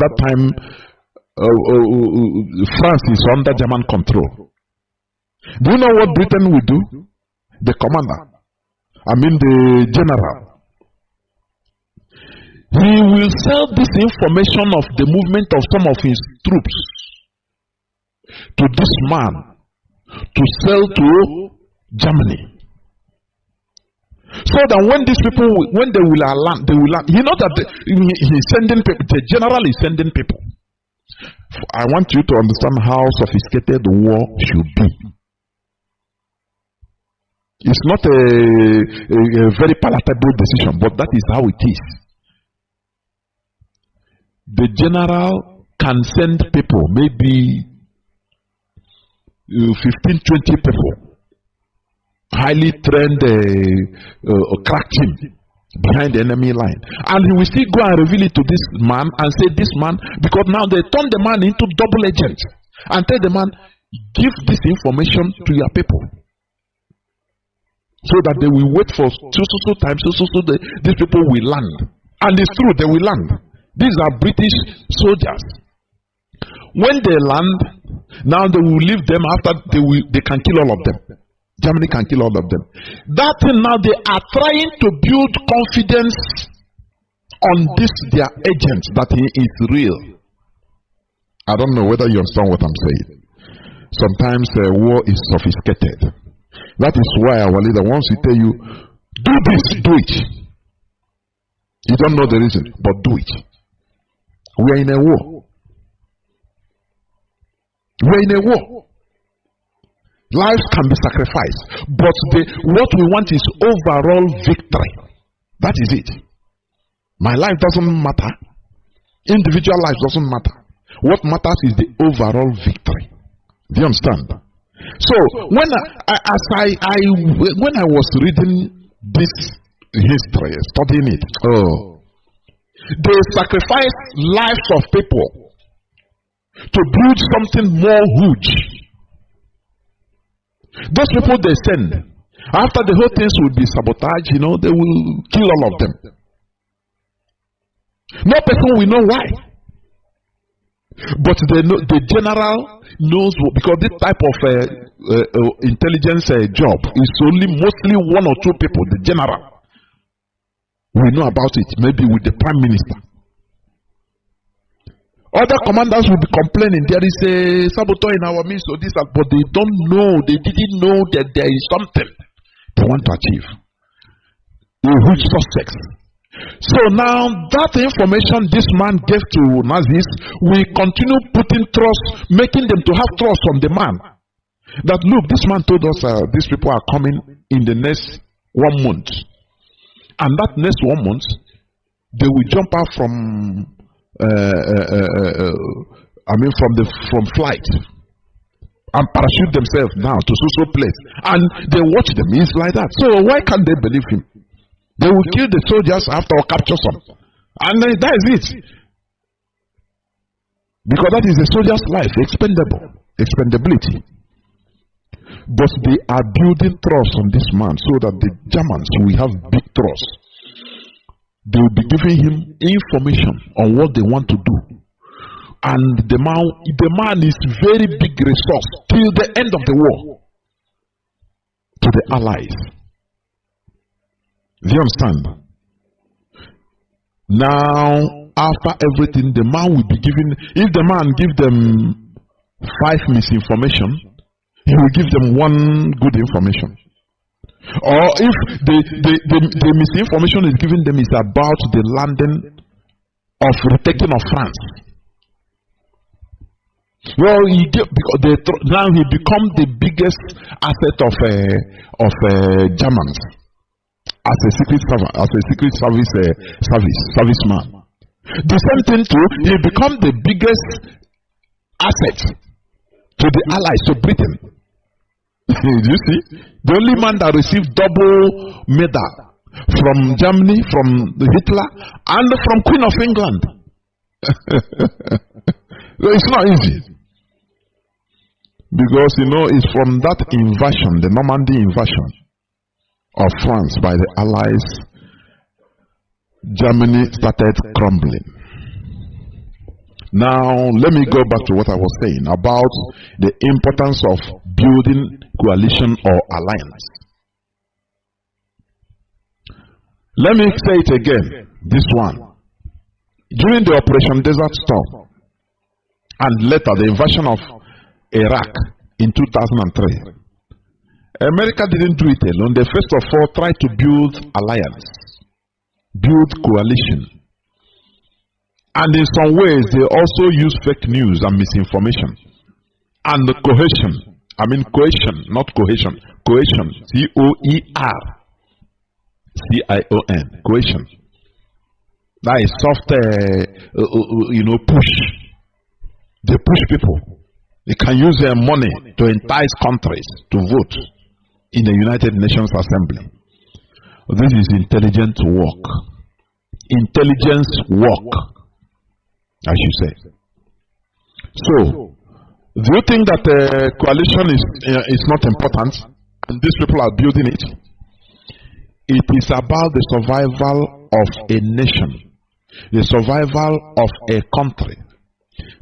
that time, France is under German control. Do you know what Britain will do? The commander, the general, he will sell this information of the movement of some of his troops to this man to sell to Germany. So that when these people, when they will land, you know that he's sending people, the general is sending people. I want you to understand how sophisticated the war should be. It's not a very palatable decision, but that is how it is. The general can send people, maybe 15, 20 people, highly trained crack team behind the enemy line, and he will still go and reveal it to this man and say, this man, because now they turn the man into double agent and tell the man, give this information to your people, so that they will wait for so time, these people will land. And it's true, they will land. These are British soldiers. When they land, now they will leave them. After they can kill all of them. Germany can kill all of them. That thing now, they are trying to build confidence on this their agent, that he is real. I don't know whether you understand what I'm saying. Sometimes war is sophisticated. That is why our leader wants to tell you, do this, do it. You don't know the reason, but do it. We are in a war. We are in a war. Lives can be sacrificed, but what we want is overall victory. That is it. My life doesn't matter. Individual life doesn't matter. What matters is the overall victory. Do you understand? So when when I was reading this history, studying it, they sacrificed lives of people to build something more huge. Those people they send, after the whole things will be sabotaged, they will kill all of them. No person will know why. But they know, the general knows, because this type of intelligence job is only mostly one or two people. The general will know about it, maybe with the prime minister. Other commanders will be complaining, there is a saboteur in our midst, or this, but they don't know, they didn't know that there is something they want to achieve. A huge success. So now that information this man gave to Nazis, we continue putting trust, making them to have trust on the man. That look, this man told us these people are coming in the next 1 month. And that next 1 month, they will jump out from from flight and parachute themselves now to so place, and they watch them. It's like that. So why can't they believe him? They will kill the soldiers after or capture some, and that is it. Because that is a soldier's life, expendability. But they are building trust on this man, so that the Germans will have big trust. They will be giving him information on what they want to do. And the man is very big resource till the end of the war to the Allies. Do you understand? Now, after everything, the man will be giving, if the man give them 5 misinformation, he will give them 1 good information. Or if the misinformation is given them is about the landing of retaking of France. Well, now he become the biggest asset of Germans as a secret serviceman. The same thing too, he become the biggest asset to the Allies, to Britain. You see, the only man that received double medal from Germany, from Hitler, and from Queen of England. It's not easy, because it's from that invasion, the Normandy invasion of France by the Allies, Germany started crumbling. Now, let me go back to what I was saying about the importance of building coalition or alliance. Let me say it again, this one. During the Operation Desert Storm, and later the invasion of Iraq in 2003, America didn't do it alone. They first of all tried to build alliance, build coalition. And in some ways, they also use fake news and misinformation. And the cohesion, I mean cohesion, not cohesion, cohesion, C-O-E-R-C-I-O-N, cohesion. That is soft, push. They push people. They can use their money to entice countries to vote in the United Nations Assembly. This is intelligent work. Intelligence work, I should say. So, do you think that coalition is not important and these people are building it? It is about the survival of a nation, the survival of a country.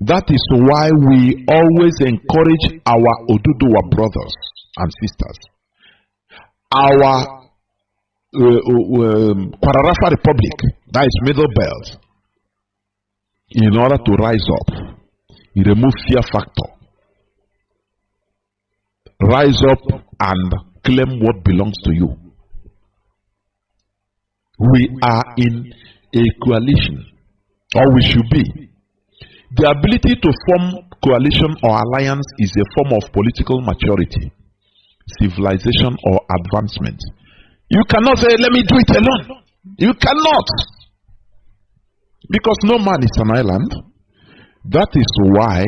That is why we always encourage our Oduduwa brothers and sisters, our Kwararafa Republic, that is Middle Belt, in order to rise up, you remove fear factor, rise up and claim what belongs to you. We are in a coalition, or we should be. The ability to form coalition or alliance is a form of political maturity, civilization, or advancement. You cannot say, let me do it alone. You cannot. Because no man is an island. That is why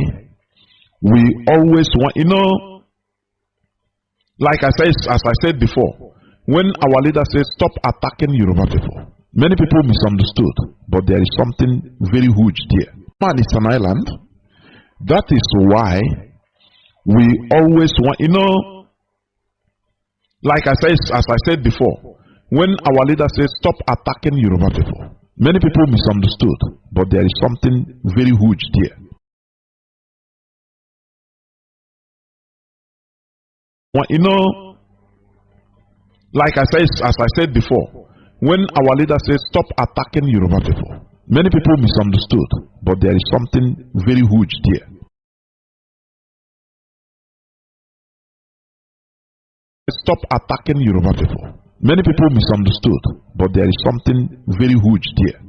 we always want, like as I said before, when our leader says, stop attacking Yoruba people, many people misunderstood, but there is something very huge there. Man is an island. That is why we always want, like as I said before, when our leader says stop attacking Yoruba people, many people misunderstood, but there is something very huge there. Like as I said before, when our leader says stop attacking Yoruba people, many people misunderstood, but there is something very huge there. Stop attacking Yoruba people. Many people misunderstood, but there is something very huge there.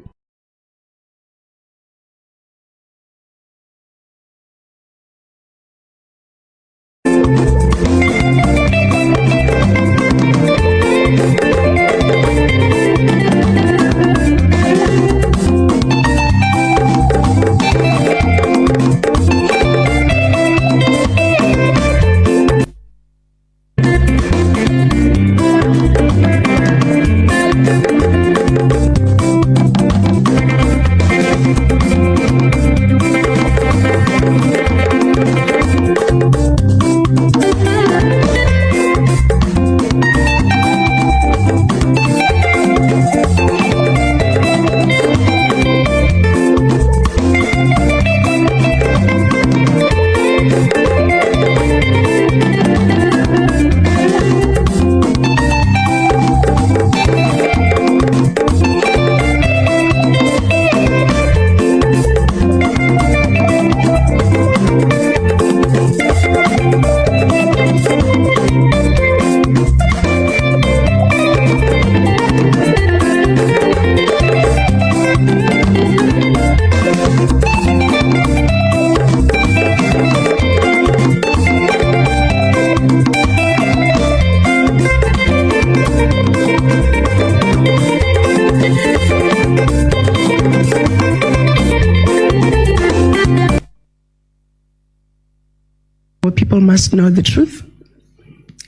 People must know the truth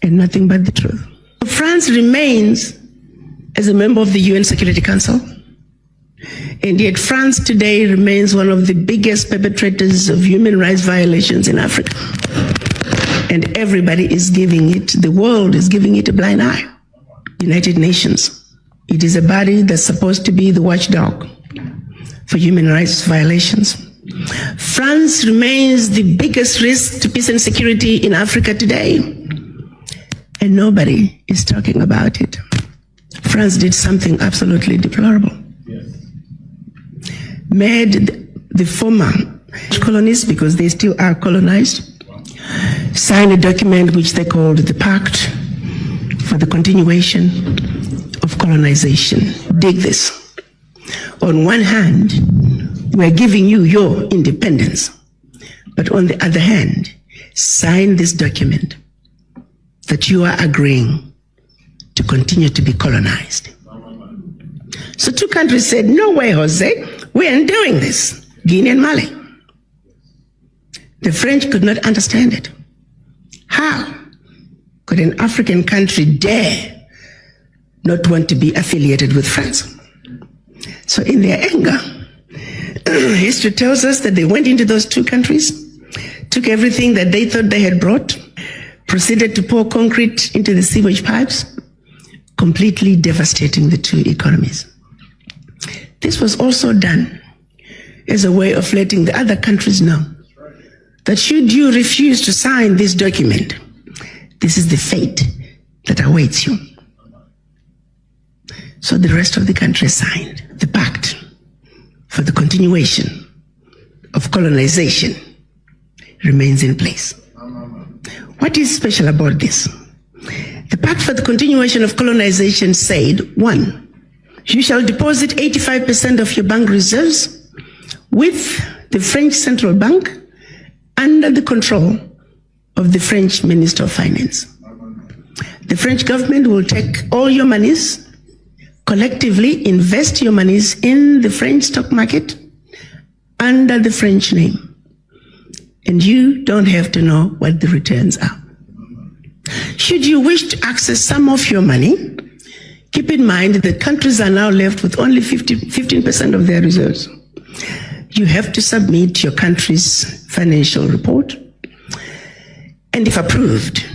and nothing but the truth. France remains as a member of the UN Security Council, and yet France today remains one of the biggest perpetrators of human rights violations in Africa. And everybody is giving it, the world is giving it a blind eye. United Nations, it is a body that's supposed to be the watchdog for human rights violations. France remains the biggest risk to peace and security in Africa today, and nobody is talking about it. France did something absolutely deplorable. Yes. Made the former colonies, because they still are colonized, sign a document which they called the Pact for the Continuation of Colonization. Dig this. On one hand, we're giving you your independence, but on the other hand, sign this document that you are agreeing to continue to be colonized. So two countries said, no way, Jose, we aren't doing this, Guinea and Mali. The French could not understand it. How could an African country dare not want to be affiliated with France? So in their anger, history tells us that they went into those two countries, took everything that they thought they had brought, proceeded to pour concrete into the sewage pipes, completely devastating the two economies. This was also done as a way of letting the other countries know that should you refuse to sign this document, this is the fate that awaits you. So the rest of the countries signed the Pact for the Continuation of Colonization remains in place. What is special about this? The Pact for the Continuation of Colonization said, 1, you shall deposit 85% of your bank reserves with the French Central Bank under the control of the French Minister of Finance. The French government will take all your monies, collectively invest your monies in the French stock market under the French name. And you don't have to know what the returns are. Should you wish to access some of your money, keep in mind that countries are now left with only 15% of their reserves. You have to submit your country's financial report, and if approved,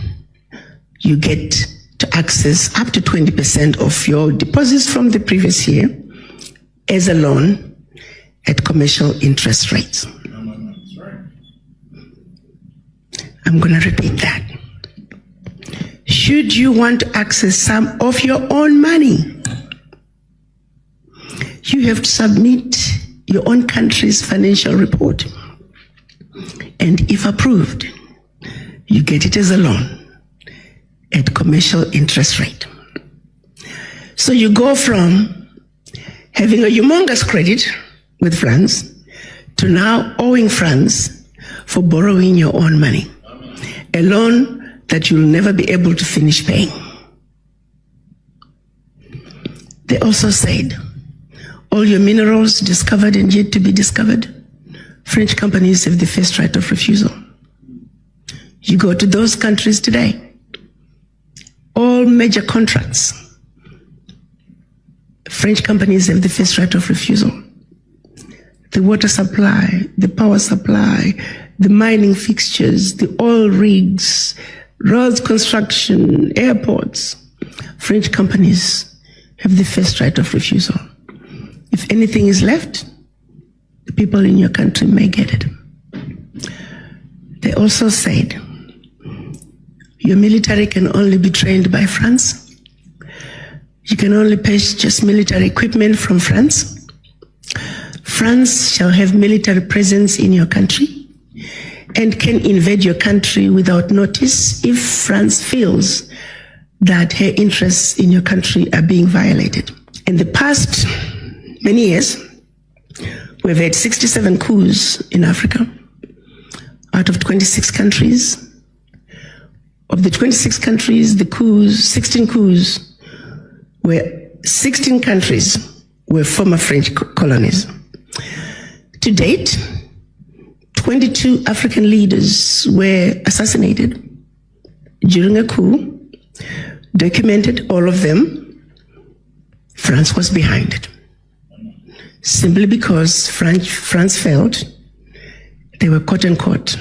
you get to access up to 20% of your deposits from the previous year as a loan at commercial interest rates. I'm going to repeat that. Should you want to access some of your own money, you have to submit your own country's financial report. And if approved, you get it as a loan at commercial interest rate. So you go from having a humongous credit with France to now owing France for borrowing your own money, a loan that you'll never be able to finish paying. They also said, all your minerals discovered and yet to be discovered, French companies have the first right of refusal. You go to those countries today, all major contracts, French companies have the first right of refusal. The water supply, the power supply, the mining fixtures, the oil rigs, roads construction, airports, French companies have the first right of refusal. If anything is left, the people in your country may get it. They also said, your military can only be trained by France. You can only purchase military equipment from France. France shall have military presence in your country and can invade your country without notice if France feels that her interests in your country are being violated. In the past many years, we've had 67 coups in Africa out of 26 countries. Of the 26 countries, the coups, 16 coups, where 16 countries were former French colonies. To date, 22 African leaders were assassinated during a coup, documented all of them. France was behind it, simply because France felt they were quote-unquote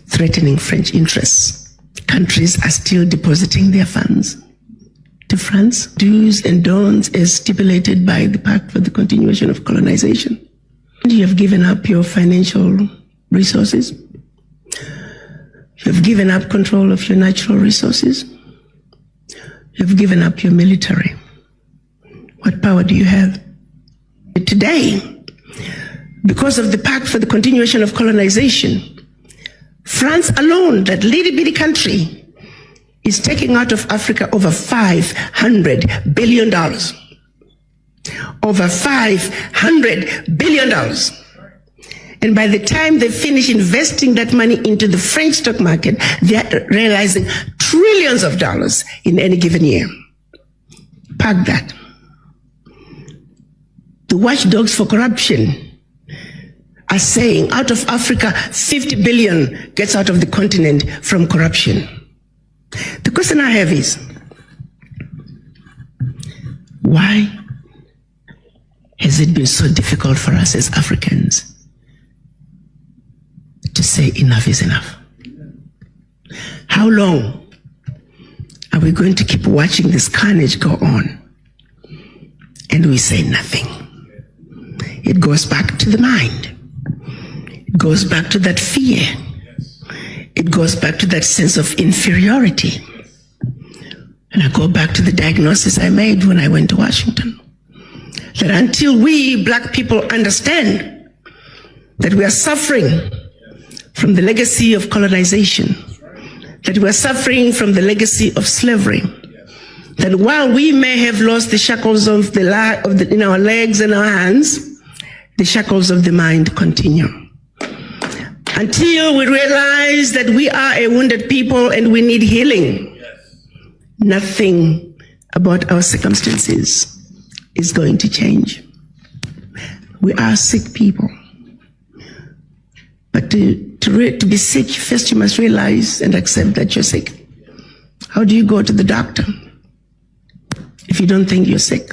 threatening French interests. Countries are still depositing their funds to France, do's and don'ts as stipulated by the Pact for the Continuation of Colonization. You have given up your financial resources. You have given up control of your natural resources. You have given up your military. What power do you have? Today, because of the Pact for the Continuation of Colonization, France alone, that little bitty country, is taking out of Africa over $500 billion. Over $500 billion. And by the time they finish investing that money into the French stock market, they are realizing trillions of dollars in any given year. Park that. The watchdogs for corruption are saying out of Africa, 50 billion gets out of the continent from corruption. The question I have is, why has it been so difficult for us as Africans to say enough is enough? How long are we going to keep watching this carnage go on and we say nothing? It goes back to the mind. It goes back to that fear. It goes back to that sense of inferiority. And I go back to the diagnosis I made when I went to Washington. That until we black people understand that we are suffering from the legacy of colonization, that we are suffering from the legacy of slavery, that while we may have lost the shackles of in our legs and our hands, the shackles of the mind continue. Until we realize that we are a wounded people and we need healing, nothing about our circumstances is going to change. We are sick people. But to be sick, first you must realize and accept that you're sick. How do you go to the doctor if you don't think you're sick?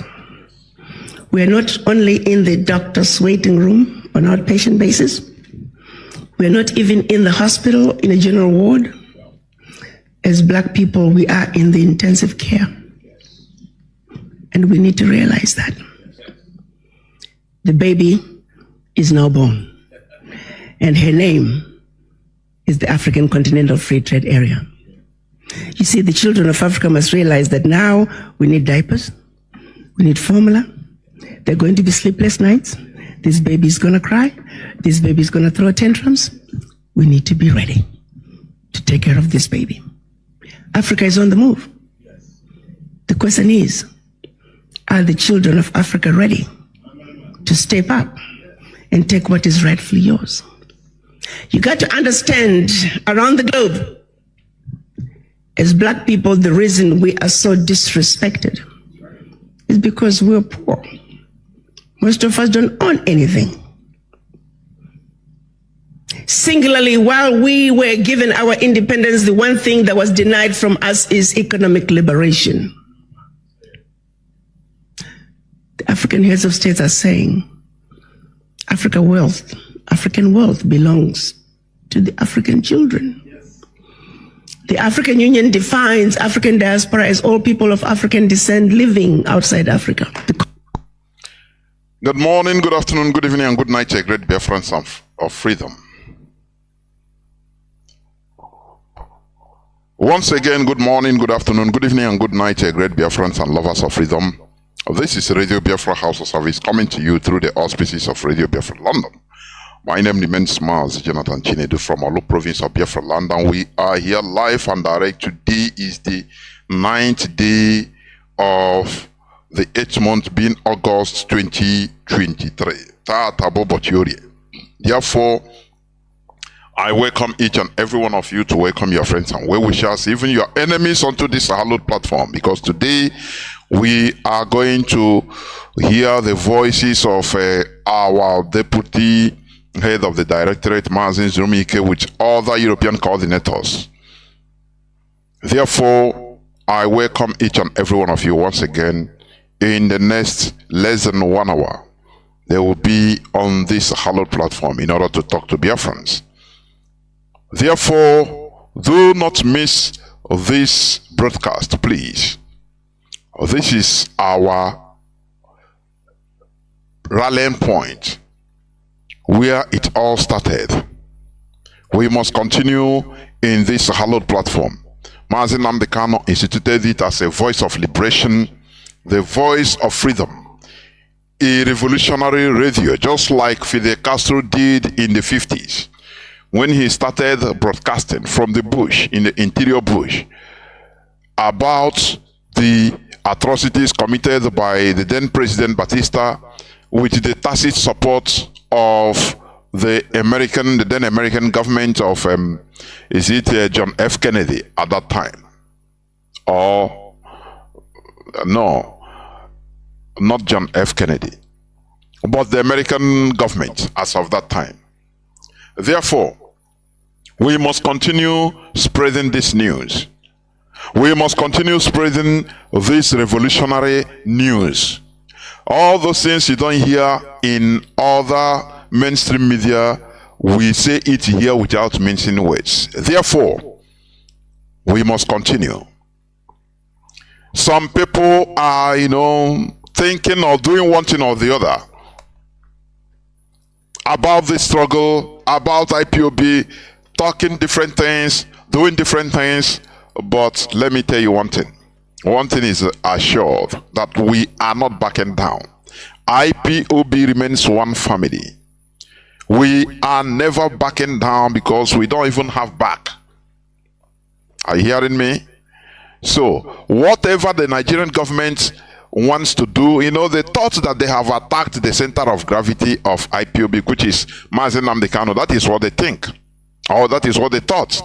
We are not only in the doctor's waiting room on an outpatient basis. We are not even in the hospital in a general ward. As black people, we are in the intensive care. And we need to realize that. The baby is now born. And her name is the African Continental Free Trade Area. You see, the children of Africa must realize that now we need diapers, we need formula. There are going to be sleepless nights. This baby is going to cry. This baby is going to throw tantrums. We need to be ready to take care of this baby. Africa is on the move. The question is, are the children of Africa ready to step up and take what is rightfully yours? You got to understand, around the globe, as black people, the reason we are so disrespected is because we're poor. Most of us don't own anything. Singularly, while we were given our independence, the one thing that was denied from us is economic liberation. The African heads of states are saying, African wealth belongs to the African children. The African Union defines African diaspora as all people of African descent living outside Africa. Good morning, good afternoon, good evening, and good night to a great Biafrans of freedom. Once again, good morning, good afternoon, good evening, and good night to a great Biafrans and lovers of freedom. This is Radio Biafra HAUSA-SERVICE coming to you through the auspices of Radio Biafra London. My name is Mazi Chinedu from Olu province of Biafra London. We are here live and direct. Today is the 9th day of the 8th month, being August 2023. Therefore, I welcome each and every one of you to welcome your friends and well-wishers, even your enemies, onto this hallowed platform, because today we are going to hear the voices of our deputy head of the directorate, Mazi, with other European coordinators. Therefore, I welcome each and every one of you once again. In the next less than 1 hour, they will be on this hallowed platform in order to talk to Biafrans. Therefore, do not miss this broadcast, please. This is our rallying point where it all started. We must continue in this hallowed platform. Mazi Nnamdi Kanu instituted it as a voice of liberation, the voice of freedom, a revolutionary radio, just like Fidel Castro did in the 50s when he started broadcasting from the bush, in the interior bush, about the atrocities committed by the then President Batista with the tacit support of the then American government of, John F. Kennedy at that time? Or, no, not John F. Kennedy, but the American government as of that time. Therefore, we must continue spreading this news. We must continue spreading this revolutionary news. All those things you don't hear in other mainstream media, we say it here without mincing words. Therefore, we must continue. Some people are, thinking or doing one thing or the other about this struggle, about IPOB, talking different things, doing different things. But let me tell you one thing. One thing is assured, that we are not backing down. IPOB remains one family. We are never backing down because we don't even have back. Are you hearing me? So, whatever the Nigerian government wants to do, they thought that they have attacked the center of gravity of IPOB, which is Mazi Nnamdi Kanu. That is what they think. Or that is what they thought.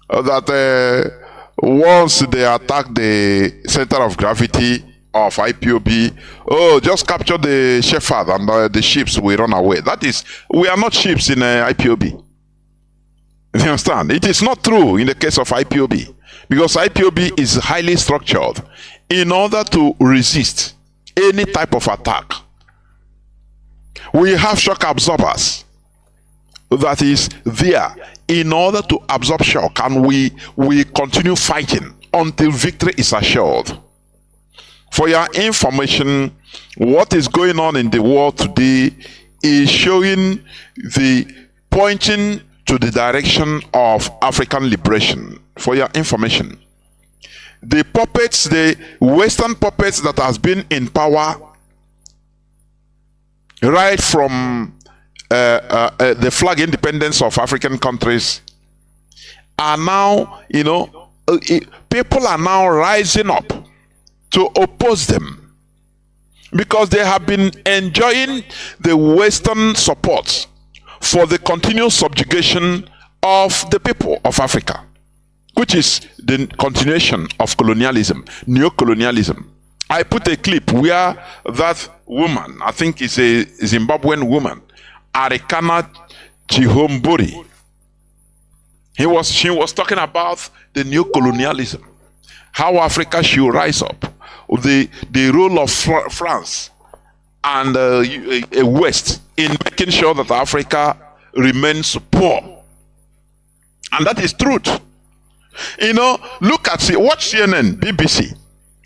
That once they attack the center of gravity of IPOB, just capture the shepherd and the sheep will run away. That is, we are not sheep in IPOB. You understand? It is not true in the case of IPOB, because IPOB is highly structured in order to resist any type of attack. We have shock absorbers that is there in order to absorb shock, and we continue fighting until victory is assured. For your information, what is going on in the world today is showing pointing to the direction of African liberation. For your information, the puppets, the Western puppets that has been in power right from the flag independence of African countries are now, people are now rising up to oppose them, because they have been enjoying the Western support for the continuous subjugation of the people of Africa, which is the continuation of colonialism, neo-colonialism. I put a clip where that woman, I think it's a Zimbabwean woman, Arikana Chihombori, she was talking about the new colonialism, how Africa should rise up, the role of France and West in making sure that Africa remains poor. And that is truth. Look at, watch CNN, BBC,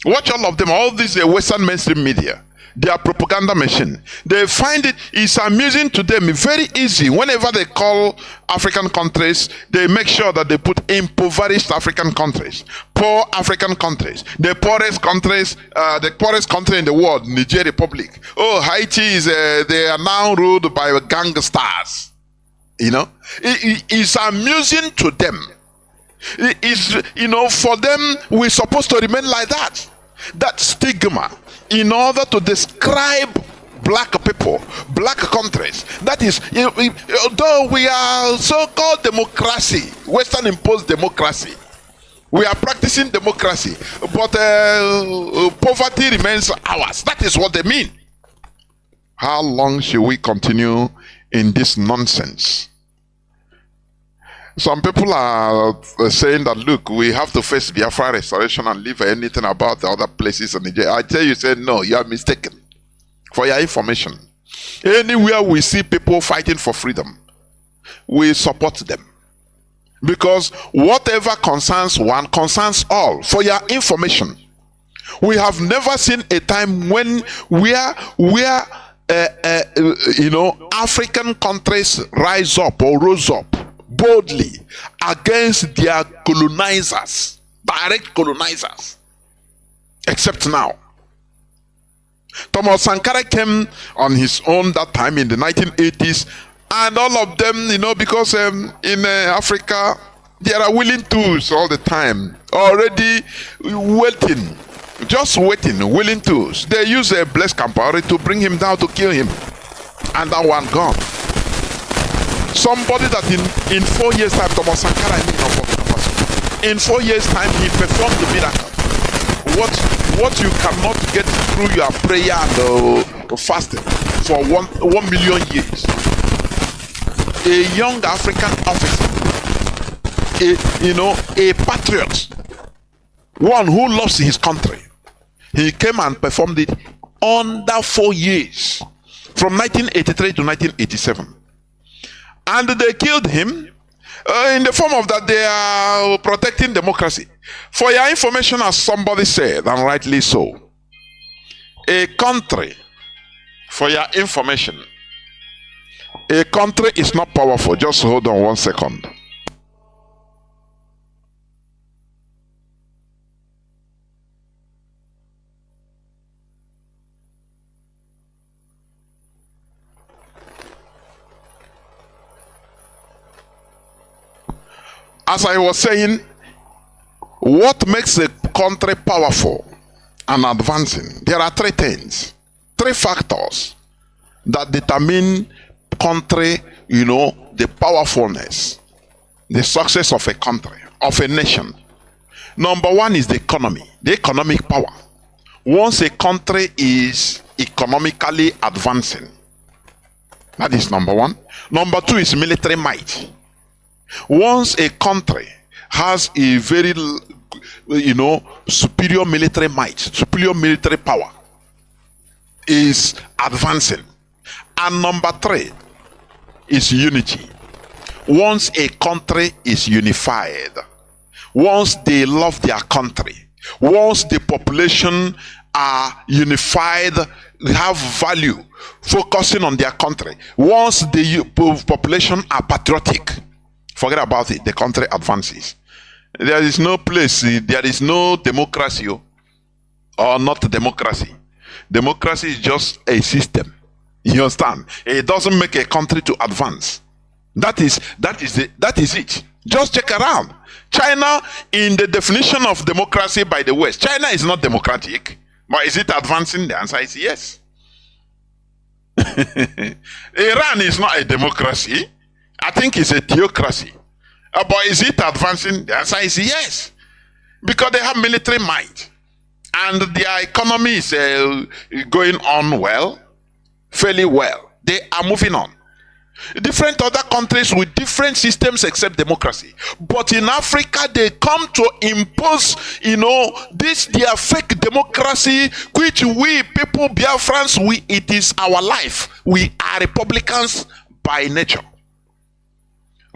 watch all of them, all these Western mainstream media. Their propaganda machine. They find it's amusing to them, very easy. Whenever they call African countries, they make sure that they put impoverished African countries, poor African countries, the poorest countries, the poorest country in the world, Niger Republic. Oh, Haiti they are now ruled by gangsters. It's amusing to them. For them, we're supposed to remain like that. That stigma, in order to describe black people, black countries. That is, though we are so-called democracy, Western imposed democracy, we are practicing democracy, but poverty remains ours. That is what they mean. How long should we continue in this nonsense? Some people are saying that, look, we have to face Biafra restoration and leave anything about the other places in Nigeria. I tell you, say no, you are mistaken. For your information, anywhere we see people fighting for freedom, we support them. Because whatever concerns one concerns all. For your information, we have never seen a time when where African countries rise up or rose up boldly against their colonizers, direct colonizers, except now. Thomas Sankara came on his own that time in the 1980s, and all of them, because in Africa, there are willing tools all the time, already waiting, just waiting, willing tools. They use a Blaise Compaoré to bring him down, to kill him, and that one gone. Somebody that in 4 years' time, Thomas Sankara, in 4 years' time, he performed the miracle. What you cannot get through your prayer and fasting for 1 million years. A young African officer, a patriot, one who loves his country, he came and performed it under 4 years, from 1983 to 1987. And they killed him in the form of that they are protecting democracy. For your information, as somebody said, and rightly so, a country, for your information, a country is not powerful. Just hold on 1 second. As I was saying, what makes a country powerful and advancing? There are three things, three factors that determine country, the powerfulness, the success of a country, of a nation. Number one is the economy, the economic power. Once a country is economically advancing, that is number one. Number two is military might. Once a country has a very, superior military might, superior military power, is advancing. And number three is unity. Once a country is unified, once they love their country, once the population are unified, have value, focusing on their country, once the population are patriotic, forget about it, the country advances. There is no place, there is no democracy or not democracy. Democracy is just a system. You understand? It doesn't make a country to advance. That is it. Just check around. China, in the definition of democracy by the West, China is not democratic, but is it advancing? The answer is yes. Iran is not a democracy. I think it's a theocracy. But is it advancing? The answer is yes. Because they have military might. And their economy is going on well, fairly well. They are moving on. Different other countries with different systems except democracy. But in Africa, they come to impose, this their fake democracy, which we people, Biafrans, it is our life. We are Republicans by nature.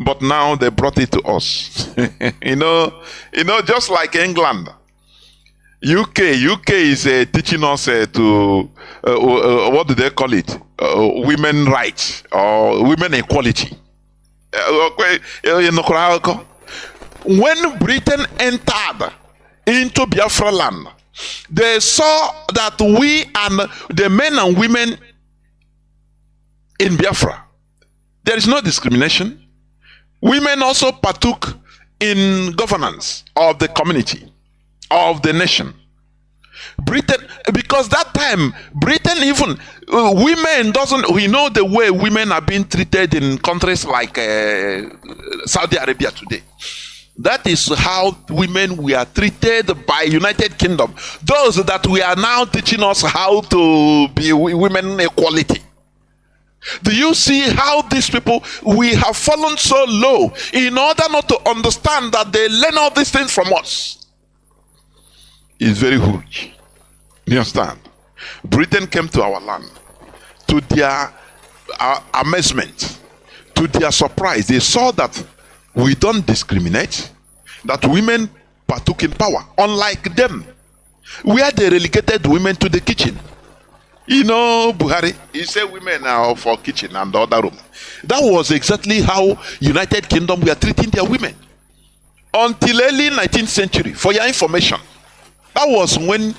But now they brought it to us. Just like England. UK is teaching us to what do they call it? Women rights or women equality. When Britain entered into Biafra land, they saw that we and the men and women in Biafra, there is no discrimination. Women also partook in governance of the community, of the nation. Britain, because that time, Britain even, women we know the way women are being treated in countries like Saudi Arabia today. That is how women were treated by United Kingdom. Those that we are now teaching us how to be women equality. Do you see how these people, we have fallen so low in order not to understand that they learn all these things from us? It's very huge. You understand? Britain came to our land. To their amazement, to their surprise, they saw that we don't discriminate, that women partook in power, unlike them, where they relegated women to the kitchen. You know, Buhari, he said women are for kitchen and the other room. That was exactly how United Kingdom were treating their women. Until early 19th century, for your information. That was when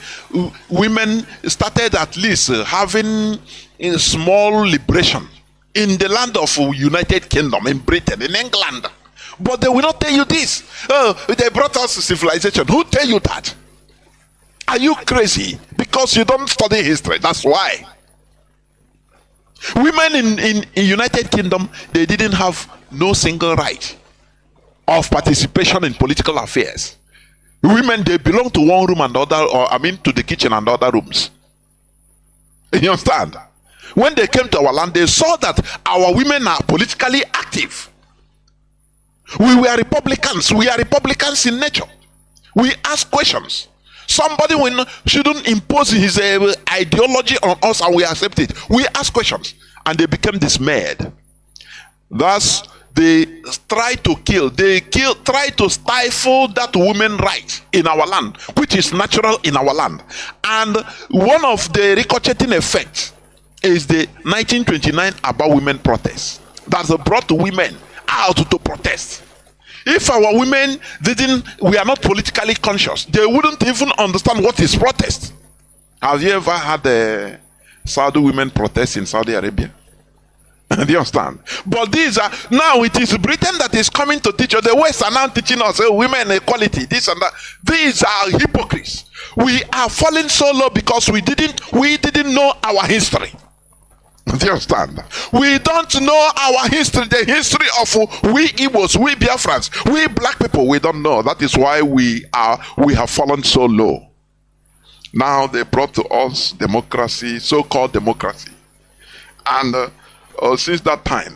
women started at least having a small liberation in the land of United Kingdom, in Britain, in England. But they will not tell you this. Oh, they brought us civilization. Who tell you that? Are you crazy? Because you don't study history. That's why. Women in United Kingdom, they didn't have no single right of participation in political affairs. Women, they belong to one room and other, or I mean to the kitchen and other rooms. You understand? When they came to our land, they saw that our women are politically active. We were Republicans. We are Republicans in nature. We ask questions. Somebody shouldn't impose his ideology on us and we accept it. We ask questions and they became dismayed. Thus, they try to kill. Try to stifle that women right in our land, which is natural in our land. And one of the ricocheting effects is the 1929 About Women protest that brought women out to protest. If our women we are not politically conscious, they wouldn't even understand what is protest. Have you ever had a Saudi women protest in Saudi Arabia? Do you understand? But these are, now it is Britain that is coming to teach us. The West are now teaching us women equality, this and that. These are hypocrites. We are falling so low because we didn't know our history. Do you understand? We don't know our history, the history of we Igbos, we Biafrans, we black people. We don't know. That is why we have fallen so low. Now they brought to us democracy, so-called democracy, and since that time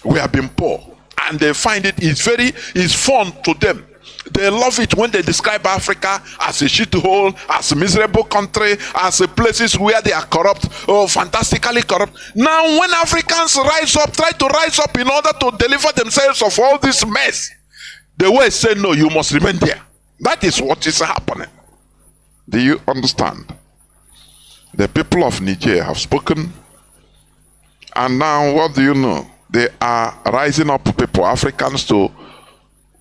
we have been poor, and they find it's fun to them. They love it when they describe Africa as a shithole, as a miserable country, as a places where they are corrupt, fantastically corrupt. Now when Africans try to rise up in order to deliver themselves of all this mess, the West say no, you must remain there. That is what is happening. Do you understand? The people of Niger have spoken, and now what do you know? They are rising up people, Africans, to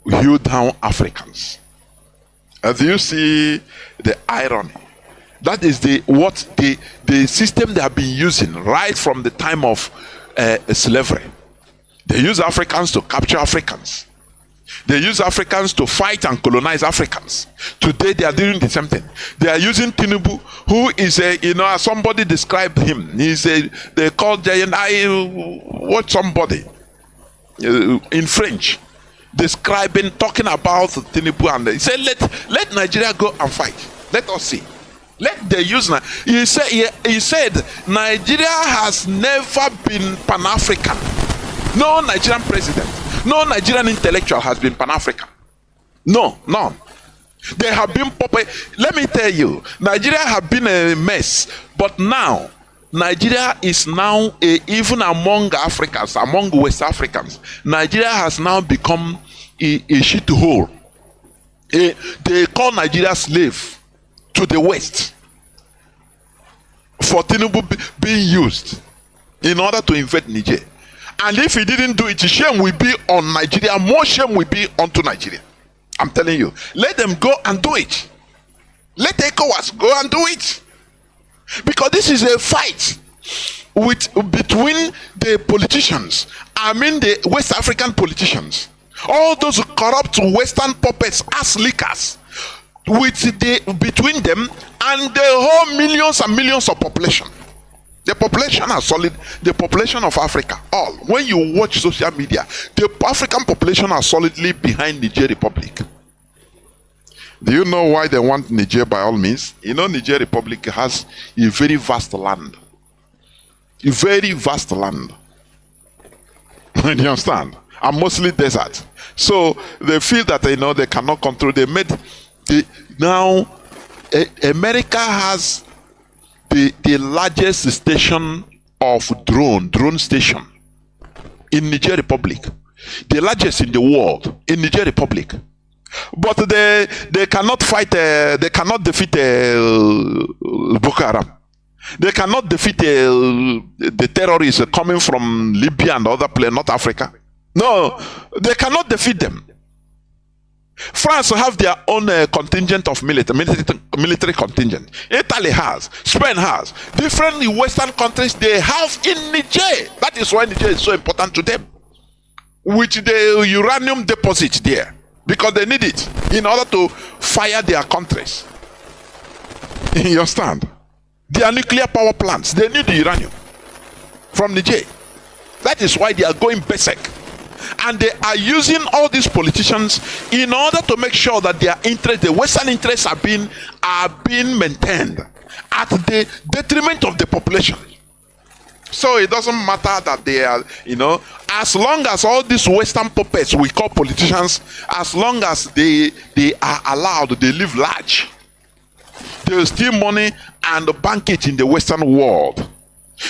hew down Africans. Do you see the irony? That is the system they have been using right from the time of slavery. They use Africans to capture Africans. They use Africans to fight and colonize Africans. Today they are doing the same thing. They are using Chinedu, who is as somebody described him. They called giant. I watched somebody in French talking about Chinedu, and he said, let Nigeria go and fight. Let us see. Let the use. He said Nigeria has never been Pan-African. No Nigerian president, no Nigerian intellectual has been Pan-African. No, none. They have been let me tell you, Nigeria have been a mess, but now Nigeria is now even among Africans, among West Africans, Nigeria has now become a shithole. They call Nigeria slave to the West for Chinedu being used in order to invade Niger. And if he didn't do it, shame will be on Nigeria. More shame will be onto Nigeria. I'm telling you. Let them go and do it. Let ECOWAS go and do it. Because this is a fight between the politicians. I mean the West African politicians. All those corrupt Western puppets, ass lickers, between them and the whole millions and millions of population. The population are solid. The population of Africa, all. When you watch social media, the African population are solidly behind Niger Republic. Do you know why they want Niger by all means? You know, Niger Republic has a very vast land. A very vast land. You understand? And mostly desert. So they feel that they cannot control. Now America has the largest station of drone station in Niger Republic, the largest in the world in Niger Republic. But they cannot fight. They cannot defeat Boko Haram. They cannot defeat the terrorists coming from Libya and other places, not Africa. No, they cannot defeat them. France have their own contingent of military contingent. Italy has, Spain has, different Western countries they have in Niger. That is why Niger is so important to them, with the uranium deposit there, because they need it in order to fire their countries. You understand? Their nuclear power plants, they need the uranium from Niger. That is why they are going basic. And they are using all these politicians in order to make sure that their interests, the Western interests, are being maintained at the detriment of the population. So it doesn't matter that they are, as long as all these Western puppets we call politicians, as long as they are allowed, they live large, they will steal money and bank it in the Western world.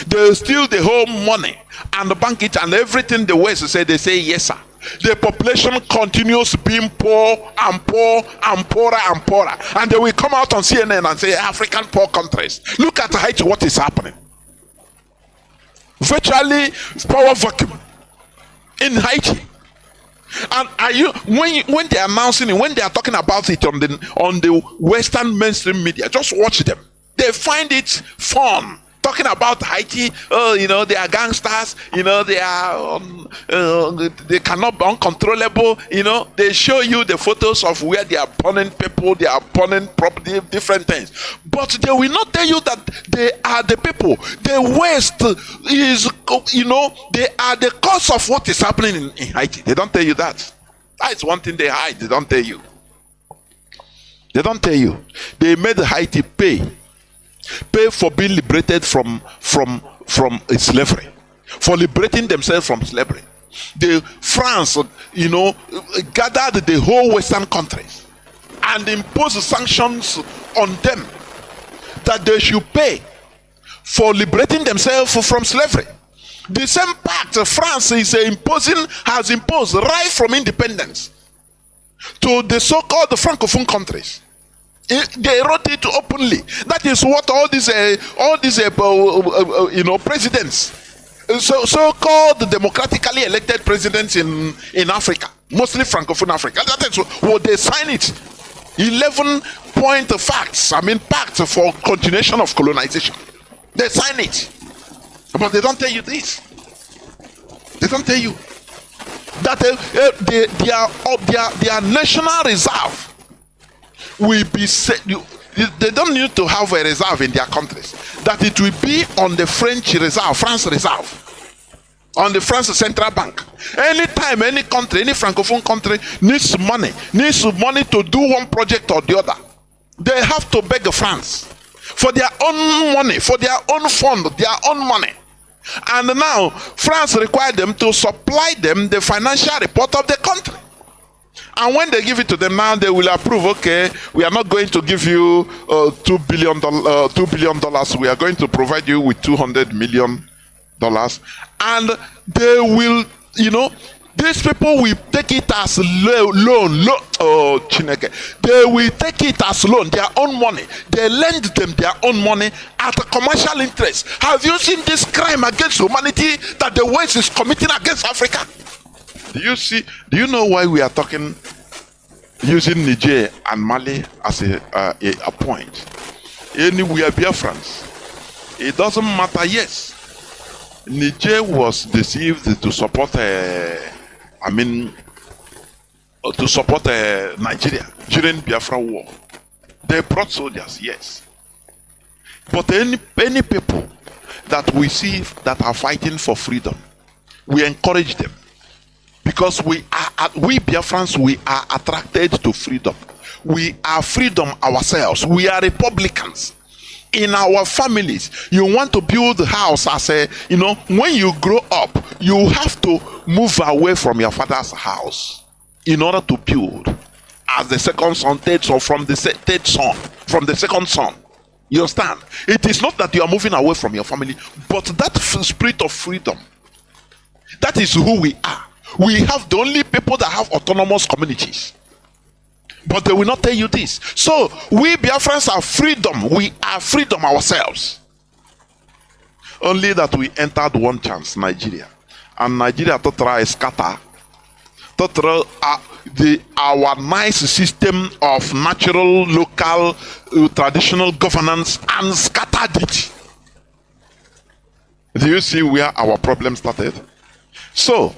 They will steal the whole money and bank it, and everything the West say, they say yes sir. The population continues being poor and poor and poorer and poorer, and they will come out on CNN and say African poor countries. Look at Haiti, what is happening. Virtually power vacuum in Haiti. And are you when they are announcing it, when they are talking about it on the Western mainstream media, just watch them. They find it fun. Talking about Haiti, they are gangsters, they are, they cannot be uncontrollable, they show you the photos of where they are burning people, they are burning property, different things. But they will not tell you that they are the people. The West is, they are the cause of what is happening in Haiti. They don't tell you that. That is one thing they hide. They don't tell you. They don't tell you. They made Haiti pay for being liberated from slavery, for liberating themselves from slavery. France, gathered the whole Western countries and imposed sanctions on them that they should pay for liberating themselves from slavery. The same pact France has imposed right from independence to the so-called Francophone countries. They wrote it openly. That is what all these presidents, so-called democratically elected presidents in Africa, mostly Francophone Africa, that is what they sign it. 11-point facts. Pact for continuation of colonization. They sign it, but they don't tell you this. They don't tell you that their national reserve will be set. They don't need to have a reserve in their countries. That it will be on the French reserve, France reserve, on the France central bank. Anytime any country, any Francophone country needs money to do one project or the other, they have to beg France for their own money, for their own fund, their own money. And now France requires them to supply them the financial report of the country. And when they give it to them, now they will approve. Okay, we are not going to give you $2 billion. We are going to provide you with $200 million, and they will, these people will take it as loan. Oh, Chineke. They will take it as loan, their own money. They lend them their own money at a commercial interest. Have you seen this crime against humanity that the West is committing against Africa? Do you know why we are talking using Niger and Mali as a point? Anywhere Biafrans, it doesn't matter. Yes, Niger was deceived to support Nigeria during Biafra war. They brought soldiers, yes. But any people that we see that are fighting for freedom, we encourage them. Because we Biafrans, we are attracted to freedom. We are freedom ourselves. We are Republicans. In our families, you want to build a house when you grow up, you have to move away from your father's house in order to build. As the second son, third son, from the second son. You understand? It is not that you are moving away from your family, but that spirit of freedom. That is who we are. We have the only people that have autonomous communities. But they will not tell you this. So we Biafrans are freedom. We are freedom ourselves. Only that we entered one chance, Nigeria. And Nigeria to try scatter, to throw our nice system of natural, local, traditional governance and scattered it. Do you see where our problem started? So,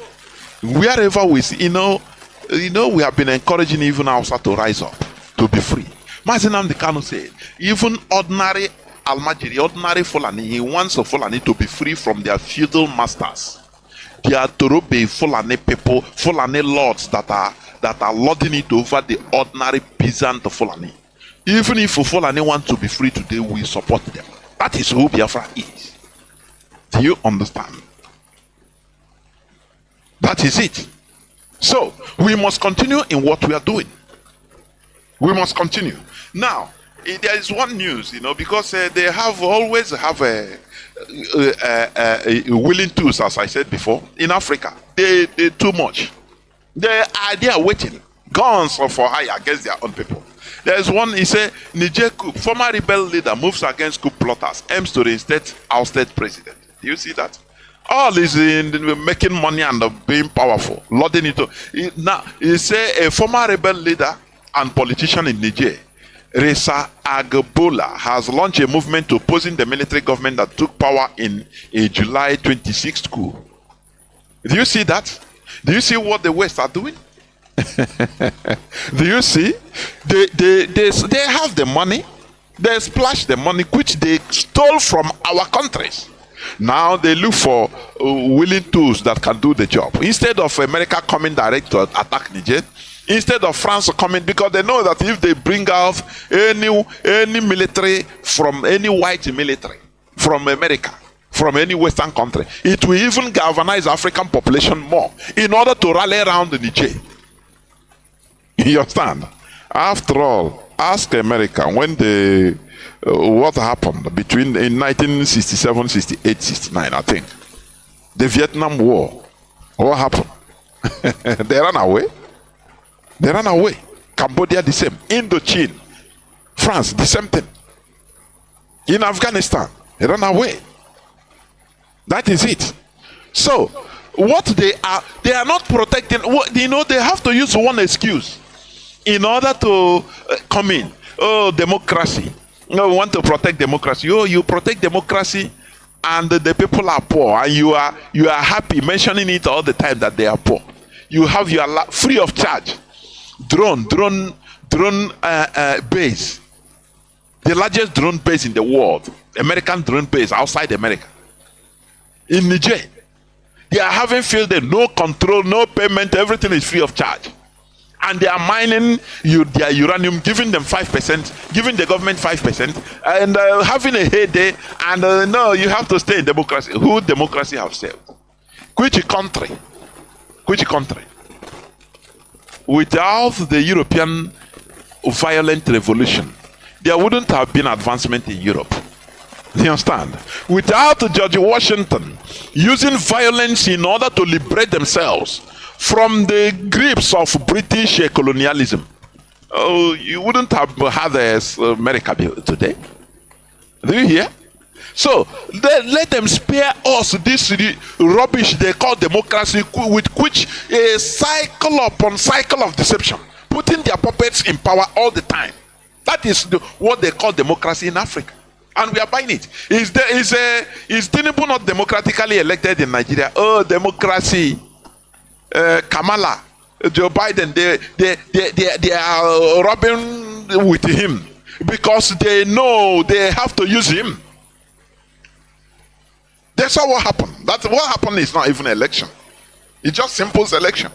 wherever we see, we have been encouraging even Hausa to rise up, to be free. Mazi Nnamdi Kanu said, even ordinary Almajiri, ordinary Fulani, he wants the Fulani to be free from their feudal masters. They are Torobe Fulani people, Fulani lords that are lording it over the ordinary peasant Fulani. Even if Fulani want to be free today, we support them. That is who Biafra is. Do you understand? That is it. So, we must continue in what we are doing. We must continue. Now, there is one news, because they always have a willing tools, as I said before, in Africa. They too much. They are waiting. Guns for hire against their own people. There is one, he said, Niger coup, former rebel leader moves against coup plotters, aims to reinstate our state president. Do you see that? All is in making money and being powerful, loading it up. Now, he said a former rebel leader and politician in Niger, Reza Agbola, has launched a movement opposing the military government that took power in a July 26th coup. Do you see that? Do you see what the West are doing? Do you see? They have the money. They splash the money which they stole from our countries. Now they look for willing tools that can do the job. Instead of America coming direct to attack Niger, instead of France coming, because they know that if they bring out any military from any white military from America, from any Western country, it will even galvanize African population more in order to rally around the Niger. You understand? After all, ask America when they what happened between in 1967, 68, 69, I think. The Vietnam War. What happened? They ran away. They ran away. Cambodia the same. Indochina. France the same thing. In Afghanistan, they ran away. That is it. So, what they are not protecting. They have to use one excuse in order to come in. Oh, democracy. No, we want to protect democracy. Oh, you protect democracy, and the people are poor, and you are happy mentioning it all the time that they are poor. You have your free of charge drone base, the largest drone base in the world, American drone base outside America, in Niger. They are having fielded, no control, no payment, everything is free of charge. And they are mining their uranium, giving them 5%, giving the government 5%, and having a heyday. And no, you have to stay in democracy. Who democracy have saved? Which country? Which country? Without the European violent revolution, there wouldn't have been advancement in Europe. Do you understand? Without George Washington using violence in order to liberate themselves from the grips of British colonialism, oh, you wouldn't have had America today. Do you hear? So let them spare us this rubbish they call democracy, with which a cycle upon cycle of deception, putting their puppets in power all the time. That is what they call democracy in Africa, and we are buying it. Is Tinubu not democratically elected in Nigeria? Oh, democracy. Kamala, Joe Biden, they are rubbing with him because they know they have to use him. That's what happened. That's what happened. Is not even election. It's just simple selection.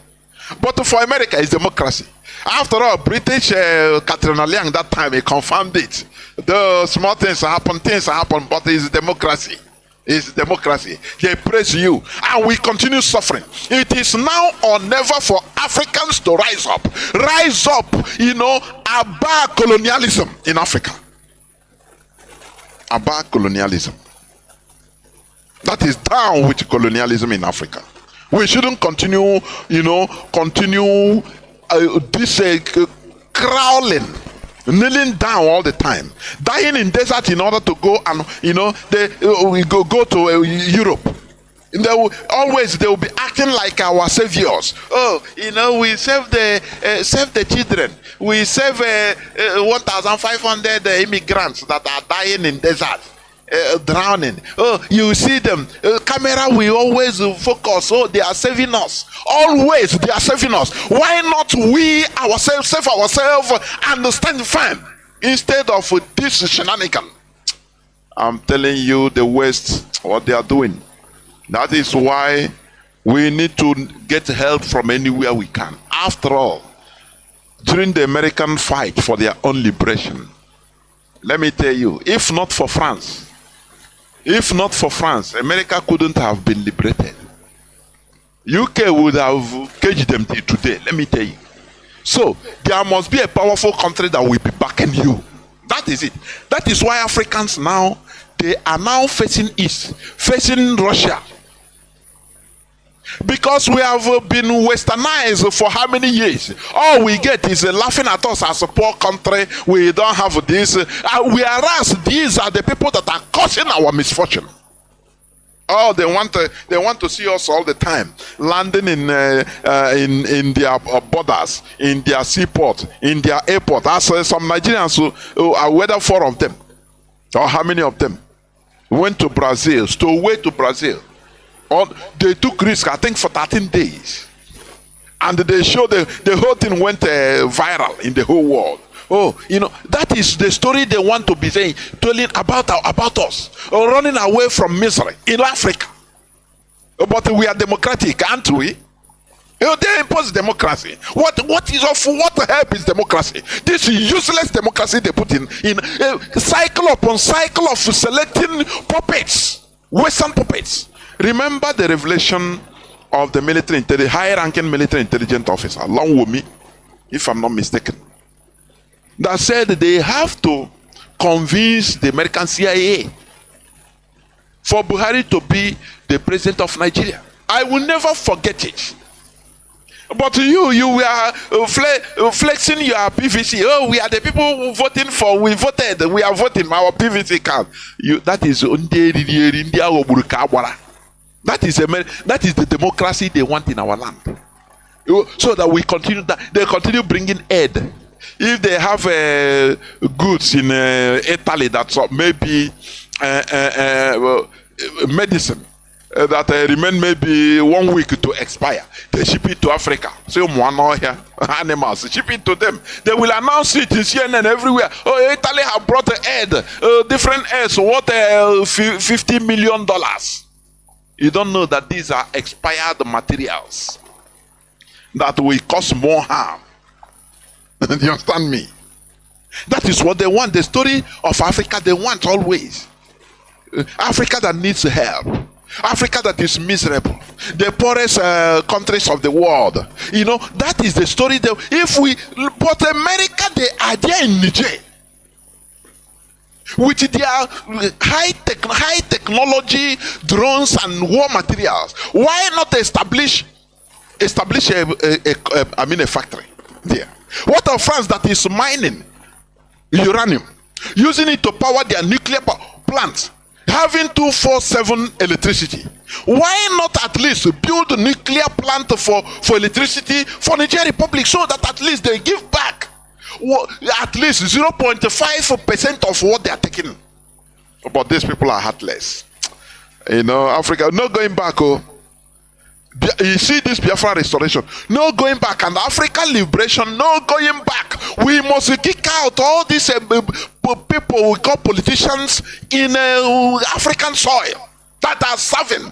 But for America, it's democracy. After all, British Catherine Liang that time he confirmed it. The small things happen, but it's democracy. It's democracy. They praise you, and we continue suffering. It is now or never for Africans to rise up. Rise up, about colonialism in Africa. About colonialism. That is down with colonialism in Africa. We shouldn't continue, this crawling kneeling down all the time, dying in desert in order to go and they go to Europe. They will be acting like our saviors. Oh, we save the children. We save 1,500 immigrants that are dying in desert, drowning. Oh, you see them. Camera will always focus. Oh, they are saving us. Always they are saving us. Why not we ourselves save ourselves and stand firm instead of this shenanigan? I'm telling you, the West, what they are doing. That is why we need to get help from anywhere we can. After all, during the American fight for their own liberation, let me tell you, if not for France, America couldn't have been liberated. UK would have caged them till today, let me tell you. So, there must be a powerful country that will be backing you. That is it. That is why Africans now, they are now facing East, facing Russia. Because we have been westernized for how many years? All we get is laughing at us as a poor country. We don't have this. Whereas these are the people that are causing our misfortune. Oh, they want to see us all the time, landing in their borders, in their seaport, in their airport. As some Nigerians who are whether 4 of them, or how many of them, went to Brazil, stowed away to Brazil. They took risk, I think, for 13 days. And they showed the whole thing went viral in the whole world. Oh, that is the story they want to be saying, telling about us, or running away from misery in Africa. But we are democratic, aren't we? They impose democracy. What help is democracy? This useless democracy they put in cycle upon cycle of selecting puppets, Western puppets. Remember the revelation of the high-ranking military intelligence officer, along with me, if I'm not mistaken, that said they have to convince the American CIA for Buhari to be the president of Nigeria. I will never forget it. But you were flexing your PVC. Oh, we are the people who voting for. We voted. We are voting our PVC card. That is That is the democracy they want in our land. So that we continue that they continue bringing aid. If they have goods in Italy that's maybe medicine that remain maybe 1 week to expire, they ship it to Africa. So animals, ship it to them. They will announce it in CNN everywhere. Oh, Italy have brought aid, different aids worth $50 million. You don't know that these are expired materials that will cause more harm. Do you understand me? That is what they want. The story of Africa they want always. Africa that needs help. Africa that is miserable. The poorest countries of the world. That is the story. But America, they are there in Niger. With their high technology drones and war materials, why not establish a factory there? What of France that is mining uranium, using it to power their nuclear plants, having 24/7 electricity? Why not at least build a nuclear plant for electricity for Niger Republic, so that at least they give back at least 0.5% of what they are taking? But these people are heartless. Africa, no going back. Oh, you see this Biafra restoration, no going back, and African liberation, no going back. We must kick out all these people we call politicians in African soil that are serving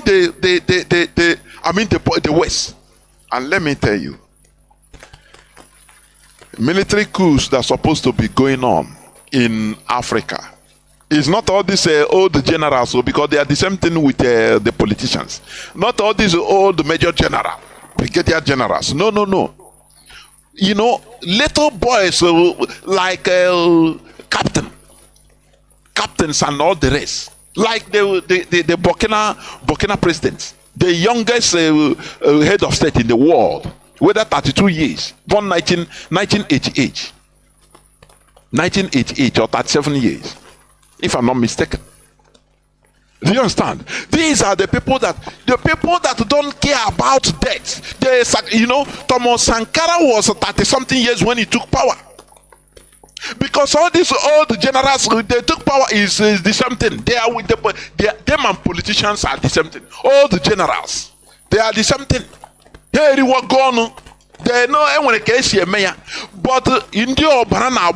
the West. And let me tell you, military coups that are supposed to be going on in Africa, it's not all these old generals, because they are the same thing with the politicians. Not all these old major general, brigadier generals. No. Little boys like captains and all the rest, like the Burkina president, the youngest head of state in the world, whether 32 years, born 1988. 1988 or 37 years, if I'm not mistaken. Do you understand? These are the people that don't care about death. Thomas Sankara was 30-something years when he took power. Because all these old generals, they took power is the same thing. They are with them and politicians are the same thing. All the generals, they are the same thing. Here you are gone. They know when case mayor, but in the banana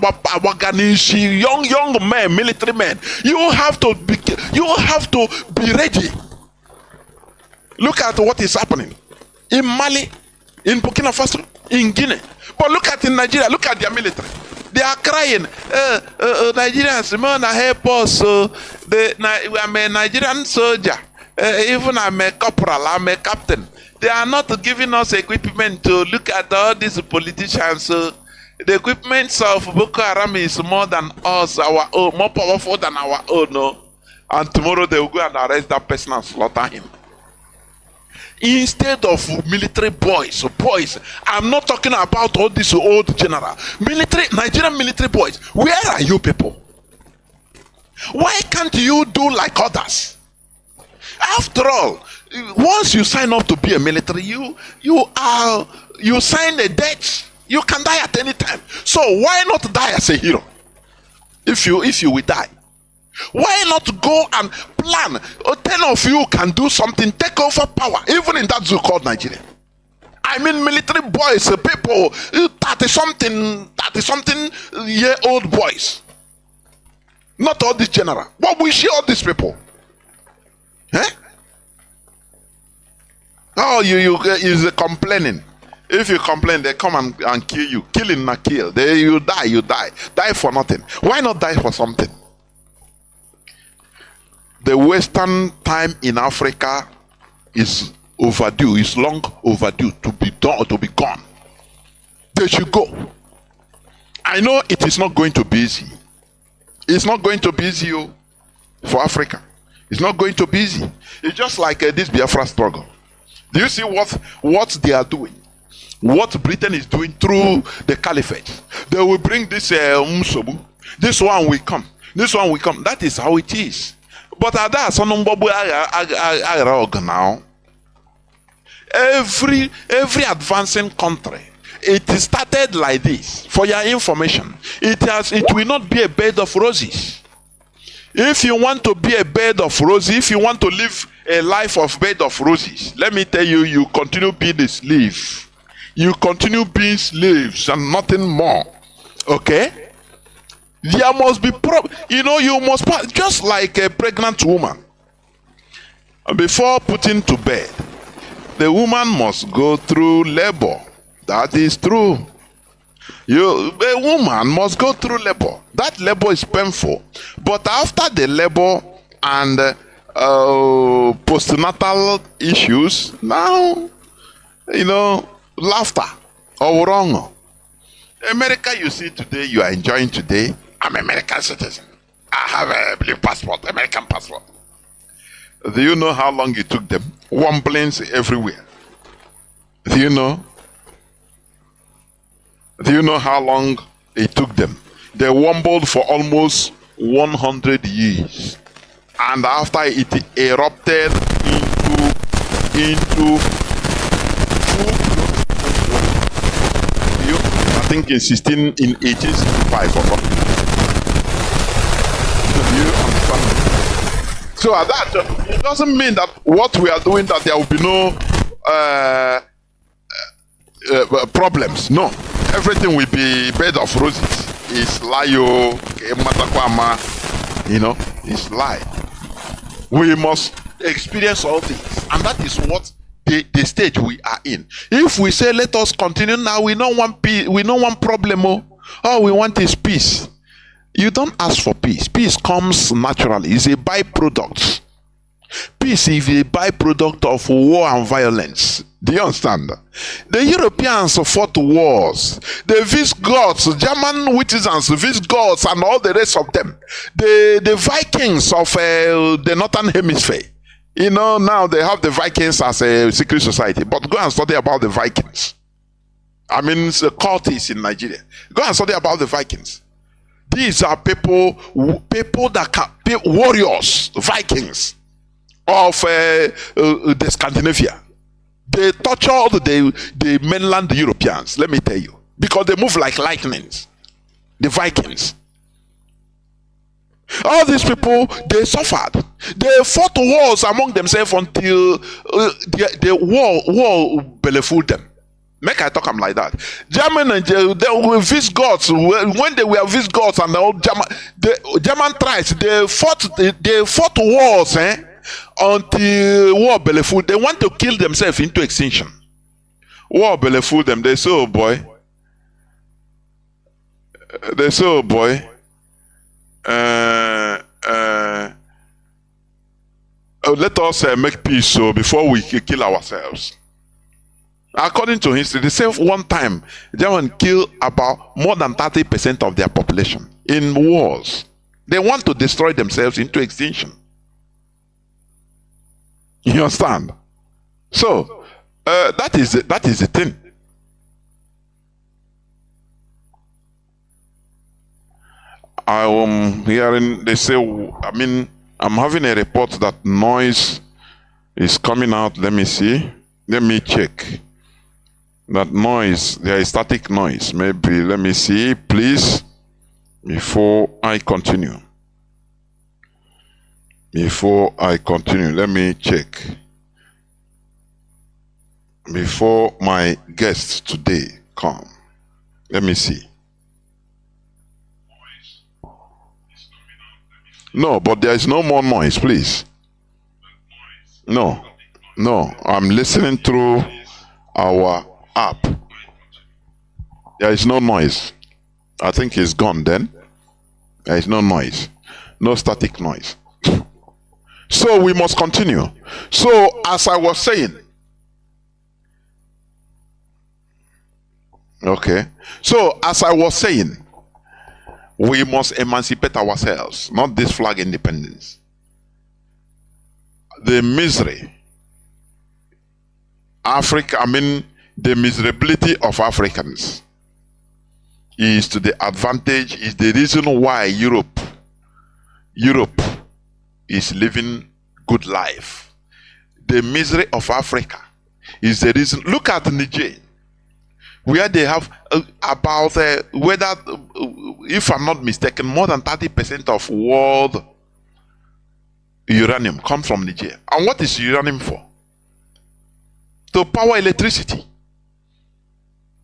young men, military men, you have to be ready. Look at what is happening in Mali, in Burkina Faso, in Guinea. But look at in Nigeria. Look at their military. They are crying. Nigerians, man, help us. I'm a Nigerian soldier. Even I'm a corporal. I'm a captain. They are not giving us equipment to look at all these politicians. The equipment of Boko Haram is more than us, our own, more powerful than our own. No? And tomorrow they will go and arrest that person and slaughter him. Instead of military boys, I'm not talking about all these old general. Nigerian military boys, where are you people? Why can't you do like others? After all, once you sign up to be a military, you sign a debt. You can die at any time. So why not die as a hero? If you will die, why not go and plan? 10 of you can do something, take over power, even in that zoo called Nigeria. I mean, military boys, people, 30-something year old boys. Not all these general. What we see all these people? Eh? Oh, you is complaining. If you complain, they come and kill you. Killing not kill. You die. Die for nothing. Why not die for something? The Western time in Africa is overdue. It's long overdue to be done, to be gone. They should go. I know it is not going to be easy. It's not going to be easy for Africa. It's not going to be easy. It's just like this Biafra struggle. Do you see what they are doing? What Britain is doing through the caliphate? They will bring this Msobu. This one will come. This one will come. That is how it is. But at that now, every advancing country, it started like this. For your information, it will not be a bed of roses. If you want to be a bed of roses, if you want to live a life of bed of roses, let me tell you, you continue being a slave. You continue being slaves and nothing more. Okay? There must be you must just like a pregnant woman. Before putting to bed, the woman must go through labor. That is true. A woman must go through labor. That labor is painful. But after the labor and postnatal issues, now, laughter or wrong. America, you see today, you are enjoying today. I'm an American citizen. I have a blue passport, American passport. Do you know how long it took them? Wumblings everywhere. Do you know? Do you know how long it took them? They wumbled for almost 100 years. And after it erupted into I think in 1865 or something. Do you understand? So at that, it doesn't mean that what we are doing, that there will be no problems. No. Everything will be bed of roses. It's layo, matakwama, it's lie. We must experience all things, and that is what the stage we are in. If we say let us continue now, we don't want peace, we don't want problem. All we want is peace. You don't ask for peace. Peace comes naturally. It's a byproduct. Peace is a byproduct of war and violence. Do you understand? The Europeans fought wars. The Visigoths, German citizens, Visigoths, and all the rest of them. The Vikings of the Northern Hemisphere. Now they have the Vikings as a secret society. But go and study about the Vikings. I mean, it's a cult is in Nigeria. Go and study about the Vikings. These are people that warriors, Vikings of the Scandinavia. They torture the mainland Europeans, let me tell you, because they move like lightnings. The Vikings. All these people, they suffered. They fought wars among themselves until the war bellyful them. Make I talk them like that. German and they were Visigoths. When they were Visigoths and the German tribes, they fought wars until war bellyful. They want to kill themselves into extinction. War bellyful them. They say, oh boy. They say, oh boy. Let us make peace so before we kill ourselves. According to history, they say one time Germans kill about more than 30% of their population in wars. They want to destroy themselves into extinction. You understand? So that is the thing. I am hearing they say, I'm having a report that noise is coming out. Let me see. Let me check. That noise, there is static noise. Maybe, let me see, please, before I continue. Before I continue, let me check. Before my guests today come, let me see. No, but there is no more noise, please. No, I'm listening through our app. There is no noise. I think it's gone then. There is no noise. No static noise. So we must continue. So as I was saying, okay. So as I was saying, we must emancipate ourselves, not this flag independence. The misery, the miserability of Africans is to the advantage, is the reason why Europe is living good life. The misery of Africa is the reason. Look at Niger, where they have about whether, if I'm not mistaken, more than 30% of world uranium comes from Niger. And what is uranium for? To power electricity.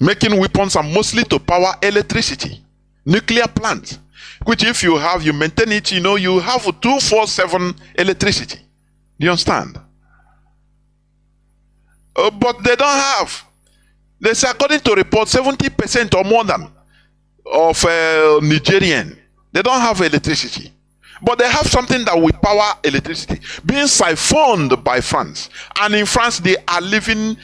Making weapons and mostly to power electricity. Nuclear plants, which if you have, you maintain it, you have 24/7 electricity. Do you understand? But they don't have. They say, according to reports, 70% or more than of Nigerian, they don't have electricity. But they have something that will power electricity, being siphoned by France. And in France, they are living,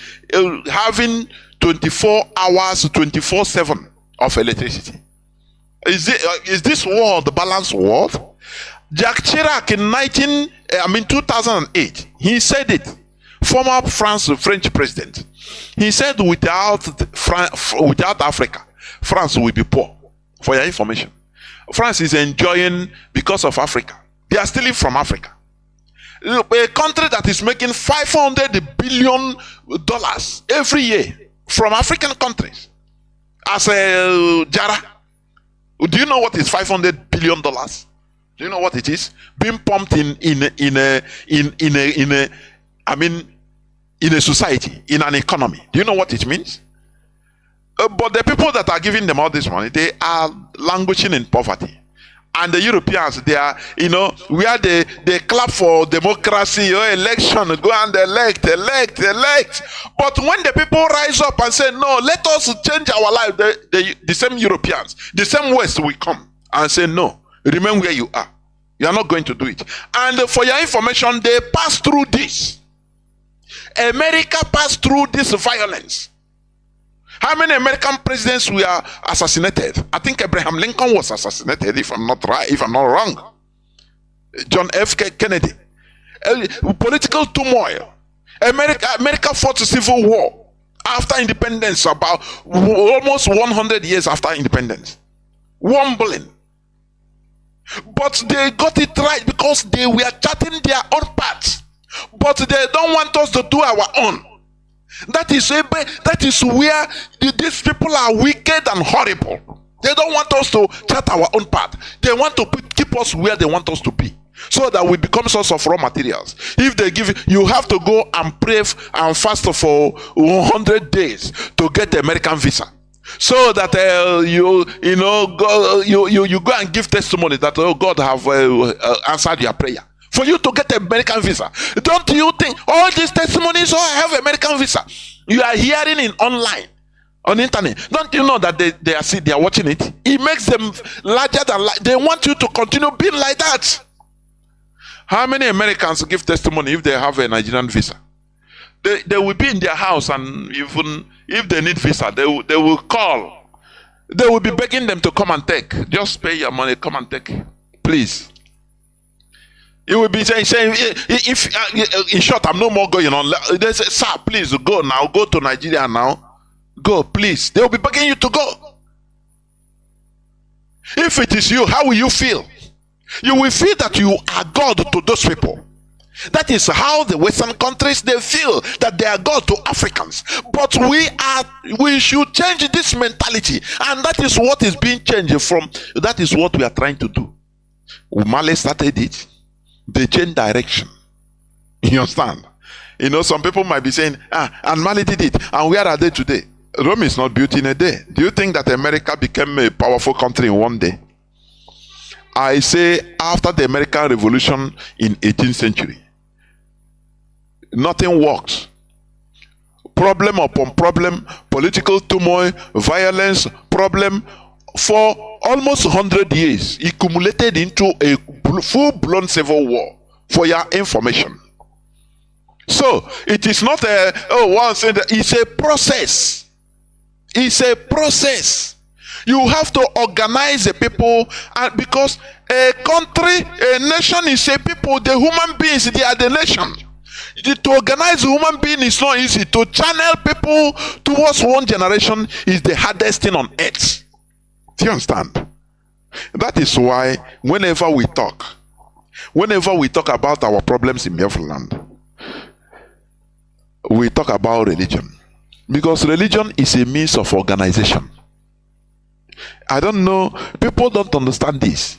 having 24 hours, 24/7 of electricity. Is this world the balanced world? Jacques Chirac in 2008, he said it. Former French president. He said without Africa, France will be poor. For your information, France is enjoying because of Africa. They are stealing from Africa. A country that is making $500 billion every year from African countries as a Jara. Do you know what is $500 billion? Do you know what it is? Being pumped in a society, in an economy. Do you know what it means? But the people that are giving them all this money, they are languishing in poverty. And the Europeans, they are, where they clap for democracy or election, go and elect. But when the people rise up and say, no, let us change our life, the same Europeans, the same West will come and say, no, remain where you are. You are not going to do it. And for your information, they pass through this. America passed through this violence. How many American presidents were assassinated? I think Abraham Lincoln was assassinated, if I'm not wrong. John F. Kennedy. Political turmoil. America fought a civil war after independence, about almost 100 years after independence. Wombling. But they got it right because they were charting their own path. But they don't want us to do our own. That is where these people are wicked and horrible. They don't want us to chart our own path. They want to keep us where they want us to be, so that we become source of raw materials. If they give you have to go and pray and fast for 100 days to get the American visa, so that you go and give testimony that God have answered your prayer for you to get the American visa. Don't you think all these testimonies? Oh, I have American visa. You are hearing it online on the internet. Don't you know that they are watching it? It makes them larger than life. They want you to continue being like that. How many Americans give testimony if they have a Nigerian visa? They will be in their house, and even if they need visa, they will call. They will be begging them to come and take. Just pay your money, come and take, please. It will be saying if in short, I'm no more going on. They say, sir, please go now. Go to Nigeria now. Go, please. They will be begging you to go. If it is you, how will you feel? You will feel that you are God to those people. That is how the Western countries, they feel that they are God to Africans. But we should change this mentality, and that is what is being changed from. That is what we are trying to do. Umale started it. They change direction. You understand? Some people might be saying, and Mali did it, and where are they today? Rome is not built in a day. Do you think that America became a powerful country in one day? I say after the American Revolution in 18th century, nothing works. Problem upon problem, political turmoil, violence, problem for almost 100 years. It accumulated into a full-blown civil war, for your information. So it is not it's a process. It's a process. You have to organize the people, and because a country, a nation is a people. The human beings, they are the nation. To organize a human being is not easy. To channel people towards one generation is the hardest thing on earth. Do you understand? That is why whenever we talk about our problems in Biafra land, we talk about religion, because religion is a means of organization. I don't know, people don't understand this.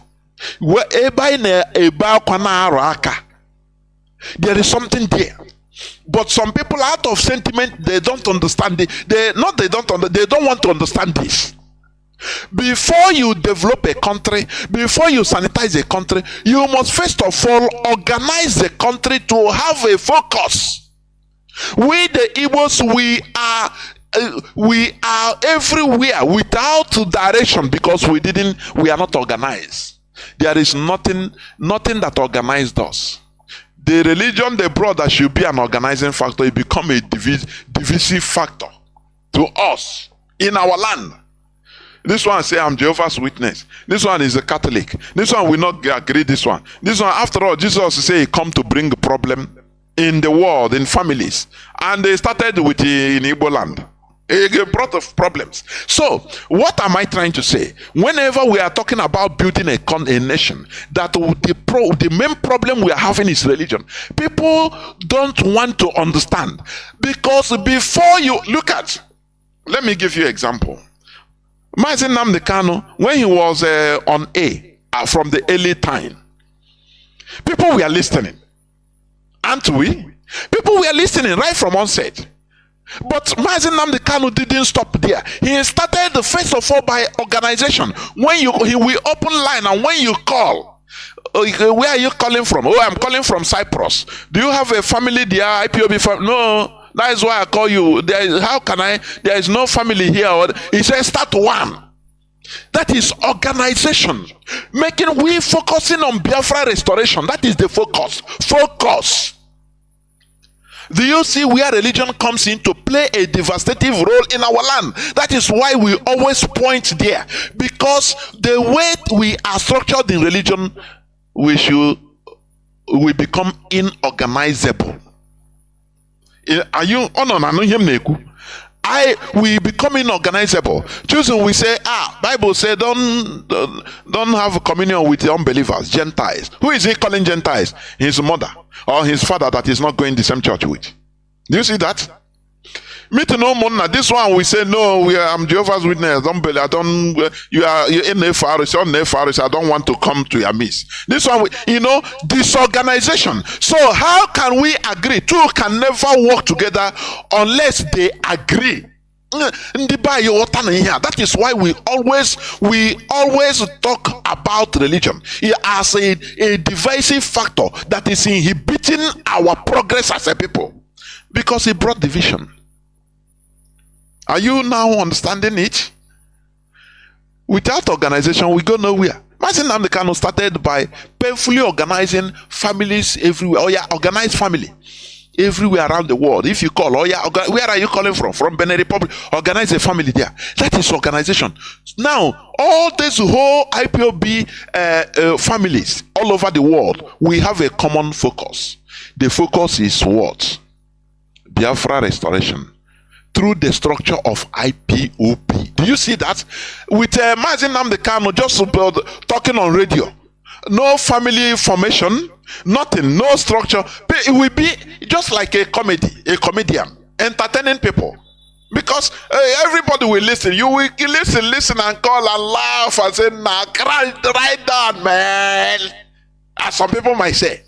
There is something there, but some people, out of sentiment, they don't understand it. They don't want to understand this. Before you develop a country, before you sanitize a country, you must first of all organize the country to have a focus. We the Igbos, we are everywhere without direction, because we are not organized. There is nothing that organized us. The religion they brought that should be an organizing factor, it become a divisive factor to us in our land. This one say, I'm Jehovah's Witness. This one is a Catholic. This one will not agree. This one, after all, Jesus say he come to bring a problem in the world, in families, and they started with in Igbo land. It brought of problems. So what am I trying to say? Whenever we are talking about building a nation, that the main problem we are having is religion. People don't want to understand, because before you look at, let me give you an example. Mazi Nnamdi Kanu, when he was on from the early time, people were listening, aren't we? People were listening right from onset. But Mazi Nnamdi Kanu didn't stop there. He started first of all by organization. When he will open line, and when you call, where are you calling from? Oh, I'm calling from Cyprus. Do you have a family there? IPOB family? No. That is why I call you. There is no family here. He says start one. That is organization. We focusing on Biafra restoration. That is the focus. Focus. Do you see where religion comes in to play a devastating role in our land? That is why we always point there. Because the way we are structured in religion, we become inorganizable. we become inorganizable. Choosing, we say, Bible say don't have communion with the unbelievers, Gentiles. Who is he calling Gentiles? His mother or his father that is not going the same church with. Do you see that? Me to know more. This one we say no. I'm Jehovah's Witness. Don't believe. I don't. You're in the Pharisee. On the Pharisee. I don't want to come to your midst. This one, disorganization. So how can we agree? Two can never work together unless they agree. That is why we always talk about religion as a divisive factor that is inhibiting our progress as a people, because it brought division. Are you now understanding it? Without organization, we go nowhere. Mazi Nnamdi Kanu started by painfully organizing families everywhere. Oh yeah, organized family everywhere around the world. If you call, where are you calling from? From Benin Republic. Organize a family there. That is organization. Now, all these whole IPOB families all over the world, we have a common focus. The focus is what? Biafra restoration through the structure of IPOB. Do you see that? With Mazi Nnamdi Kanu just talking on radio, no family formation, nothing, no structure. It will be just like a comedian, entertaining people. Because everybody will listen. You will listen and call and laugh and say, nah, write down, man. As some people might say,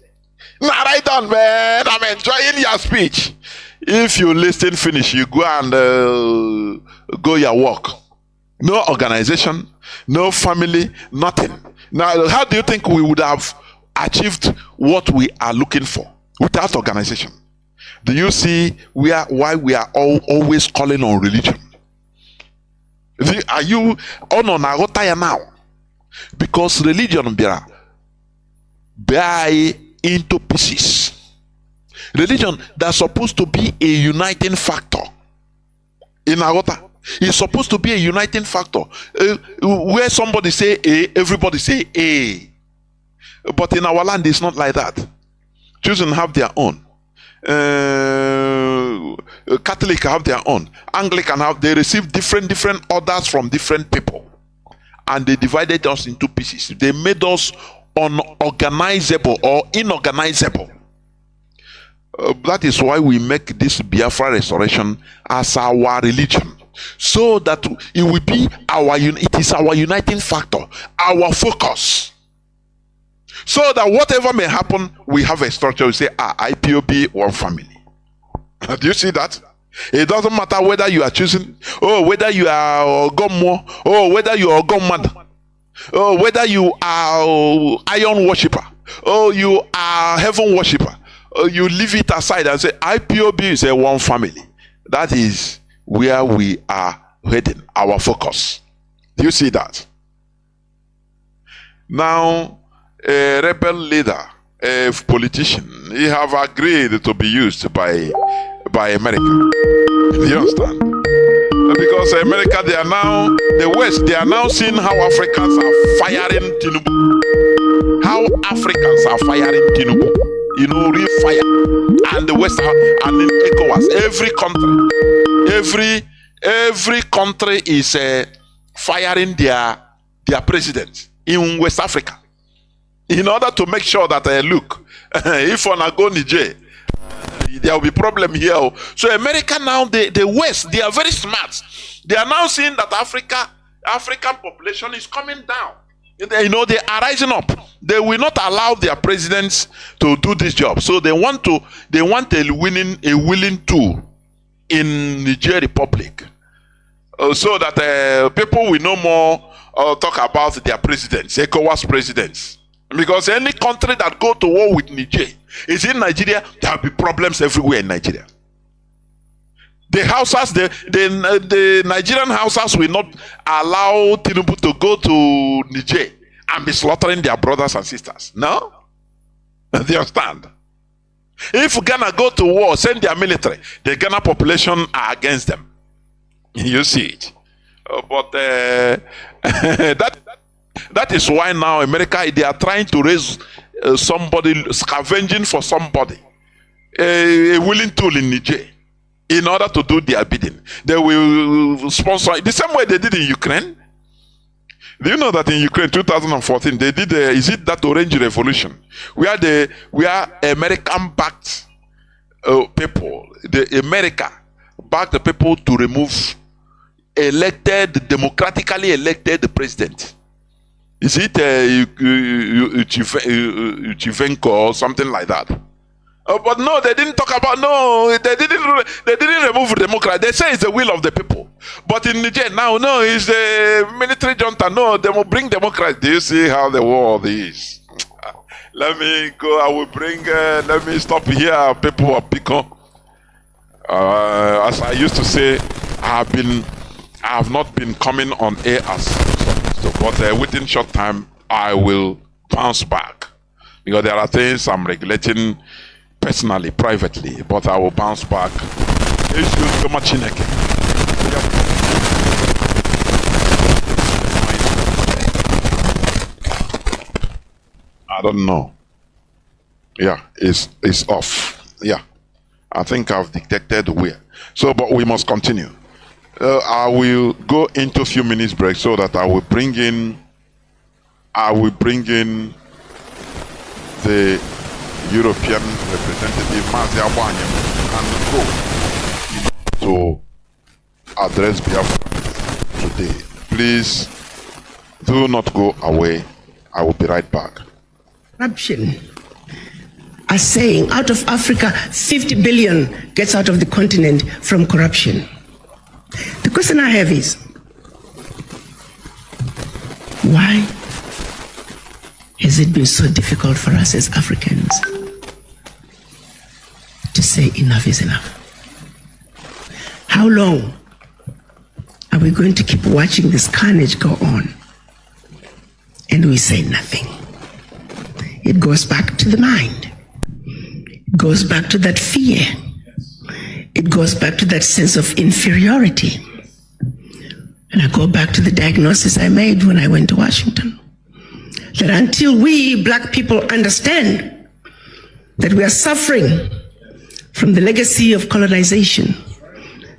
nah, write down, man. I'm enjoying your speech. If you listen, finish, you go and go your work. No organization, no family, nothing. Now, how do you think we would have achieved what we are looking for without organization? Do you see why we are always calling on religion? Are you on now? Because religion be into pieces. Religion that's supposed to be a uniting factor in Agota is supposed to be a uniting factor where somebody say A, everybody say A. But in our land, it's not like that. Children have their own. Catholic have their own. Anglican they receive different orders from different people, and they divided us into pieces. They made us unorganizable or inorganizable. That is why we make this Biafra restoration as our religion, so that it will be it is our uniting factor, our focus, so that whatever may happen, we have a structure. We say, IPOB, one family. Do you see that? It doesn't matter whether you are choosing, whether you are Ogomo, whether you are Ogomad, whether you are iron worshipper, you are heaven worshipper. You leave it aside and say IPOB is a one family. That is where we are heading, our focus. Do you see that? Now, a rebel leader, a politician, he have agreed to be used by America. Do you understand? Because America, the West, they are now seeing how Africans are firing Tinubu. How Africans are firing Tinubu. Real fire. And the West and in ECOWAS, every country is firing their president in West Africa, in order to make sure that look, if on go Niger, there will be problem here. So America now, the West, they are very smart. They are now seeing that African population is coming down. They are rising up. They will not allow their presidents to do this job. So they want a willing tool in Niger Republic, so that people will no more talk about their presidents, ECOWAS presidents. Because any country that go to war with Niger is in Nigeria, there will be problems everywhere in Nigeria. The Hausas, the Nigerian Hausas will not allow Tinubu to go to Niger and be slaughtering their brothers and sisters. No? Do you understand? If Ghana go to war, send their military, the Ghana population are against them. You see it. But that is why now America, they are trying to raise somebody, scavenging for somebody, a willing tool in Niger. in order to do their bidding. They will sponsor the same way they did in Ukraine. Do you know that in Ukraine 2014 they did is it that Orange Revolution where American-backed people, the America backed the people to remove democratically elected president. Is it Yushchenko or something like that? But no, they didn't talk about they didn't remove democracy. They say it's the will of the people. But in Niger now, no, it's the military junta. No, they will bring democracy. Do you see how the world is? Let me go. I will bring. Let me stop here. People are picking. As I used to say, I have not been coming on air as so, but within short time I will bounce back because there are things I'm regulating personally, privately, but I will bounce back. I don't know. Yeah, it's off. Yeah, I think I've detected where. So, but we must continue. I will go into a few minutes break so that I will bring in the European representative Mazi and go to address Biafra today. Please do not go away. I will be right back. Corruption are saying out of Africa, 50 billion gets out of the continent from corruption. The question I have is, why has it been so difficult for us as Africans to say enough is enough? How long are we going to keep watching this carnage go on and we say nothing? It goes back to the mind. It goes back to that fear. It goes back to that sense of inferiority. And I go back to the diagnosis I made when I went to Washington. That until we black people understand that we are suffering from the legacy of colonization,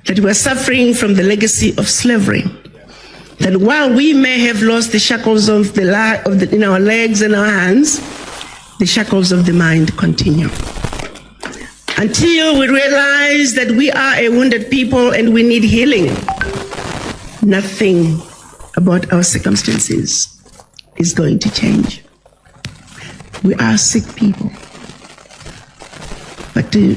that we are suffering from the legacy of slavery, that while we may have lost the shackles of in our legs and our hands, the shackles of the mind continue. Until we realize that we are a wounded people and we need healing, nothing about our circumstances is going to change. We are sick people. But to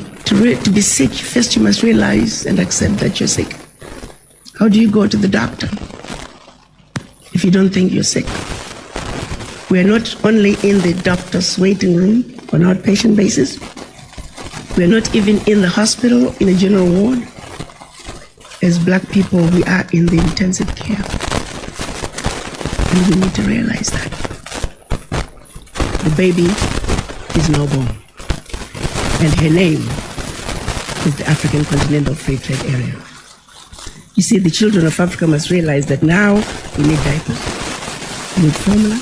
be sick, first you must realize and accept that you're sick. How do you go to the doctor if you don't think you're sick? We are not only in the doctor's waiting room on an outpatient basis. We are not even in the hospital in a general ward. As black people, we are in the intensive care. And we need to realize that. The baby is now born. And her name is the African Continental Free Trade Area. You see, the children of Africa must realize that now we need diapers, we need formula.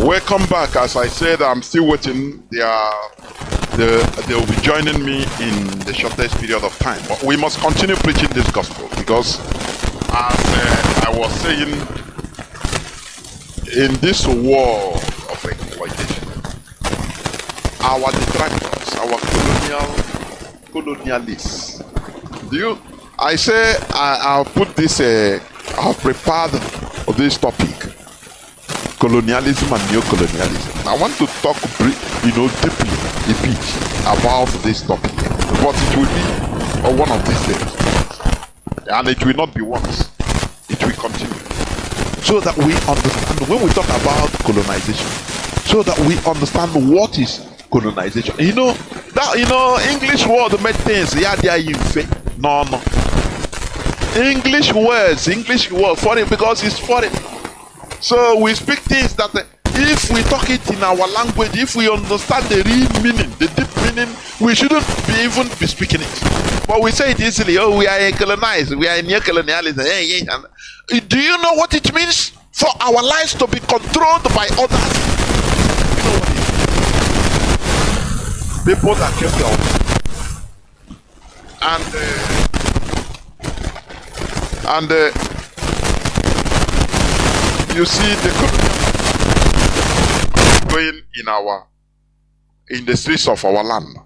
Welcome back. As I said, I'm still waiting. They will be joining me in the shortest period of time. But we must continue preaching this gospel because, as I was saying, in this war of exploitation, our detractors, our colonialists. I say I'll put this. I've prepared this topic: colonialism and neo-colonialism. I want to talk, deeply a bit about this topic, but it will be one of these days, and it will not be once. It will continue, so that we understand when we talk about colonization, so that we understand what is colonization. English word make things no. English words foreign because it's foreign. So we speak things that if we talk it in our language, if we understand the real meaning, the deep meaning, we shouldn't even be speaking it. But we say it easily. Oh, we are colonized. We are neo-colonialism. Do you know what it means for our lives to be controlled by others? You know what it is? People that came here. and you see the going in the streets of our land,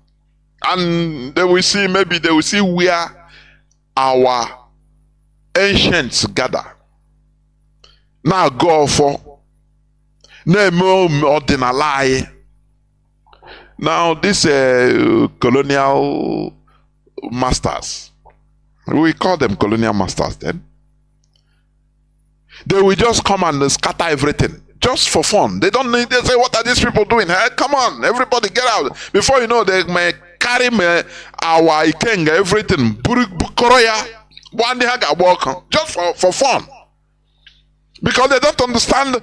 and they will see where our ancients gather. Now go for ordinary. Now this colonial masters, we call them colonial masters then. They will just come and scatter everything just for fun. They don't need. They say, "What are these people doing? Hey, come on, everybody, get out!" Before you know, they may carry our ikenga, everything, bukoroya, one day walk just for fun, because they don't understand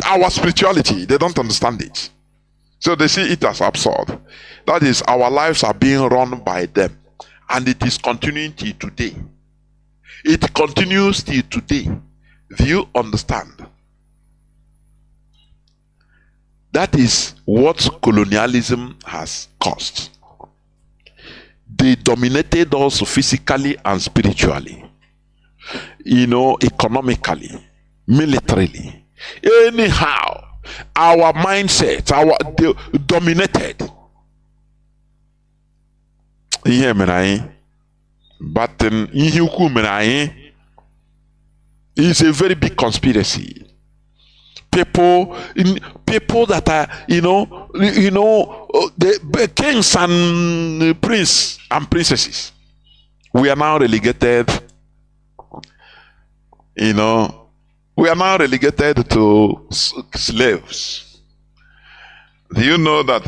our spirituality. They don't understand it, so they see it as absurd. That is, our lives are being run by them, and it is continuing till today. It continues till today. Do you understand? That is what colonialism has caused. They dominated us physically and spiritually, economically, militarily. Anyhow, our mindset, they dominated. But it's a very big conspiracy. People that are, the kings and prince and princesses, we are now relegated. We are now relegated to slaves. Do you know that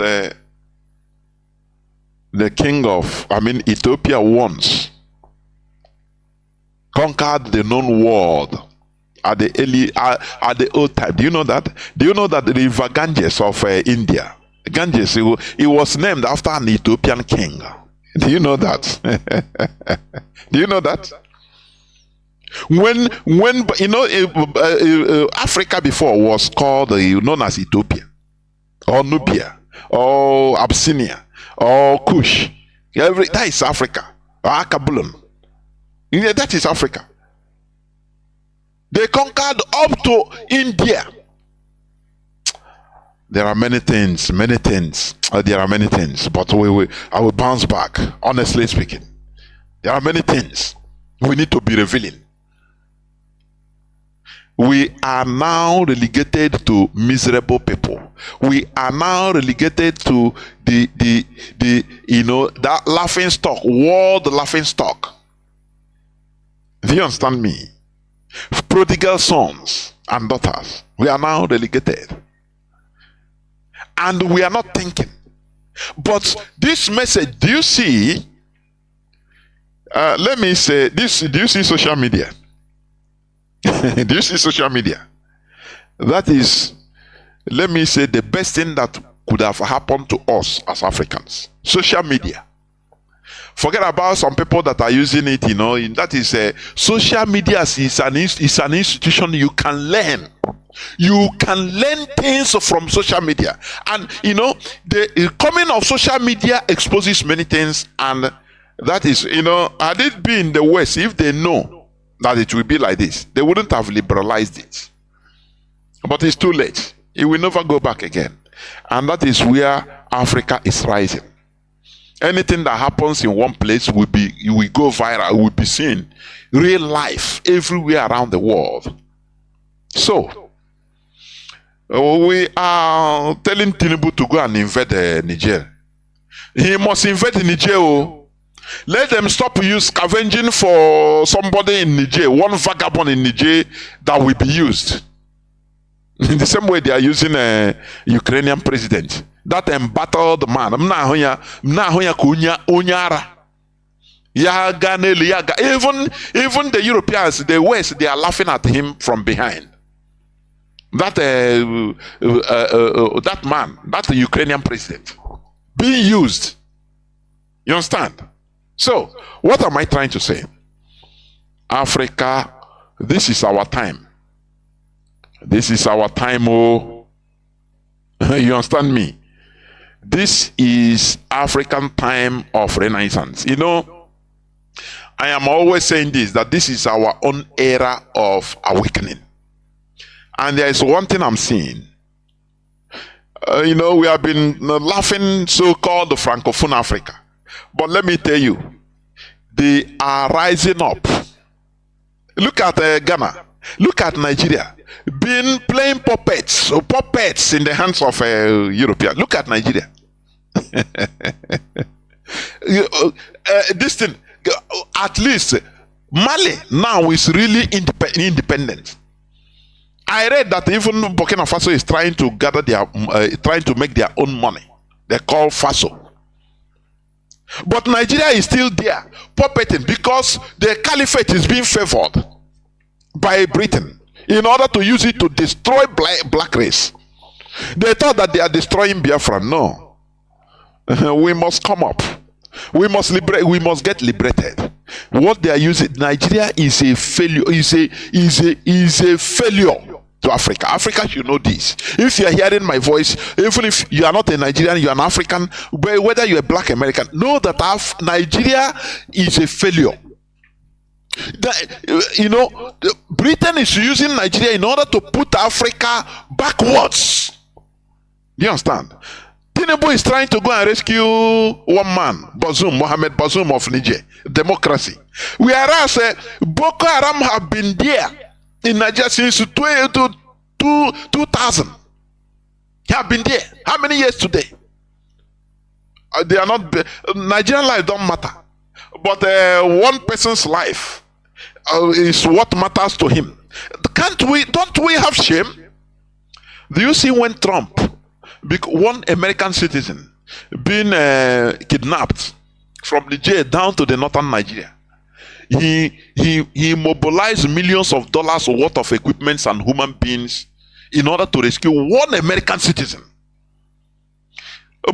the king of, Ethiopia once conquered the known world at the old time? Do you know that? Do you know that the river Ganges of India, Ganges, it was named after an Ethiopian king? Do you know that? Do you know that? When Africa before was called known as Ethiopia, or Nubia, or Abyssinia, or Kush, that is Africa, or Akabulon. That is Africa. They conquered up to India. There are many things. There are many things, but I will bounce back. Honestly speaking, there are many things we need to be revealing. We are now relegated to miserable people. We are now relegated to that laughing stock, world laughing stock. Do you understand me? Prodigal sons and daughters, we are now relegated, and we are not thinking. But this message, do you see? Let me say this: do you see social media? Do you see social media? That is, let me say, the best thing that could have happened to us as Africans. Social media. Forget about some people that are using it, that is social media is an institution you can learn. You can learn things from social media. And the coming of social media exposes many things, and that is, had it been in the West, if they know that it will be like this, they wouldn't have liberalized it. But it's too late. It will never go back again. And that is where Africa is rising. Anything that happens in one place will go viral, will be seen real life everywhere around the world. So we are telling Tinubu to go and invade Niger. He must invade Niger. Let them stop scavenging for somebody in Niger, one vagabond in Niger that will be used. In the same way they are using a Ukrainian president. That embattled man. Even the Europeans, the West, they are laughing at him from behind. That man, that Ukrainian president, being used. You understand? So, what am I trying to say? Africa, this is our time. This is our time, oh. You understand me? This is African time of renaissance. I am always saying this, that this is our own era of awakening. And there is one thing I'm seeing. We have been laughing so-called the Francophone Africa. But let me tell you, they are rising up. Look at Ghana. Look at Nigeria. Been playing puppets in the hands of Europeans. Look at Nigeria. This thing, at least Mali now is really independent. I read that even Burkina Faso is trying to gather trying to make their own money. They call Faso. But Nigeria is still there, puppeting, because the caliphate is being favored by Britain in order to use it to destroy black race. They thought that they are destroying Biafra. No. We must come up. We must liberate. We must get liberated. What they are using, Nigeria is a failure. Is a failure to Africa. Africa should know this. If you are hearing my voice, even if you are not a Nigerian, you are an African, but whether you are Black American, know that Nigeria is a failure. Britain is using Nigeria in order to put Africa backwards. Do you understand? Tinubu is trying to go and rescue one man, Mohamed Bazoum of Niger, democracy. Whereas Boko Haram have been there in Nigeria since 2000. They have been there. How many years today? They are not. Nigerian life don't matter, but one person's life is what matters to him. Don't we have shame? Do you see when Trump, one American citizen, being kidnapped from Niger down to the northern Nigeria? He mobilized millions of dollars worth of equipments and human beings in order to rescue one American citizen.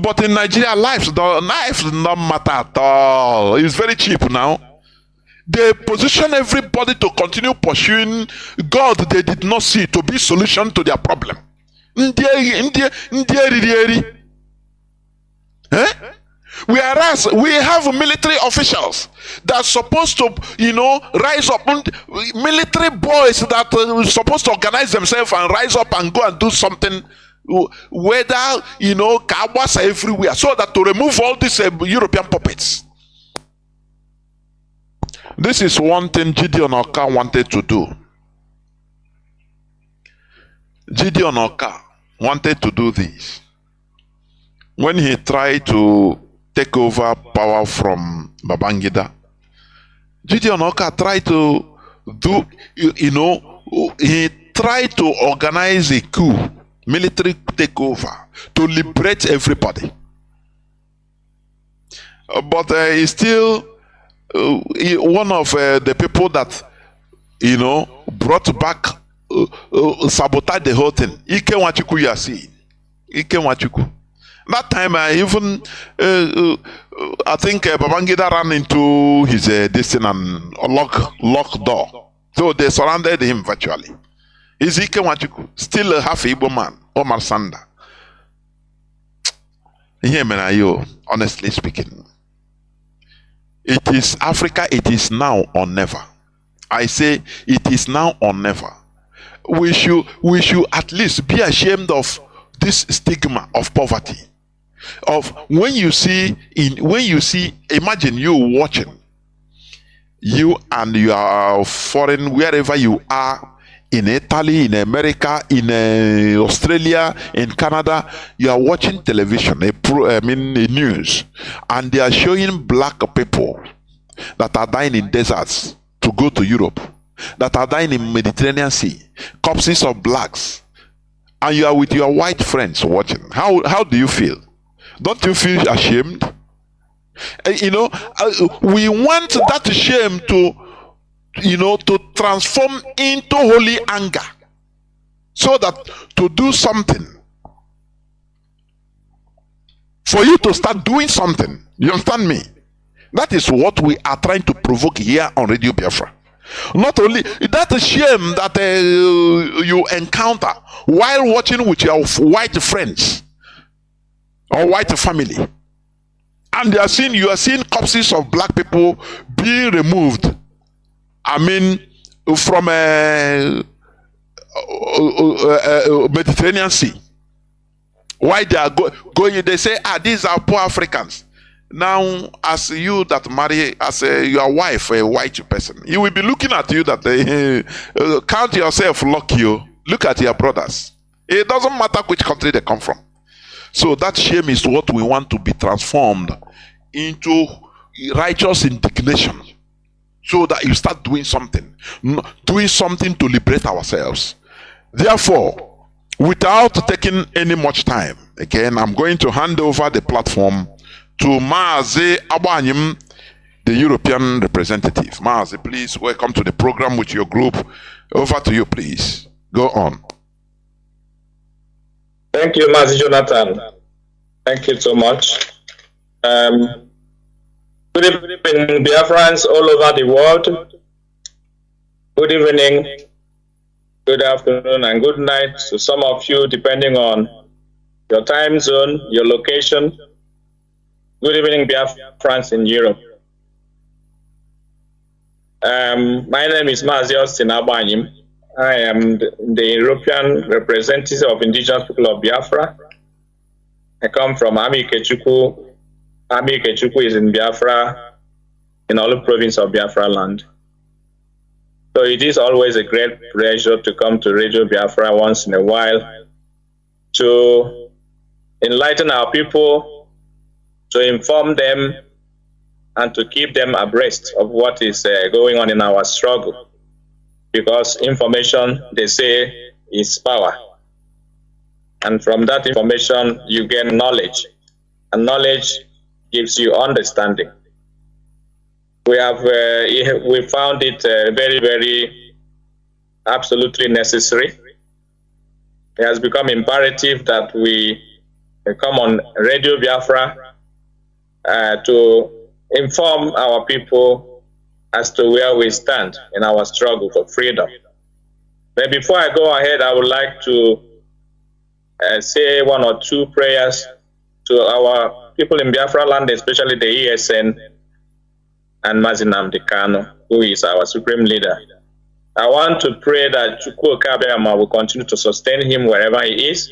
But in Nigeria, lives don't matter at all. It's very cheap now. They position everybody to continue pursuing God they did not see to be solution to their problem. Whereas we have military officials that are supposed to, rise up, military boys that are supposed to organize themselves and rise up and go and do something, whether, Kawas are everywhere, so that to remove all these European puppets. This is one thing Gideon Oka wanted to do. Gideon Oka wanted to do this. When he tried to take over power from Babangida, Gideon Oka tried to do, he tried to organize a coup, military takeover, to liberate everybody. But he's still one of the people that, brought back, sabotage the whole thing. Ike Wachuku, you are seeing. Ike Wachuku. That time, I think Babangida ran into his destiny and locked door. So they surrounded him virtually. Is Ike Wachuku still a half Igbo man? Omar Sanda. Here, honestly speaking, it is Africa, it is now or never. I say it is now or never. We should at least be ashamed of this stigma of poverty. Of when you see, imagine you watching, you and your foreign, wherever you are, in Italy, in America, in Australia, in Canada, you are watching television, news, and they are showing black people that are dying in deserts to go to Europe, that are dying in Mediterranean Sea, corpses of blacks, and you are with your white friends watching. How do you feel? Don't you feel ashamed? We want that shame to transform into holy anger, so that to do something, for you to start doing something. You understand me? That is what we are trying to provoke here on Radio Biafra. Not only that shame that you encounter while watching with your white friends or white family, And you are seeing corpses of black people being removed. I mean, from a Mediterranean Sea. Why they are going? They say, these are poor Africans. Now, as you that marry, as your wife, a white person, you will be looking at you that count yourself lucky. Look at your brothers. It doesn't matter which country they come from. So that shame is what we want to be transformed into righteous indignation. So that you start doing something to liberate ourselves. Therefore, without taking any much time, again, I'm going to hand over the platform to Mazi Abanyim, the European representative. Mazi, please welcome to the program with your group. Over to you, please. Go on. Thank you, Mazi Jonathan. Thank you so much. Good evening, Biafrans all over the world. Good evening, good afternoon, and good night to some of you, depending on your time zone, your location. Good evening, Biafrans in Europe. My name is Mazi Abanyim. I am the European representative of indigenous people of Biafra. I come from Ami Ikechukwu. Ami Ikechukwu is in Biafra, in all the province of Biafra land. So it is always a great pleasure to come to Radio Biafra once in a while to enlighten our people, to inform them, and to keep them abreast of what is going on in our struggle. Because information, they say, is power. And from that information, you gain knowledge. And knowledge gives you understanding. We found it very, very absolutely necessary. It has become imperative that we come on Radio Biafra to inform our people as to where we stand in our struggle for freedom. But before I go ahead, I would like to say one or two prayers to our people in Biafra land, especially the ESN and Mazi Nnamdi Kanu, who is our supreme leader. I want to pray that Chukwu Okabiyama will continue to sustain him wherever he is.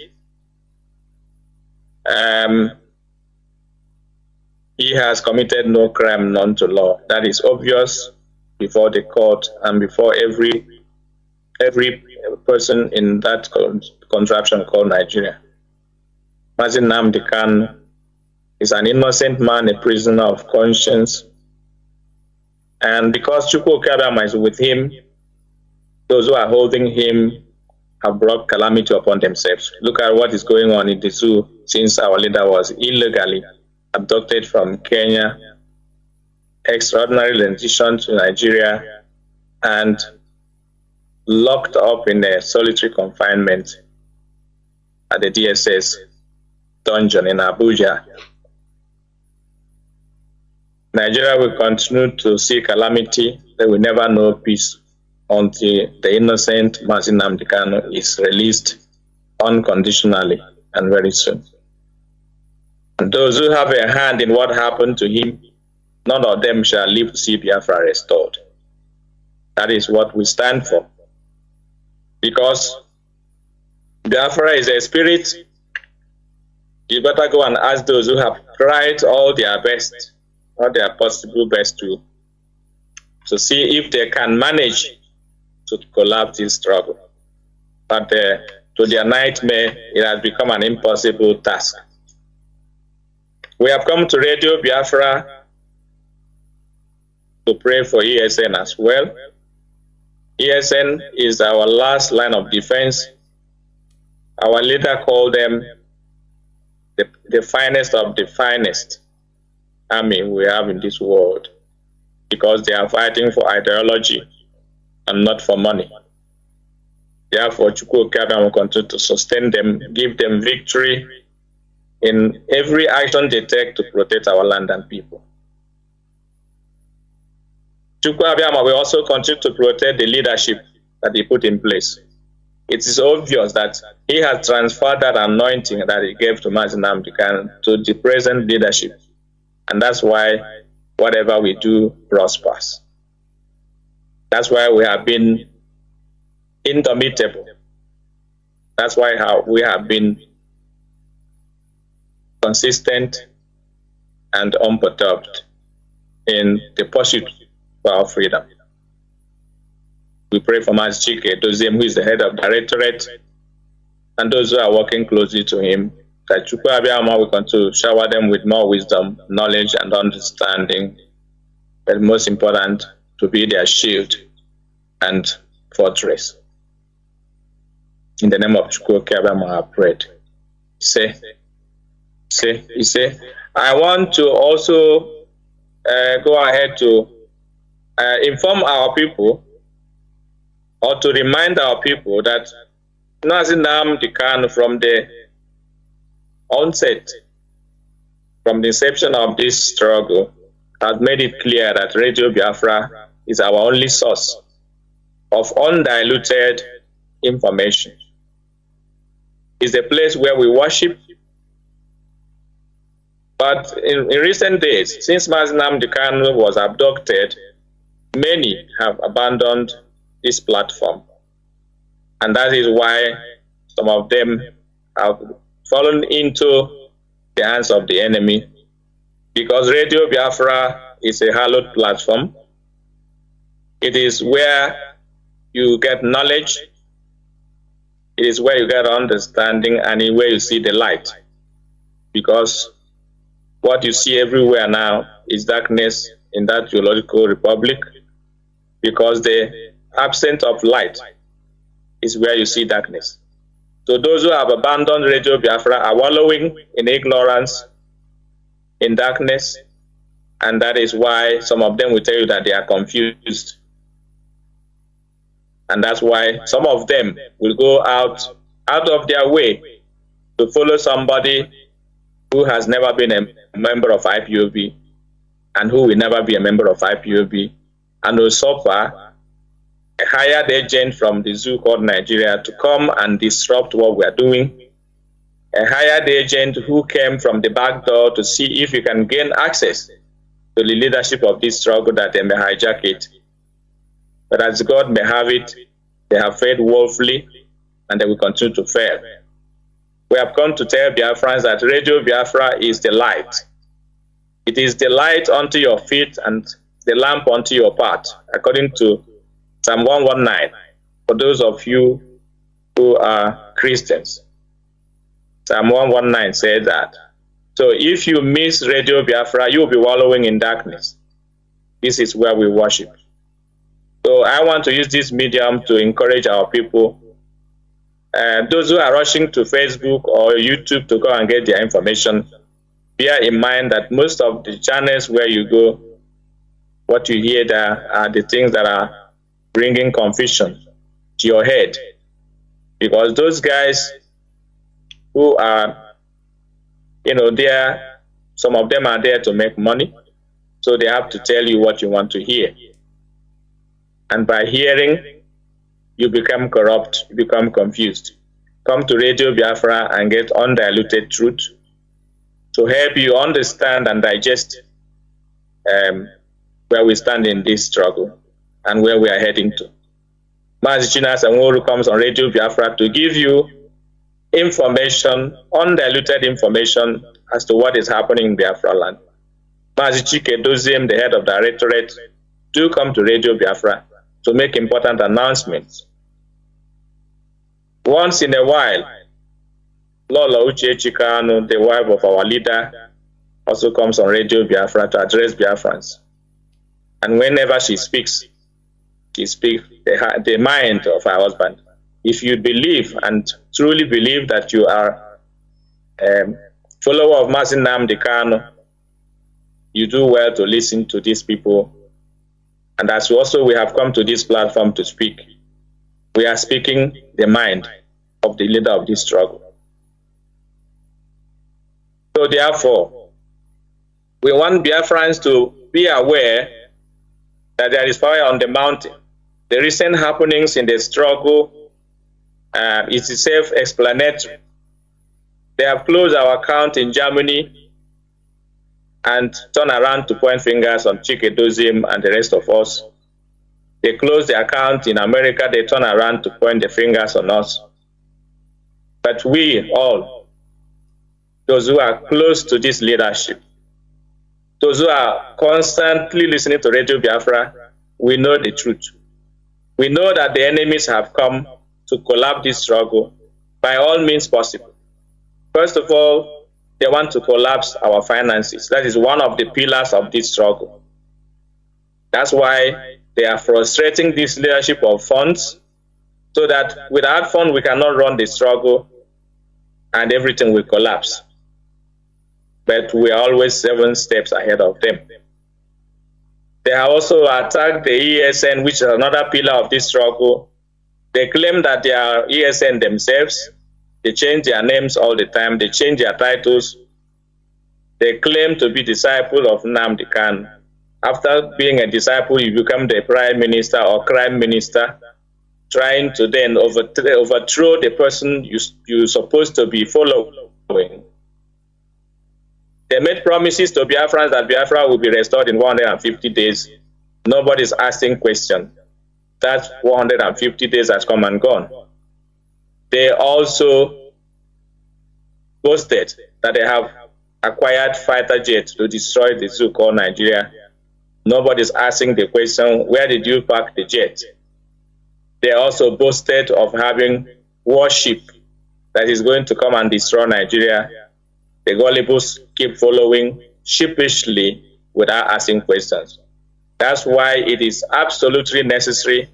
He has committed no crime known to law. That is obvious before the court and before every person in that contraption called Nigeria. Mazi Nnamdi Kanu is an innocent man, a prisoner of conscience. And because Chukwu Okabiyama is with him, those who are holding him have brought calamity upon themselves. Look at what is going on in the zoo since our leader was illegally abducted from Kenya, extraordinary rendition to Nigeria, and locked up in a solitary confinement at the DSS dungeon in Abuja. Nigeria will continue to see calamity. They will never know peace until the innocent Mazi Nnamdi Kanu is released unconditionally and very soon. And those who have a hand in what happened to him, none of them shall live to see Biafra restored. That is what we stand for. Because Biafra is a spirit, you better go and ask those who have tried all their best, all their possible best to see if they can manage to collapse this struggle. But to their nightmare, it has become an impossible task. We have come to Radio Biafra to pray for ESN as well. ESN is our last line of defense. Our leader called them the finest of the finest army we have in this world, because they are fighting for ideology and not for money. Therefore, Chukwu Okabiyama will continue to sustain them, give them victory in every action they take to protect our land and people. Chukwu Okabiyama will also continue to protect the leadership that he put in place. It is obvious that he has transferred that anointing that he gave to Mazi Nnamdi Kanu to the present leadership. And that's why whatever we do prospers. That's why we have been indomitable. That's why we have been consistent and unperturbed in the pursuit for our freedom. We pray for Mazi Chinedu, who is the head of directorate, and those who are working closely to him, that Chukwu Abiyama will continue to shower them with more wisdom, knowledge, and understanding, but most important, to be their shield and fortress. In the name of Chukwu Abiyama, I prayed. Say, I want to also go ahead to inform our people, or to remind our people, that Nnamdi Kanu, from the onset, from the inception of this struggle, has made it clear that Radio Biafra is our only source of undiluted information. It's a place where we worship. But in recent days, since Nnamdi Kanu was abducted, many have abandoned this platform. And that is why some of them have fallen into the hands of the enemy, because Radio Biafra is a hallowed platform. It is where you get knowledge, it is where you get understanding, and where you see the light. Because what you see everywhere now is darkness in that geological republic, because the absence of light is where you see darkness. So those who have abandoned Radio Biafra are wallowing in ignorance, in darkness, and that is why some of them will tell you that they are confused. And that's why some of them will go out of their way to follow somebody who has never been a member of IPOB and who will never be a member of IPOB, and will suffer a hired agent from the zoo called Nigeria to come and disrupt what we are doing, a hired agent who came from the back door to see if he can gain access to the leadership of this struggle, that they may hijack it. But as God may have it, they have failed woefully, and they will continue to fail. We have come to tell Biafrans that Radio Biafra is the light. It is the light unto your feet and the lamp unto your path, according to Psalm 119, for those of you who are Christians. Psalm 119 says that. So if you miss Radio Biafra, you will be wallowing in darkness. This is where we worship. So I want to use this medium to encourage our people. Those who are rushing to Facebook or YouTube to go and get their information, bear in mind that most of the channels where you go, what you hear there are the things that are bringing confusion to your head. Because those guys who are, there, some of them are there to make money, so they have to tell you what you want to hear. And by hearing, you become corrupt, you become confused. Come to Radio Biafra and get undiluted truth to help you understand and digest where we stand in this struggle and where we are heading to. Mazi Chinedu comes on Radio Biafra to give you information, undiluted information as to what is happening in Biafra land. Mazi Chinedu, the head of directorate, do come to Radio Biafra to make important announcements. Once in a while, Lola Kanu, the wife of our leader, also comes on Radio Biafra to address Biafrans. And whenever she speaks the mind of her husband. If you believe and truly believe that you are a follower of Mazi Nnamdi Kanu, you do well to listen to these people. And as also we have come to this platform to speak, we are speaking the mind of the leader of this struggle. So therefore, we want Biafrans to be aware that there is fire on the mountain. The recent happenings in the struggle is self-explanatory. They have closed our account in Germany. and turn around to point fingers on Chinedu and the rest of us. They close the account in America, they turn around to point the fingers on us. But we all, those who are close to this leadership, those who are constantly listening to Radio Biafra, we know the truth. We know that the enemies have come to collapse this struggle by all means possible. First of all, they want to collapse our finances. That is one of the pillars of this struggle. That's why they are frustrating this leadership of funds, so that without funds we cannot run the struggle and everything will collapse. But we are always 7 steps ahead of them. They have also attacked the ESN, which is another pillar of this struggle. They claim that they are ESN themselves. They change their names all the time. They change their titles. They claim to be disciple of Nnamdi Kanu. After being a disciple, you become the prime minister or crime minister, trying to then overthrow the person you're supposed to be following. They made promises to Biafrans that Biafra will be restored in 150 days. Nobody's asking questions. That 150 days has come and gone. They also boasted that they have acquired fighter jets to destroy the zoo called Nigeria. Nobody's asking the question, where did you park the jet? They also boasted of having warship that is going to come and destroy Nigeria. The gullibles keep following sheepishly without asking questions. That's why it is absolutely necessary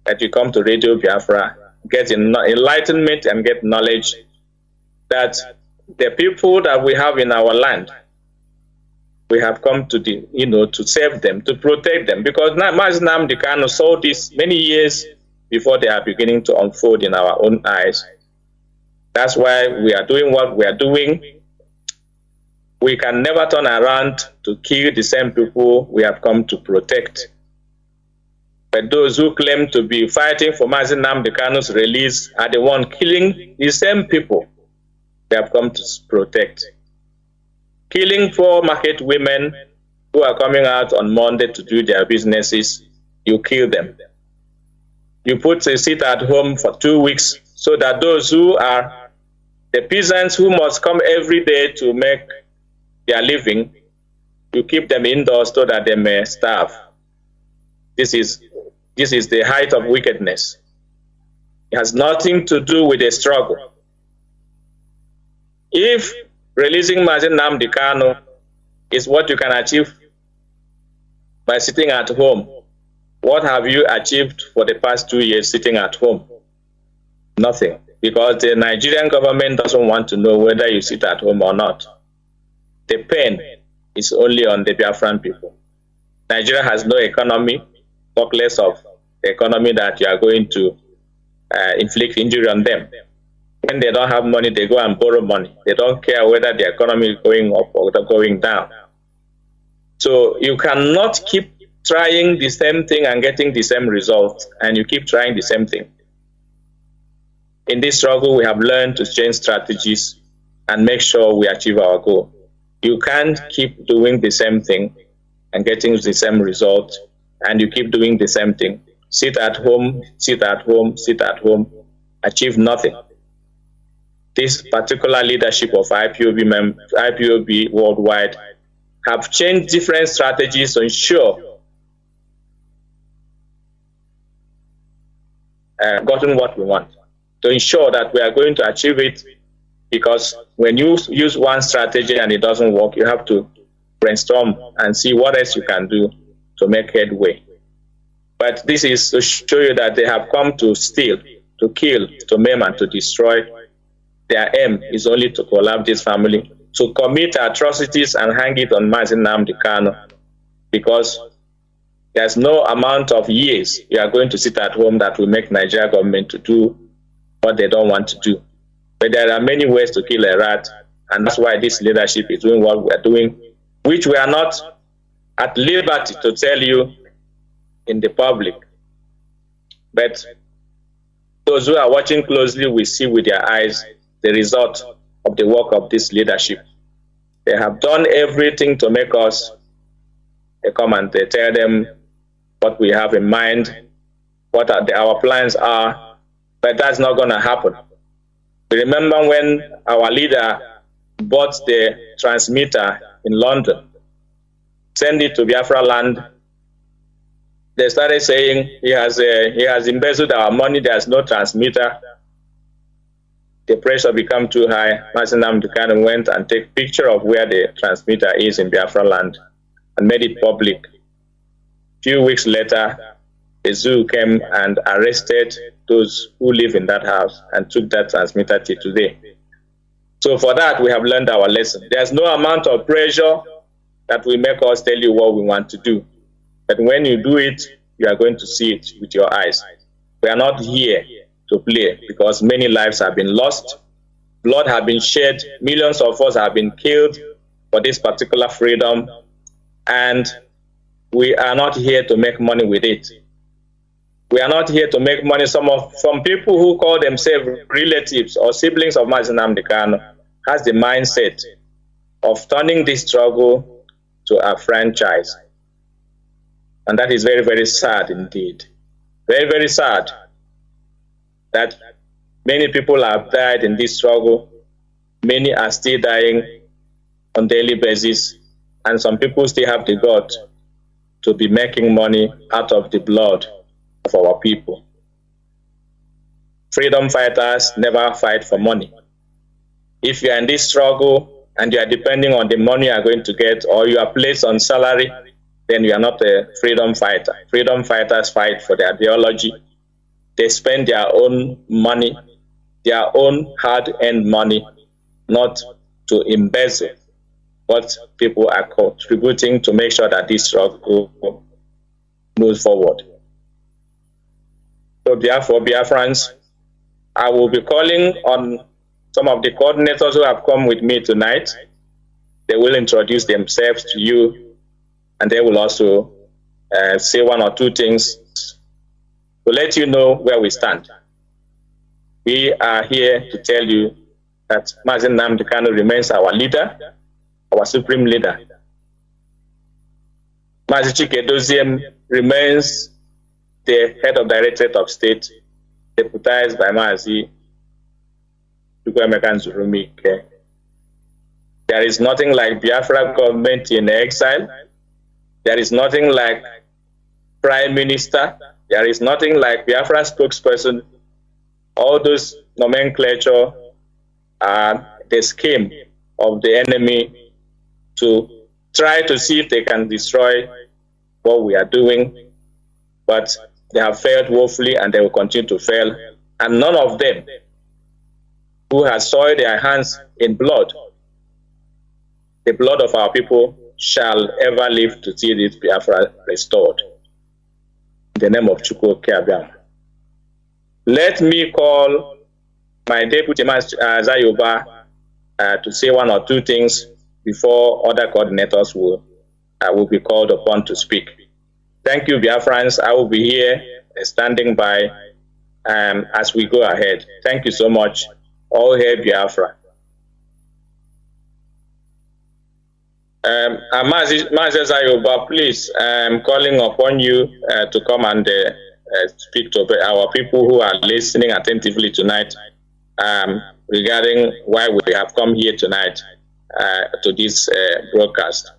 that you come to Radio Biafra, get enlightenment and get knowledge that the people that we have in our land, we have come to to save them, to protect them, because Mazi Nnamdi Kanu saw this many years before they are beginning to unfold in our own eyes. That's why we are doing what we are doing. We can never turn around to kill the same people we have come to protect. But those who claim to be fighting for Mazi Nnamdi Kanu's release are the ones killing the same people they have come to protect. Killing poor market women who are coming out on Monday to do their businesses, you kill them. You put a seat at home for 2 weeks so that those who are the peasants who must come every day to make their living, you keep them indoors so that they may starve. This is the height of wickedness. It has nothing to do with a struggle. If releasing Mazi Nnamdi Kanu is what you can achieve by sitting at home, what have you achieved for the past 2 years sitting at home? Nothing, because the Nigerian government doesn't want to know whether you sit at home or not. The pain is only on the Biafran people. Nigeria has no economy, talk less of the economy that you are going to inflict injury on them. When they don't have money, they go and borrow money. They don't care whether the economy is going up or going down. So you cannot keep trying the same thing and getting the same results, and you keep trying the same thing. In this struggle, we have learned to change strategies and make sure we achieve our goal. You can't keep doing the same thing and getting the same result, and you keep doing the same thing. Sit at home, sit at home, sit at home, achieve nothing. This particular leadership of IPOB worldwide have changed different strategies to ensure gotten what we want, to ensure that we are going to achieve it, because when you use one strategy and it doesn't work, you have to brainstorm and see what else you can do to make headway. But this is to show you that they have come to steal, to kill, to maim, and to destroy. Their aim is only to collapse this family, to commit atrocities and hang it on Mazi Nnamdi Kanu, because there's no amount of years you are going to sit at home that will make Nigeria government to do what they don't want to do. But there are many ways to kill a rat, and that's why this leadership is doing what we are doing, which we are not at liberty to tell you in the public. But those who are watching closely will see with their eyes the result of the work of this leadership. They have done everything to make us come and they tell them what we have in mind, what our plans are, but that's not going to happen. We remember when our leader bought the transmitter in London, sent it to Biafra land. They started saying he has embezzled our money, there's no transmitter. The pressure became too high. Mazi Nnamdi Kanu went and took a picture of where the transmitter is in Biafra land and made it public. A few weeks later, the zoo came and arrested those who live in that house and took that transmitter till today. So for that, we have learned our lesson. There's no amount of pressure that will make us tell you what we want to do. But when you do it, you are going to see it with your eyes. We are not here to play because many lives have been lost. Blood has been shed. Millions of us have been killed for this particular freedom. And we are not here to make money with it. We are not here to make money. Some people who call themselves relatives or siblings of Mazi Nnamdi Kanu has the mindset of turning this struggle to a franchise. And that is very, very sad indeed. Very, very sad that many people have died in this struggle. Many are still dying on a daily basis. And some people still have the gut to be making money out of the blood of our people. Freedom fighters never fight for money. If you are in this struggle and you are depending on the money you are going to get, or you are placed on salary, then you are not a freedom fighter. Freedom fighters fight for their ideology. They spend their own money, their own hard-earned money, not to embezzle what people are contributing to make sure that this struggle moves forward. So therefore, Biafrans, I will be calling on some of the coordinators who have come with me tonight. They will introduce themselves to you, and they will also say one or two things to let you know where we stand. We are here to tell you that Mazi Nnamdi Kanu remains our leader, our supreme leader. Mazi Chinedu remains the head of Directorate of State, deputized by Mazi. There is nothing like Biafra government in exile. There is nothing like Prime Minister. There is nothing like Biafra spokesperson. All those nomenclature are the scheme of the enemy to try to see if they can destroy what we are doing. But they have failed woefully and they will continue to fail. And none of them who has soiled their hands in blood, the blood of our people, shall ever live to see this Biafra restored. In the name of Chukwu Keabiam. Let me call my deputy Zayoba to say one or two things before other coordinators will be called upon to speak. Thank you, Biafrans. I will be here standing by as we go ahead. Thank you so much. All hail Biafra. Mazi Zayoba, please, I'm calling upon you to come and speak to our people who are listening attentively tonight regarding why we have come here tonight to this broadcast.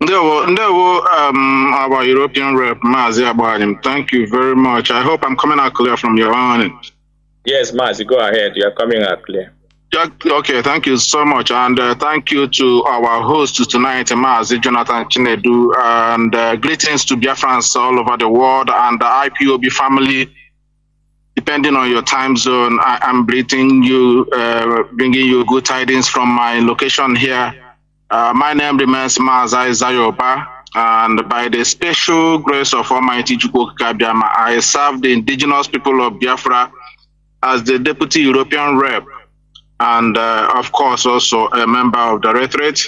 Our European rep, Mazi Abadim, thank you very much. I hope I'm coming out clear from your end. Yes, Mazi, go ahead. You are coming out clear. Okay, thank you so much. And thank you to our host tonight, Mazi Jonathan Chinedu. And greetings to Biafrans all over the world and the IPOB family. Depending on your time zone, I'm greeting you, bringing you good tidings from my location here. My name remains Mazi Zayoba, and by the special grace of Almighty Chukwu Kabiama, I serve the indigenous people of Biafra as the Deputy European Rep, and of course also a member of the Directorate.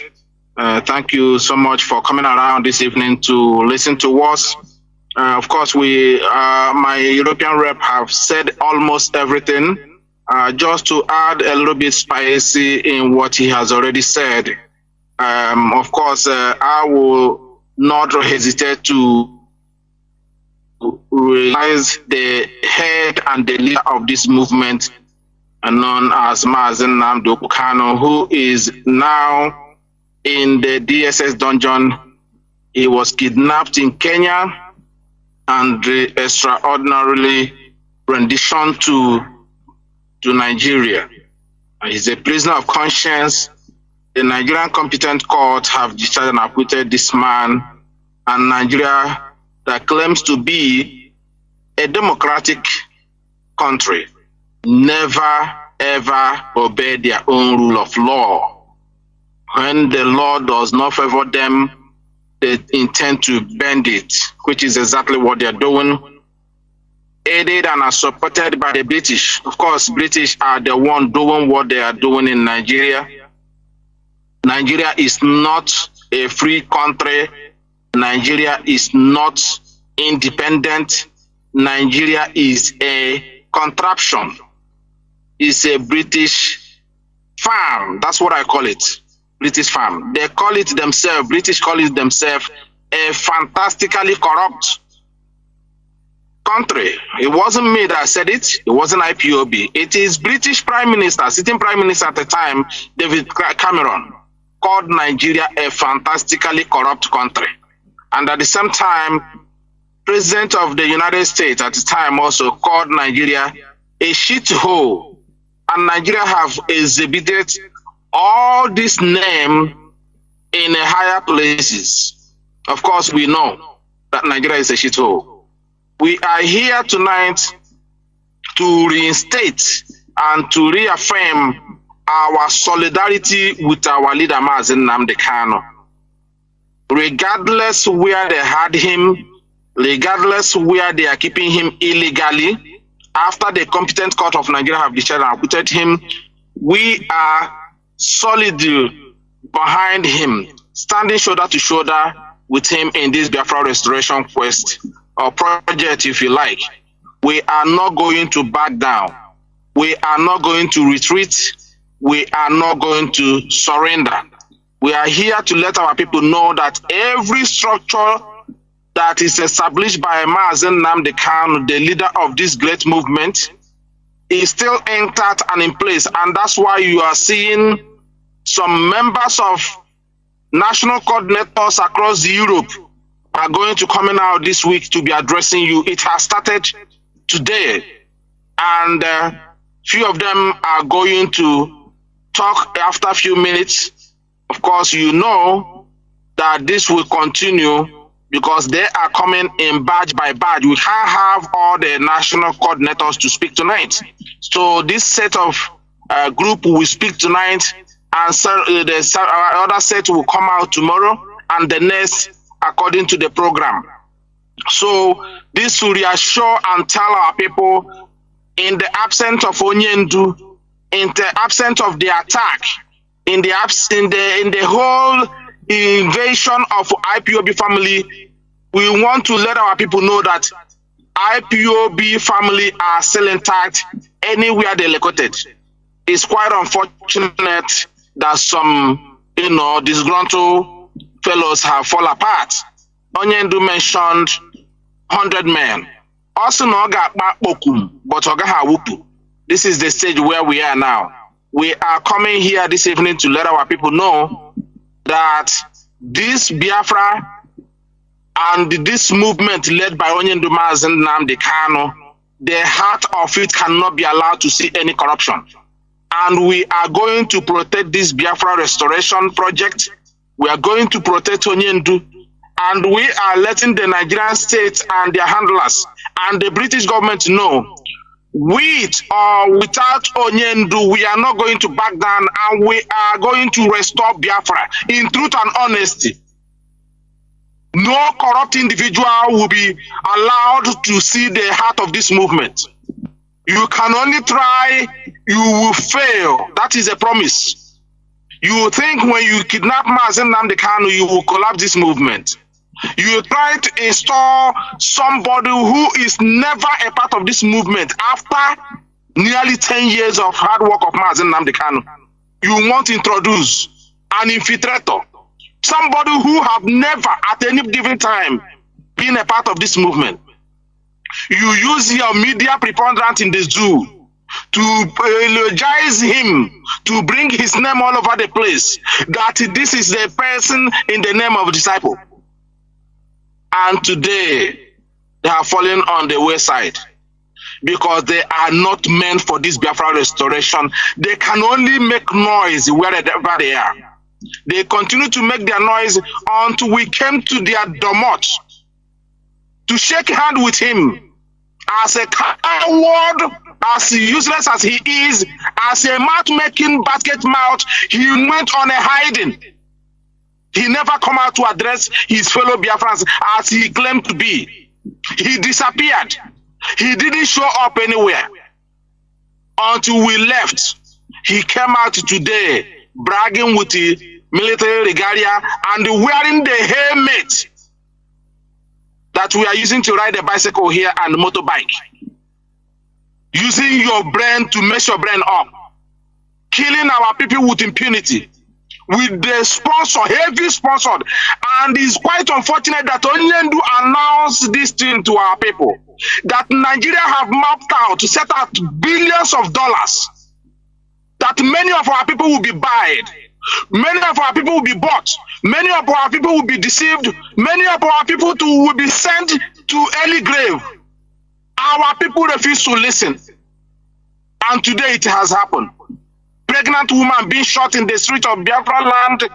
Thank you so much for coming around this evening to listen to us. Of course, my European Rep have said almost everything, just to add a little bit spicy in what he has already said, of course, I will not hesitate to realize the head and the leader of this movement, known as Mazi Nnamdi Kanu, who is now in the DSS dungeon. He was kidnapped in Kenya and extraordinarily renditioned to Nigeria. He's a prisoner of conscience. The Nigerian competent court have discharged and acquitted this man, and Nigeria, that claims to be a democratic country, never ever obey their own rule of law. When the law does not favor them, they intend to bend it, which is exactly what they're doing, aided and are supported by the British. Of course, British are the one doing what they are doing in Nigeria. Nigeria is not a free country. Nigeria is not independent. Nigeria is a contraption. It's a British farm. That's what I call it. British farm. They call it themselves, British call it themselves, a fantastically corrupt country. It wasn't me that said it. It wasn't IPOB. It is British Prime Minister, sitting Prime Minister at the time, David Cameron, called Nigeria a fantastically corrupt country. And at the same time, President of the United States at the time also called Nigeria a shithole. And Nigeria have exhibited all this name in higher places. Of course, we know that Nigeria is a shithole. We are here tonight to reinstate and to reaffirm our solidarity with our leader, Mazi Nnamdi Kanu. Regardless where they had him, regardless where they are keeping him illegally, after the competent court of Nigeria have decided and acquitted him, we are solid behind him, standing shoulder to shoulder with him in this Biafra restoration quest or project, if you like. We are not going to back down. We are not going to retreat. We are not going to surrender. We are here to let our people know that every structure that is established by Mazi Nnamdi Kanu, the leader of this great movement, is still intact and in place. And that's why you are seeing some members of national coordinators across Europe are going to come out this week to be addressing you. It has started today. And few of them are going to talk after a few minutes. Of course, you know that this will continue because they are coming in badge by badge. We can't have all the national coordinators to speak tonight. So this set of group will speak tonight, and the other set will come out tomorrow, and the next according to the program. So this will reassure and tell our people, in the absence of Onyendu, in the absence of the attack, in the whole invasion of IPOB family, we want to let our people know that IPOB family are still intact anywhere they're located. It's quite unfortunate that some, disgruntled fellows have fallen apart. Onyendu mentioned 100 men. Also, but this is the stage where we are now. We are coming here this evening to let our people know that this Biafra and this movement led by Onyendu Mazi Nnamdi Kanu, the heart of it cannot be allowed to see any corruption. And we are going to protect this Biafra restoration project. We are going to protect Onyendu. And we are letting the Nigerian state and their handlers and the British government know, with or without Onyendu, we are not going to back down, and we are going to restore Biafra in truth and honesty. No corrupt individual will be allowed to see the heart of this movement. You can only try, you will fail. That is a promise. You think when you kidnap Mazi Nnamdi Kanu, you will collapse this movement. You try to install somebody who is never a part of this movement after nearly 10 years of hard work of Mazi Nnamdi Kanu, you want to introduce an infiltrator, somebody who have never at any given time been a part of this movement. You use your media preponderance in the zoo to eulogize him, to bring his name all over the place, that this is the person in the name of a disciple. And today, they are falling on the wayside because they are not meant for this Biafra restoration. They can only make noise wherever they are. They continue to make their noise until we came to their domot to shake hand with him. As a coward, as useless as he is, as a mouth-making basket mouth, he went on a hiding. He never come out to address his fellow Biafrans as he claimed to be. He disappeared. He didn't show up anywhere. Until we left, he came out today bragging with the military regalia and wearing the helmet that we are using to ride a bicycle here and motorbike. Using your brain to mess your brain up. Killing our people with impunity. With the sponsor, heavy sponsored. And it's quite unfortunate that Chinedu announced this thing to our people. That Nigeria have mapped out to set out billions of dollars. That many of our people will be buyed. Many of our people will be bought. Many of our people will be deceived. Many of our people will be sent to early grave. Our people refuse to listen. And today it has happened. Pregnant woman being shot in the street of Biafra land.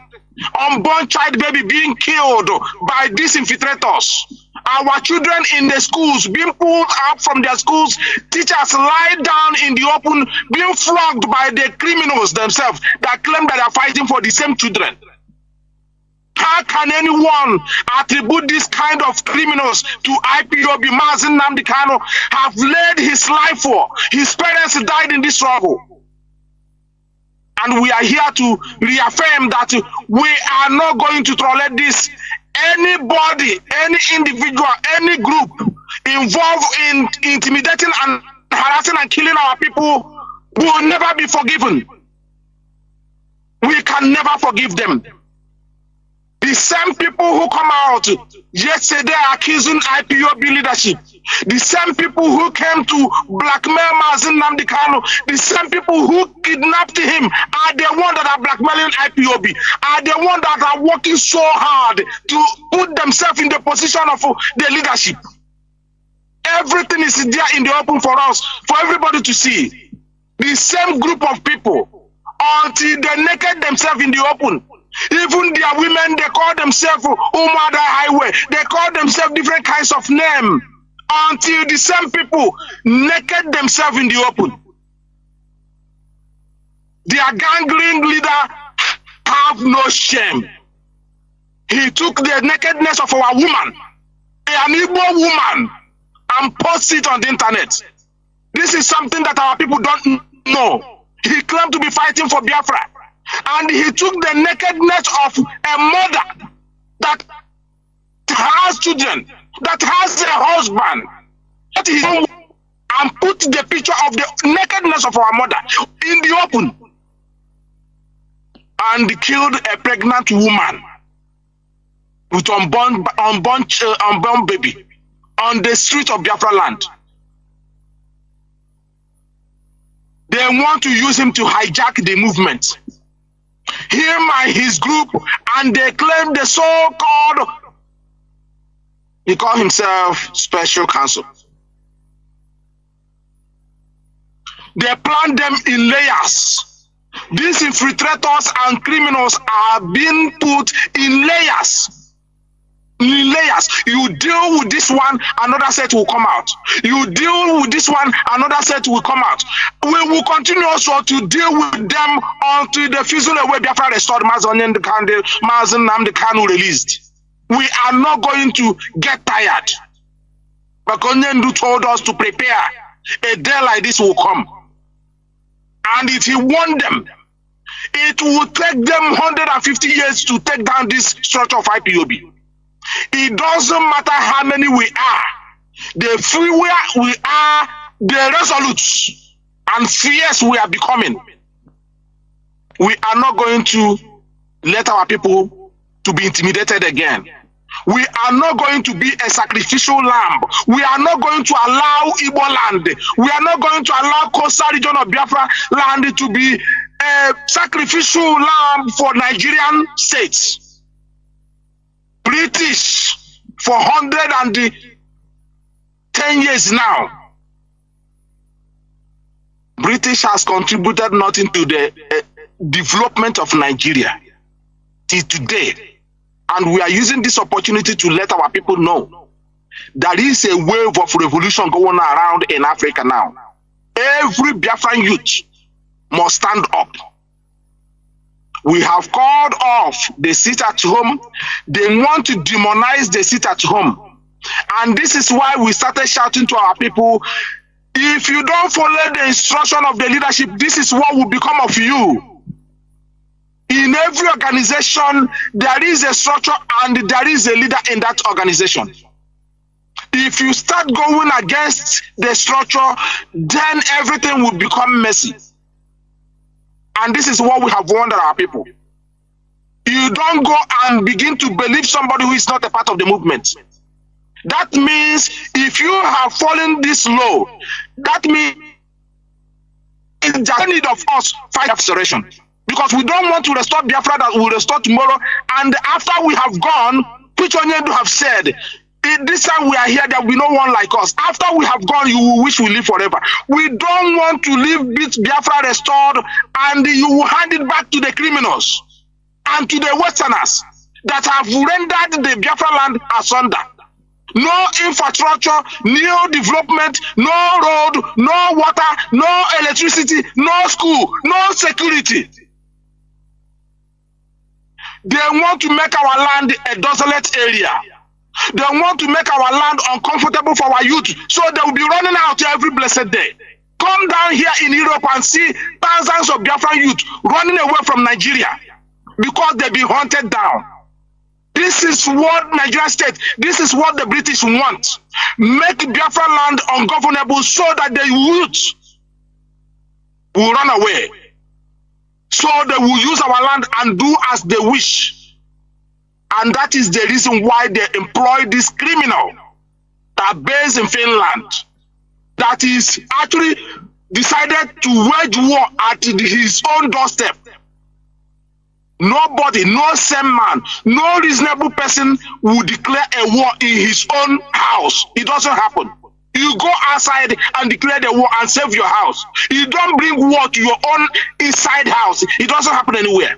Unborn child baby being killed by these infiltrators. Our children in the schools being pulled out from their schools. Teachers lie down in the open being flogged by the criminals themselves that claim that they are fighting for the same children. How can anyone attribute this kind of criminals to IPOB? Mazi Nnamdi Kanu have laid his life for. His parents died in this struggle. And we are here to reaffirm that we are not going to tolerate this. Anybody, any individual, any group involved in intimidating and harassing and killing our people will never be forgiven. We can never forgive them. The same people who come out yesterday accusing IPOB leadership, the same people who came to blackmail Mazi Nnamdi Kanu, the same people who kidnapped him are the ones that are blackmailing IPOB, are the ones that are working so hard to put themselves in the position of the leadership. Everything is there in the open for us, for everybody to see. The same group of people, until they naked themselves in the open. Even their women, they call themselves Umada Highway. They call themselves different kinds of names. Until the same people naked themselves in the open. Their gangling leader have no shame. He took the nakedness of our woman, an Igbo woman, and posted it on the internet. This is something that our people don't know. He claimed to be fighting for Biafra. And he took the nakedness of a mother that has children, that has a husband, that is, and put the picture of the nakedness of our mother in the open and killed a pregnant woman with unborn baby on the street of Biafra land. They want to use him to hijack the movement. Him and his group, and they claim the so-called, he called himself special counsel. They plan them in layers. These infiltrators and criminals are being put in layers. In layers. You deal with this one, another set will come out. You deal with this one, another set will come out. We will continue also to deal with them until the fizzle away Biafra restored Mazi Nnamdi Kanu released. We are not going to get tired. But Chinedu told us to prepare. A day like this will come. And if he wants them, it will take them 150 years to take down this structure of IPOB. It doesn't matter how many we are. The fewer we are, the resolute. and fierce we are becoming, we are not going to let our people to be intimidated again. We are not going to be a sacrificial lamb. We are not going to allow Igbo land. We are not going to allow coastal region of Biafra land to be a sacrificial lamb for Nigerian states. British for 110 years now. British has contributed nothing to the development of Nigeria till today. And we are using this opportunity to let our people know there is a wave of revolution going around in Africa now. Every Biafran youth must stand up. We have called off the sit at home. They want to demonize the sit at home. And this is why we started shouting to our people, if you don't follow the instruction of the leadership, this is what will become of you. In every organization, there is a structure and there is a leader in that organization. If you start going against the structure, then everything will become messy. And this is what we have warned our people. You don't go and begin to believe somebody who is not a part of the movement. That means if you have fallen this low, that means it's the need of us fight restoration. Because we don't want to restore Biafra that will restore tomorrow. And after we have gone, which Chinedu have said, this time we are here, there will be no one like us. After we have gone, you will wish we live forever. We don't want to leave Biafra restored and you will hand it back to the criminals and to the Westerners that have rendered the Biafra land asunder. No infrastructure, no development, no road, no water, no electricity, no school, no security. They want to make our land a desolate area. They want to make our land uncomfortable for our youth, so they will be running out every blessed day. Come down here in Europe and see thousands of Biafran youth running away from Nigeria because they've been hunted down. This is what Nigeria state, this is what the British want. Make Biafra land ungovernable so that the youth will run away. So they will use our land and do as they wish. And that is the reason why they employ this criminal that are based in Finland, that is actually decided to wage war at his own doorstep. Nobody, no sane man, no reasonable person will declare a war in his own house. It doesn't happen. You go outside and declare the war and save your house. You don't bring war to your own inside house. It doesn't happen anywhere.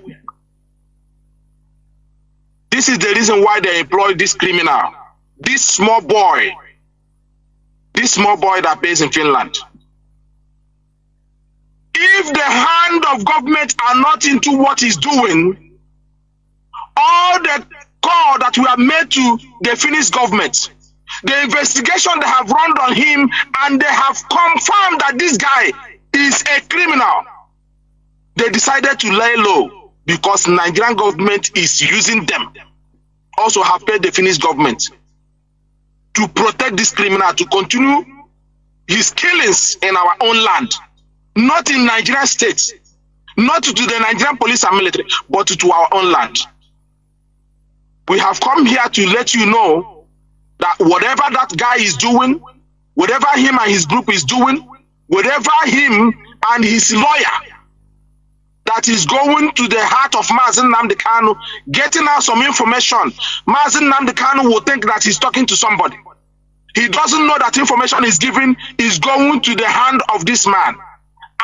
This is the reason why they employ this criminal, this small boy that based in Finland. If the hand of government are not into what he's doing, all the call that we have made to the Finnish government, the investigation they have run on him, and they have confirmed that this guy is a criminal, they decided to lay low because Nigerian government is using them. Also have paid the Finnish government to protect this criminal to continue his killings in our own land. Not in Nigerian states, not to the Nigerian police and military, but to our own land. We have come here to let you know that whatever that guy is doing, whatever him and his group is doing, whatever him and his lawyer that is going to the heart of Mazi Nnamdi Kanu, getting out some information, Mazi Nnamdi Kanu will think that he's talking to somebody. He doesn't know that information is given is going to the hand of this man.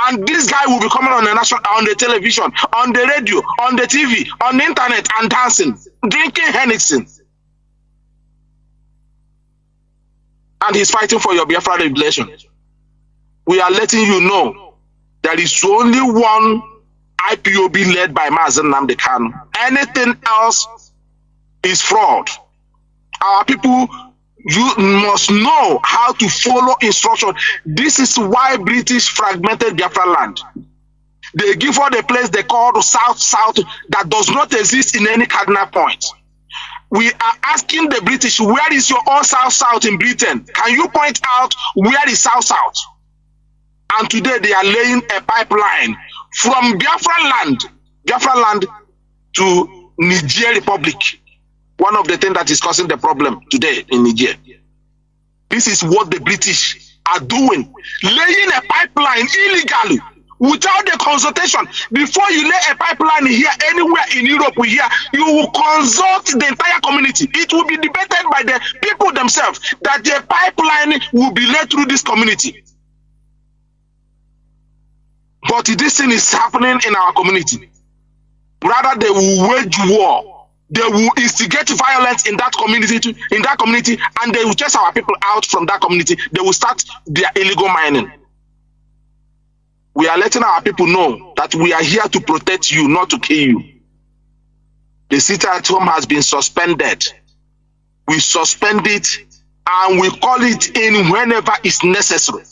And this guy will be coming on the television, on the radio, on the TV, on the internet and dancing, drinking Hennessy. And he's fighting for your Biafra revelation. We are letting you know there is only one IPOB led by Mazi Nnamdi Kanu. Anything else is fraud. Our people, you must know how to follow instruction. This is why British fragmented Biafra land. They give all the place they call the South that does not exist in any cardinal point. We are asking the British, where is your own South in Britain? Can you point out where is South? and today they are laying a pipeline from Biafra land to Niger Republic. One of the things that is causing the problem today in Niger. This is what the British are doing, laying a pipeline illegally without the consultation. Before you lay a pipeline here, anywhere in Europe, here, you will consult the entire community. It will be debated by the people themselves that the pipeline will be laid through this community. But this thing is happening in our community. Rather, they will wage war. They will instigate violence in that community, and they will chase our people out from that community. They will start their illegal mining. We are letting our people know that we are here to protect you, not to kill you. The sit-at-home has been suspended. We suspend it and we call it in whenever it's necessary.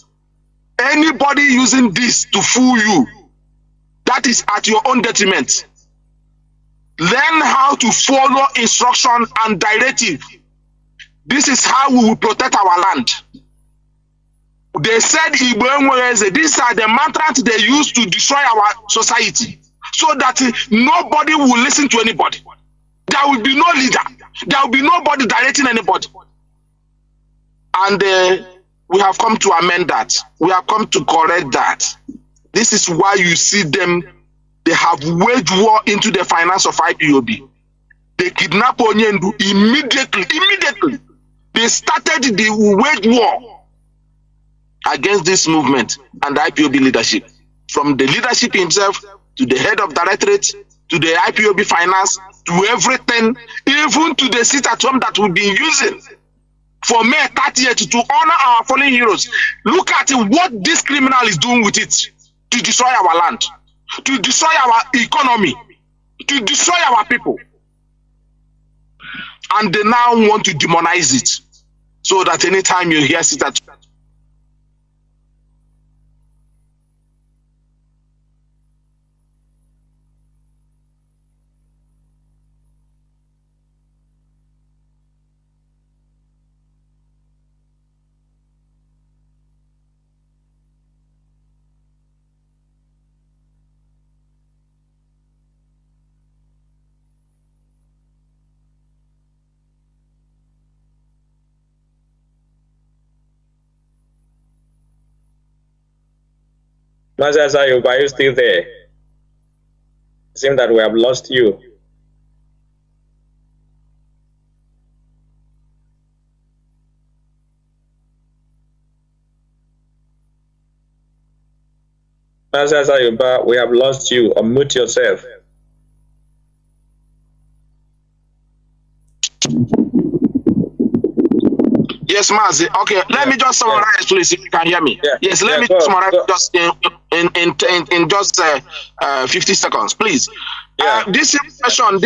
Anybody using this to fool you, that is at your own detriment. Learn how to follow instruction and directive. This is how we will protect our land. They said these are the mantras they use to destroy our society, so that nobody will listen to anybody. There will be no leader. There will be nobody directing anybody. And we have come to amend that. We have come to correct that. This is why you see them. They have waged war into the finance of IPOB. They kidnap Onyendu immediately. They started the wage war against this movement and the IPOB leadership. From the leadership himself to the head of directorate to the IPOB finance to everything, even to the sit-at-home that we've been using for May 30th to honor our fallen heroes. Look at what this criminal is doing with it to destroy our land, to destroy our economy, to destroy our people. And they now want to demonize it so that anytime you hear sit-at-home, Mazi, are you still there? It seems that we have lost you. Mazi, we have lost you. Unmute yourself. Yes, Mazi. Okay, let me just summarize, please, if you can hear me. Yeah. Yes, let me just summarize just in just 50 seconds, please. Yeah. This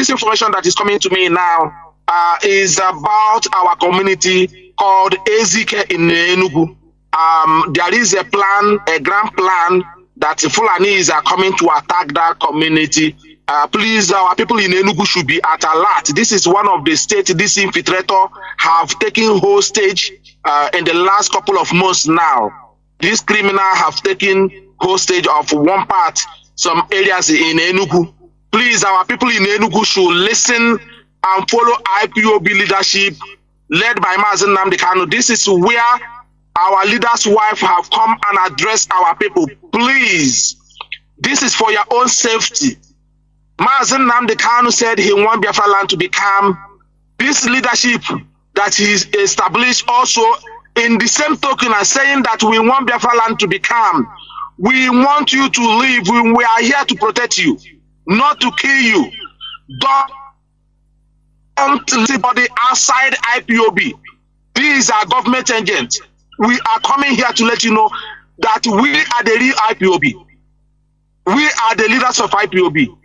information that is coming to me now is about our community called AZK in Enugu. There is a plan, a grand plan that the Fulanis are coming to attack that community. Please, our people in Enugu should be at alert. This is one of the states this infiltrator have taken hostage in the last couple of months now. This criminal have taken hostage of one part, some areas in Enugu. Please, our people in Enugu should listen and follow IPOB leadership led by Mazi Nnamdi Kanu. This is where our leader's wife have come and addressed our people. Please, this is for your own safety. Mazi Nnamdi Kanu said he wants Biafra land to become this leadership that he's established also in the same token as saying that we want Biafra land to become. We want you to live. We are here to protect you, not to kill you. Don't let anybody outside IPOB. These are government agents. We are coming here to let you know that we are the real IPOB. We are the leaders of IPOB.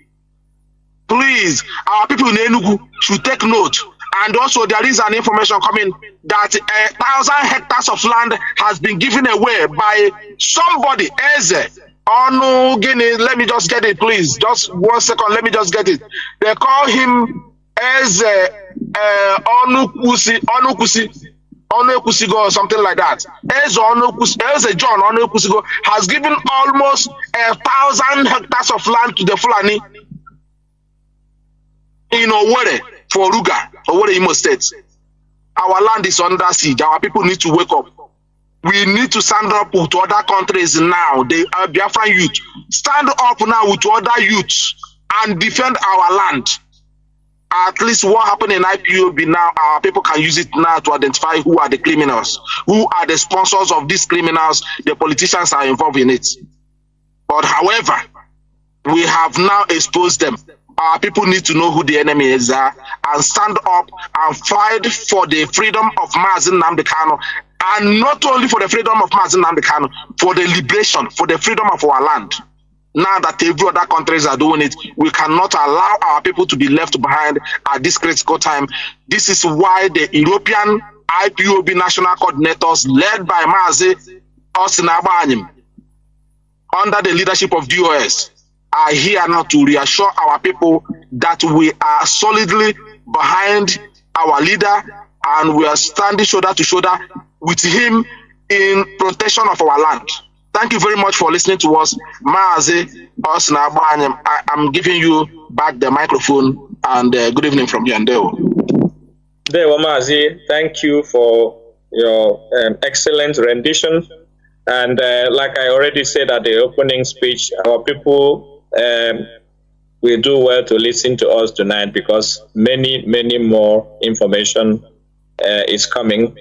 Please, our people in Enugu should take note. And also there is an information coming that 1,000 hectares of land has been given away by somebody, Eze. Oh no, Guinea, let me just get it, please. Just 1 second, let me just get it. They call him Eze Onukusi. Onekusigo or something like that. Eze John Onekusigo has given almost 1,000 hectares of land to the Fulani in Owerri for Ruga, Owerri Imo State. Our land is under siege. Our people need to wake up. We need to stand up with other countries now. The Biafran youth, stand up now with other youths and defend our land. At least what happened in IPOB now, our people can use it now to identify who are the criminals, who are the sponsors of these criminals. The politicians are involved in it. But however, we have now exposed them. Our people need to know who the enemy is and stand up and fight for the freedom of Mazi Nnamdi Kanu. And not only for the freedom of Mazi Nnamdi Kanu, for the liberation, for the freedom of our land. Now that every other countries are doing it, we cannot allow our people to be left behind at this critical time. This is why the European IPOB national coordinators, led by Mazi Osinagbanyim, under the leadership of DOS, are here now to reassure our people that we are solidly behind our leader and we are standing shoulder to shoulder with him in protection of our land. Thank you very much for listening to us. Mazi Osinagbanyim, I am giving you back the microphone and good evening from here. Dewo Mazi, thank you for your excellent rendition. And like I already said at the opening speech, our people will do well to listen to us tonight because many more information is coming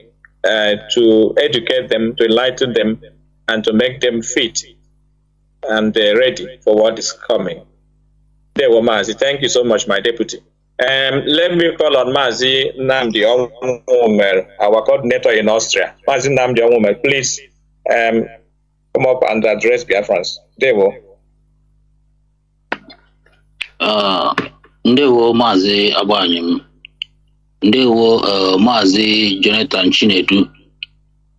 to educate them, to enlighten them, and to make them fit and ready for what is coming. Mazi, thank you so much, my deputy. Let me call on Mazi Nnamdi, our coordinator in Austria. Mazi Nnamdi, please come up and address Biafrans. Ndewo Mazi Agbanyim, Ndewo Mazi Jonathan Chinedu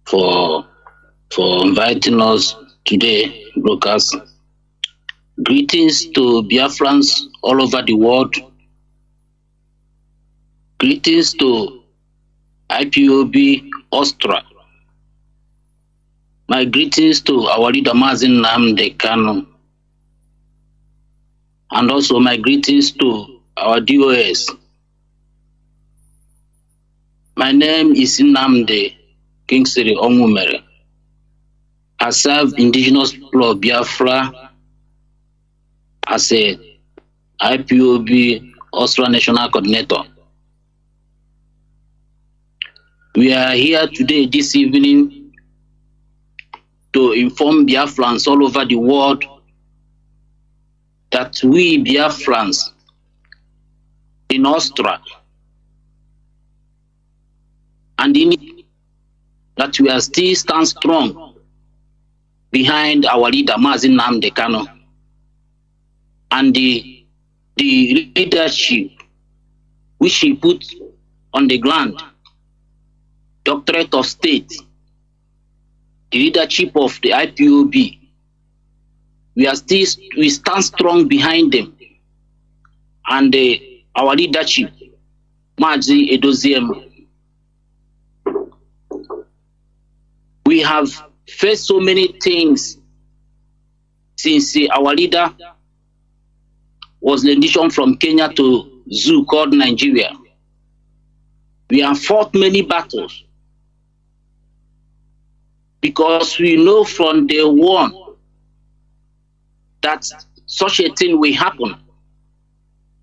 for inviting us today broadcast. Greetings to Biafrans all over the world. Greetings to IPOB Austria. My greetings to our leader Mazi Nnamdi Kanu. And also my greetings to our DOS. My name is Nnamdi Kingsley Onwumere. I serve indigenous people of Biafra as a IPOB Austria National Coordinator. We are here today, this evening, to inform Biafrans all over the world that we Biafrans in Austria and in that we are still stand strong behind our leader Mazi Nnamdi Kanu and the leadership which he put on the ground, doctorate of state, the leadership of the IPOB. We stand strong behind them, and our leadership, Mazi Edoziem. We have faced so many things since our leader was rendition from Kenya to zoo called Nigeria. We have fought many battles because we know from day one that such a thing will happen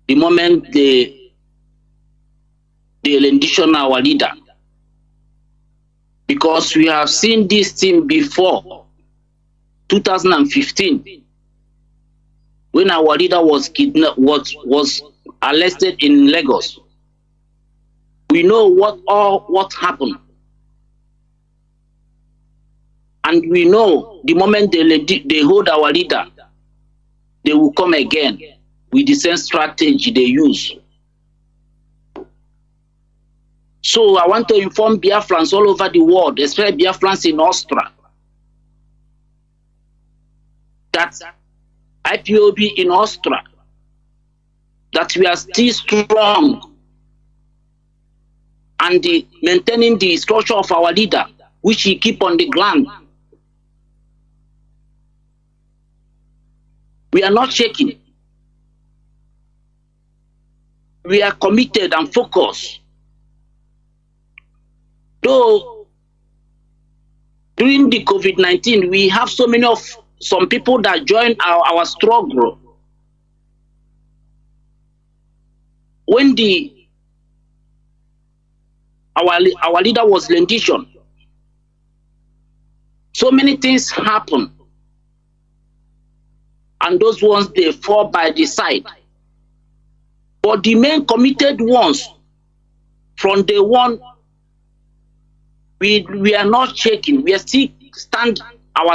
the moment they rendition our leader. Because we have seen this thing before, 2015, when our leader was kidnapped, was arrested in Lagos. We know what happened. And we know the moment they hold our leader, they will come again with the same strategy they use. So I want to inform Biafrans all over the world, especially Biafrans in Austria, that IPOB in Austria, that we are still strong and maintaining the structure of our leader, which he keep on the ground. We are not shaking. We are committed and focused. Though during the COVID-19, we have some people that joined our struggle. When our leader was rendition, so many things happen, and those ones, they fall by the side. But the main committed ones, from day one, we are not shaking. We are still stand our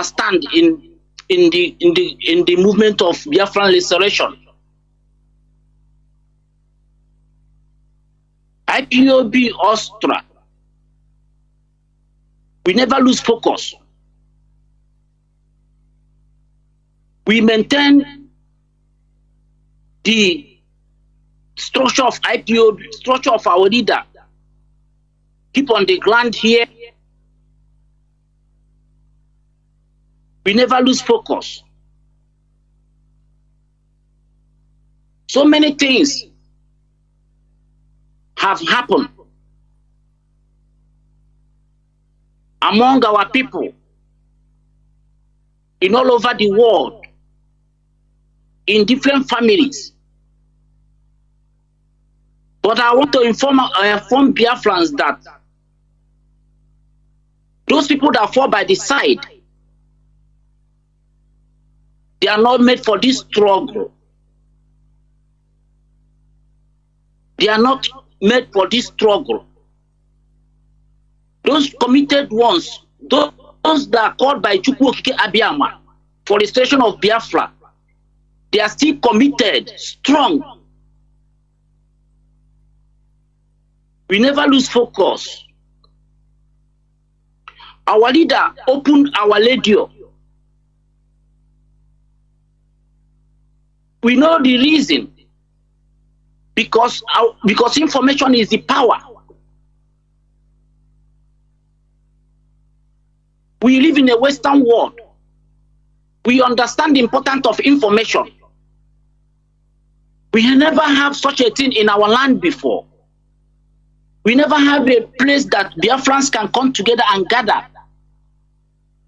stand in the movement of Biafran restoration. IPOB Austria, we never lose focus. We maintain the structure of IPOB, structure of our leader. Keep on the ground here. We never lose focus. So many things have happened among our people in all over the world, in different families. But I want to inform Biafrans that those people that fall by the side, they are not made for this struggle. They are not made for this struggle. Those committed ones, those that are called by Chukwu Okike Abiyama for restoration of Biafra, they are still committed, strong. We never lose focus. Our leader opened our radio. We know the reason. Because information is the power. We live in a Western world. We understand the importance of information. We never have such a thing in our land before. We never have a place that Biafrans can come together and gather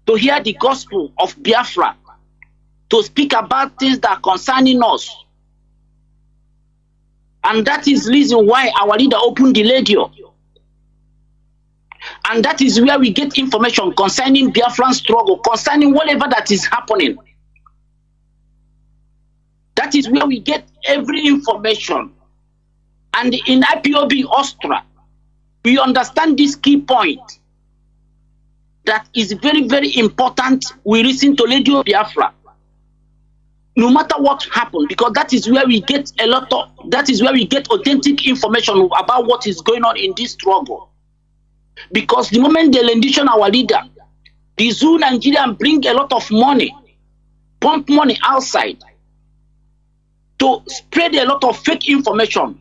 to hear the gospel of Biafra, to speak about things that are concerning us. And that is the reason why our leader opened the radio. And that is where we get information concerning Biafran struggle, concerning whatever that is happening. That is where we get every information. And in IPOB Austria, we understand this key point that is very, very important. We listen to Radio Biafra, no matter what happened, because that is where we get authentic information about what is going on in this struggle. Because the moment they rendition our leader, the Zoo Nigerian bring a lot of money, pump money outside to spread a lot of fake information,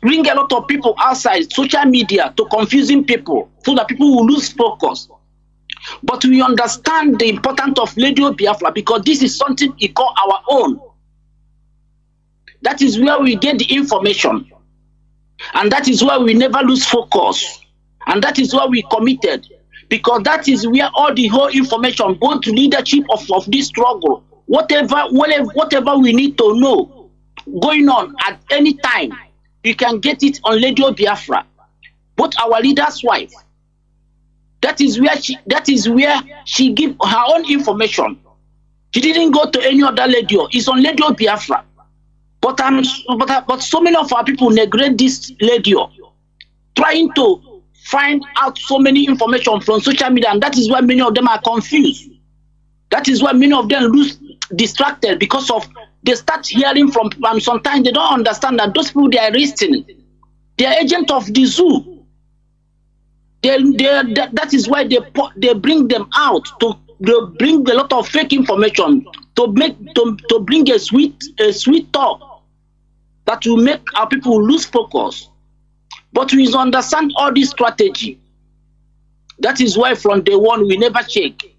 bring a lot of people outside social media to confusing people so that people will lose focus. But we understand the importance of Radio Biafra because this is something we call our own. That is where we get the information. And that is why we never lose focus. And that is why we committed. Because that is where all the whole information, both leadership of this struggle, whatever we need to know going on at any time, you can get it on Radio Biafra. But our leader's wife, that is where she give her own information. She didn't go to any other radio. It's on Radio Biafra. But so many of our people neglect this radio, trying to find out so many information from social media, and that is why many of them are confused. That is why many of them lose distracted because of they start hearing from sometimes they don't understand that those people they are listening, they are agents of the zoo. That is why they bring them out to bring a lot of fake information to bring a sweet talk that will make our people lose focus. But we understand all this strategy. That is why from day one we never shake.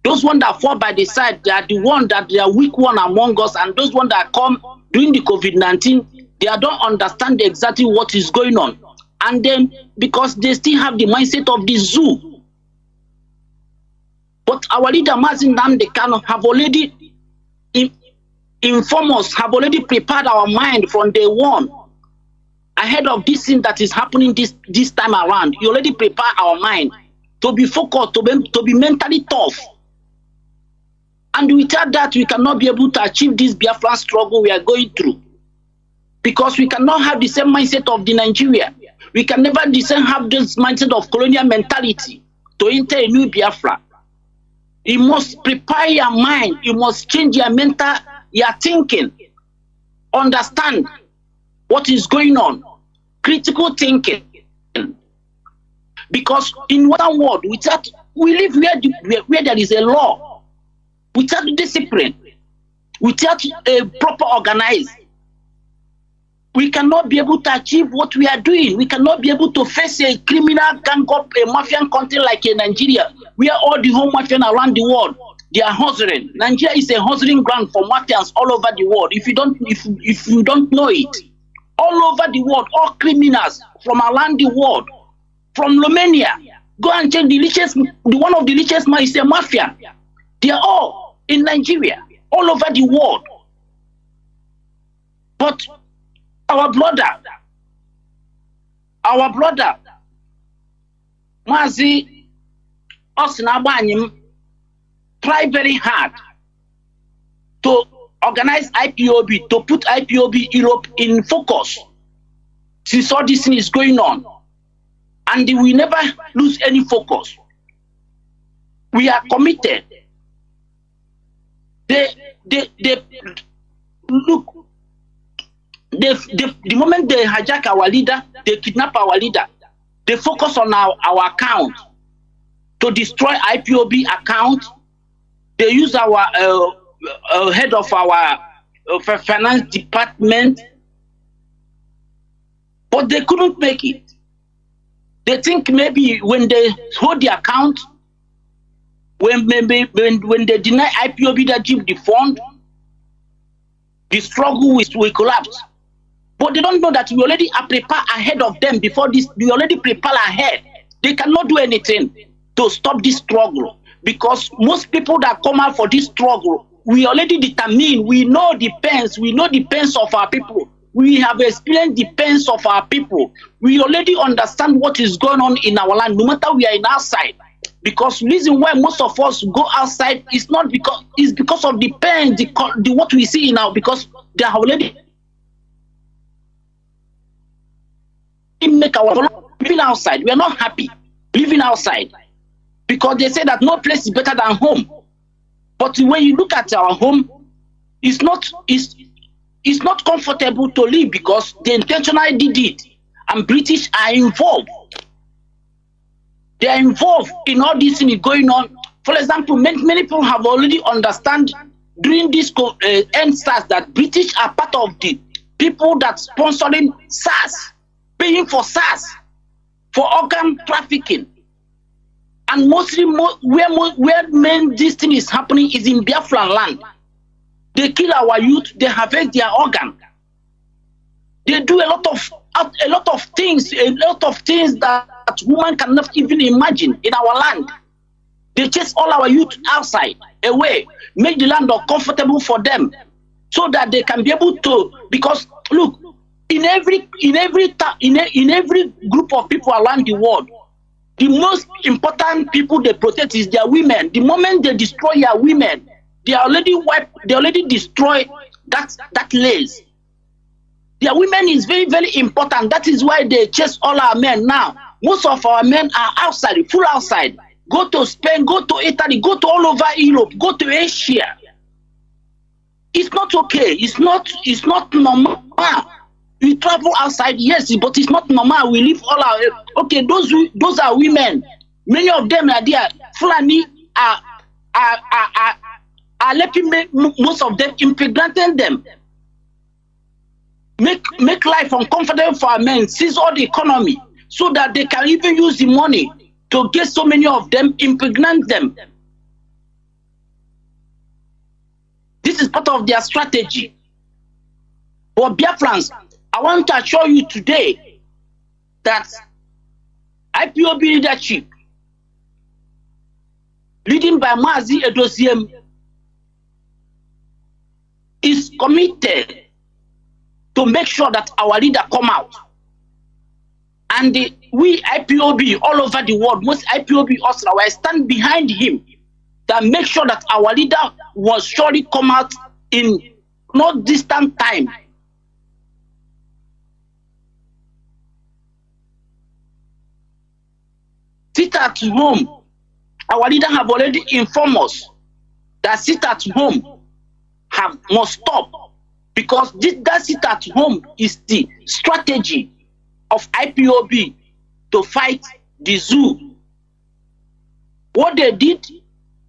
Those ones that fall by the side, they are the ones that they are weak one among us, and those ones that come during the COVID-19, they don't understand exactly what is going on. And then because they still have the mindset of the zoo. But our leader Mazi Nnamdi Kanu have already informed us, have already prepared our mind from day one ahead of this thing that is happening this time around. He already prepared our mind to be focused, to be mentally tough. And without that, we cannot be able to achieve this Biafran struggle we are going through. Because we cannot have the same mindset of the Nigeria. We can never have this mindset of colonial mentality to enter a new Biafra. You must prepare your mind. You must change your mental, your thinking. Understand what is going on. Critical thinking. Because in one word, we live where there is a law. Without discipline, without a proper organized, we cannot be able to achieve what we are doing. We cannot be able to face a criminal gang up, a mafian country like in Nigeria, where all the home mafians around the world, they are hustling. Nigeria is a hustling ground for mafians all over the world. If you don't know it, all over the world, all criminals from around the world, from Romania, go and check one of the richest man is a mafia. They are all in Nigeria, all over the world. But our brother, Mazi tried very hard to organize IPOB, to put IPOB Europe in focus since all this thing is going on. And we never lose any focus. We are committed. The moment they hijack our leader, they kidnap our leader, they focus on our account to destroy IPOB account. They use our head of our finance department, but they couldn't make it. They think maybe when they hold the account, when they deny IPOB that give the fund, the struggle will collapse. But they don't know that we already are prepared ahead of them before this. We already prepared ahead. They cannot do anything to stop this struggle, because most people that come out for this struggle, we already determine, we know the pains of our people. We have experienced the pains of our people. We already understand what is going on in our land, no matter we are in outside. Because the reason why most of us go outside is not because, it's because of the pain, the what we see now, because they have already make our living outside. We are not happy living outside because they say that no place is better than home. But when you look at our home, it's not comfortable to live because they intentionally did it, and British are involved. They are involved in all this thing going on. For example, many people have already understand during this end SARS that British are part of the people that sponsoring SARS, paying for SARS, for organ trafficking. And mostly where main this thing is happening is in Biafran land. They kill our youth, they harvest their organ. They do a lot of things that women cannot even imagine in our land. They chase all our youth outside, away, make the land uncomfortable for them, so that they can be able to. Because look, in every group of people around the world, the most important people they protect is their women. The moment they destroy your women, they already destroy that lace. Their women is very, very important. That is why they chase all our men now. Most of our men are outside, full outside. Go to Spain, go to Italy, go to all over Europe, go to Asia. It's not okay. It's not normal. We travel outside, yes, but it's not normal. We live all our okay. Those are women. Many of them are there. Fulani are letting most of them impregnating them. make life uncomfortable for our men, seize all the economy, so that they can even use the money to get so many of them, impregnate them. This is part of their strategy. For Biafrans, I want to assure you today that IPOB leadership, leading by Mazi Edosiem, is committed to make sure that our leader come out. And we IPOB all over the world, most IPOB also, I stand behind him that make sure that our leader will surely come out in no distant time. Sit at home. Our leader have already informed us that sit at home must stop, because that sit at home is the strategy of IPOB to fight the zoo. What they did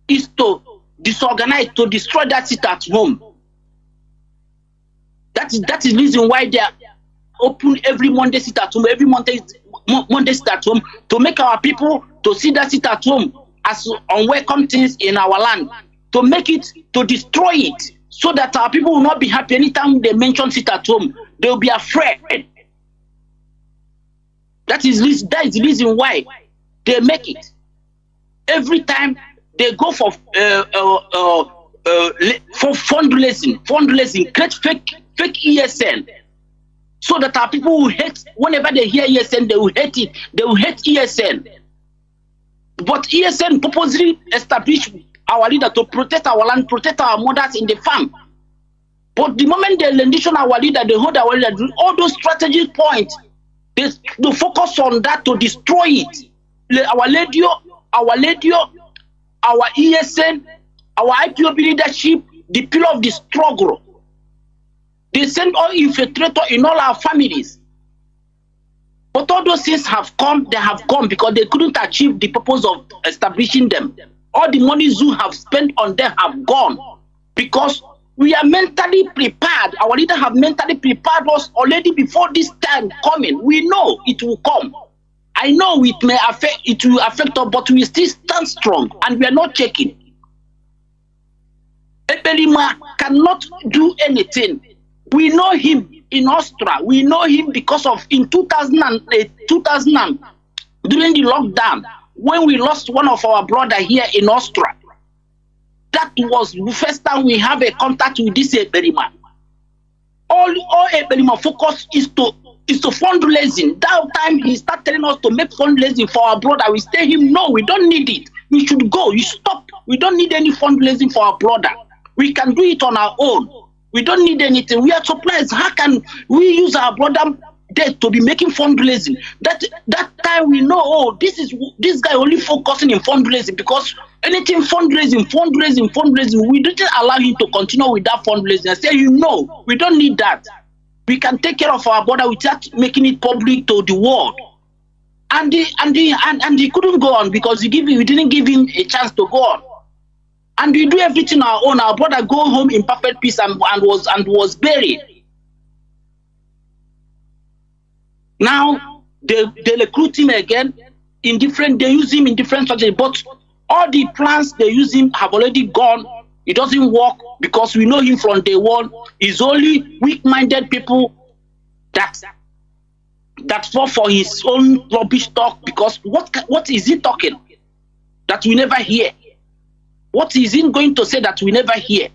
is to disorganize, to destroy that sit at home. That is the reason why they are open every Monday sit at home, every Monday sit at home, to make our people to see that sit at home as unwelcome things in our land, to make it, to destroy it, so that our people will not be happy anytime they mention sit at home. They will be afraid. That is the reason why they make it. Every time they go for fundraising, create fake ESN, so that our people will hate. Whenever they hear ESN, they will hate it. They will hate ESN. But ESN purposely established our leader to protect our land, protect our mothers in the farm. But the moment they rendition our leader, they hold our leader, all those strategic points, they focus on that to destroy it. Our radio, our ESN, our IPOB leadership, the pillar of the struggle. They send all infiltrators in all our families. But all those things have come, they have come because they couldn't achieve the purpose of establishing them. All the money Zoo have spent on them have gone because we are mentally prepared. Our leader have mentally prepared us already before this time coming. We know it will come. I know it will affect us, but we still stand strong and we are not checking. Ebelima cannot do anything. We know him in Austria. We know him because of in 2008, during the lockdown, when we lost one of our brother here in Austria. That was the first time we have a contact with this Ebelima. All Ebelima focus is to fundraising. That time he started telling us to make fundraising for our brother. We tell him, no, we don't need it. We should go. You stop. We don't need any fundraising for our brother. We can do it on our own. We don't need anything. We are surprised. How can we use our brother dead to be making fundraising? That time we know, oh, this guy only focusing in fundraising, because anything fundraising, we didn't allow him to continue with that fundraising. I say, you know, we don't need that. We can take care of our brother without making it public to the world. And he couldn't go on because we didn't give him a chance to go on. And we do everything our own. Our brother go home in perfect peace and was buried. Now they recruit him again in different. They use him in different strategies. But all the plans they use him have already gone. It doesn't work because we know him from day one. It's only weak-minded people that fall for his own rubbish talk. Because what is he talking that we never hear? What is he going to say that we never hear?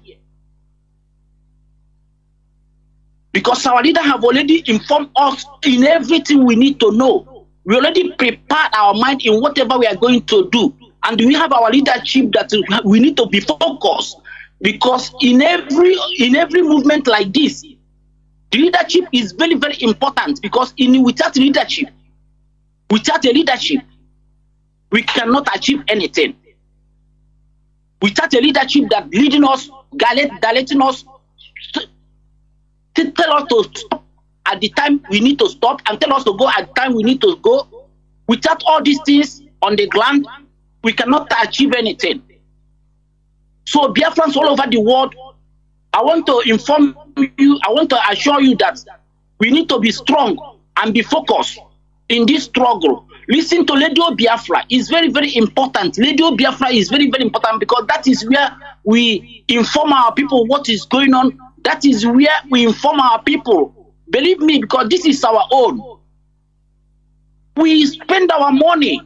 Because our leader have already informed us in everything we need to know. We already prepared our mind in whatever we are going to do. And we have our leadership that we need to be focused. Because in every movement like this, the leadership is very, very important. Because without leadership, we cannot achieve anything. Without a leadership that leading us, directing us, to tell us to stop at the time we need to stop and tell us to go at the time we need to go. Without all these things on the ground, we cannot achieve anything. So Biafrans all over the world, I want to inform you, I want to assure you that We need to be strong and be focused in this struggle. Listen to Radio Biafra. It's very, very important. Radio Biafra is very, very important because that is where we inform our people what is going on. That is where we inform our people. Believe me, because this is our own. We spend our money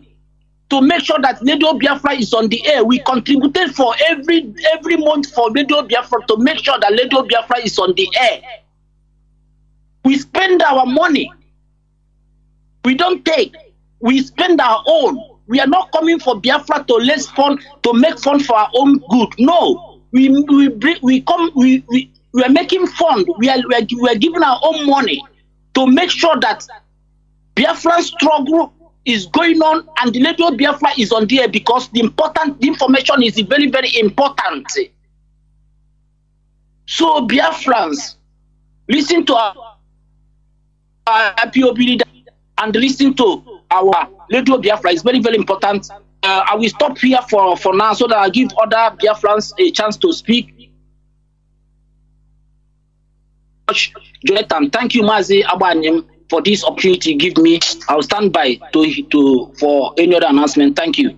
to make sure that Radio Biafra is on the air. We contributed for every month for Radio Biafra to make sure that Radio Biafra is on the air. We spend our money. We don't take. We spend our own. We are not coming for Biafra to raise fund, to make fun for our own good. No, we are making fund. We are giving our own money to make sure that Biafran struggle is going on and the Radio Biafra is on the air because the information is very, very important. So Biafrans, listen to our IPOB leader and listen to our Radio Biafra. Is very, very important. I will stop here for now so that I give other Biafrans a chance to speak. Jonathan, thank you, Mazi Abanim, for this opportunity. Give me. I'll stand by for any other announcement. Thank you.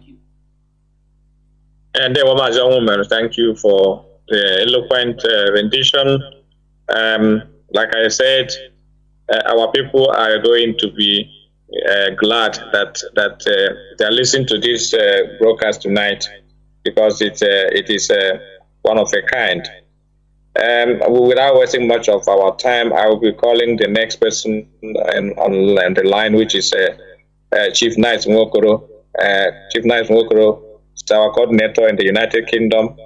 And thank you for the eloquent rendition. Like I said, our people are going to be glad that they are listening to this broadcast tonight because it is one of a kind. Without wasting much of our time, I will be calling the next person on the line, which is Chief Knight Nwokoro. Chief Knight Nwokoro is our coordinator in the United Kingdom.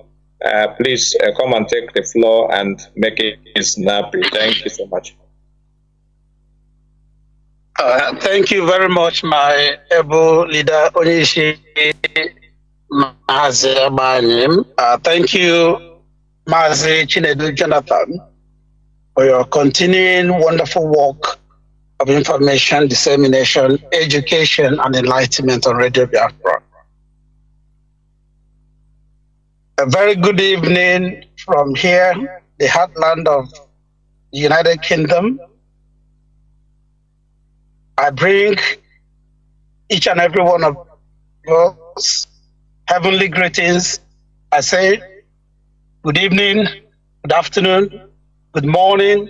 Please come and take the floor and make it snappy. Thank you so much. Thank you very much, my able leader, Onishi Mazi Abanim. Thank you, Mazi Chinedu Jonathan, for your continuing wonderful work of information, dissemination, education, and enlightenment on Radio Biafra. A very good evening from here, the heartland of the United Kingdom. I bring each and every one of us heavenly greetings. I say good evening, good afternoon, good morning,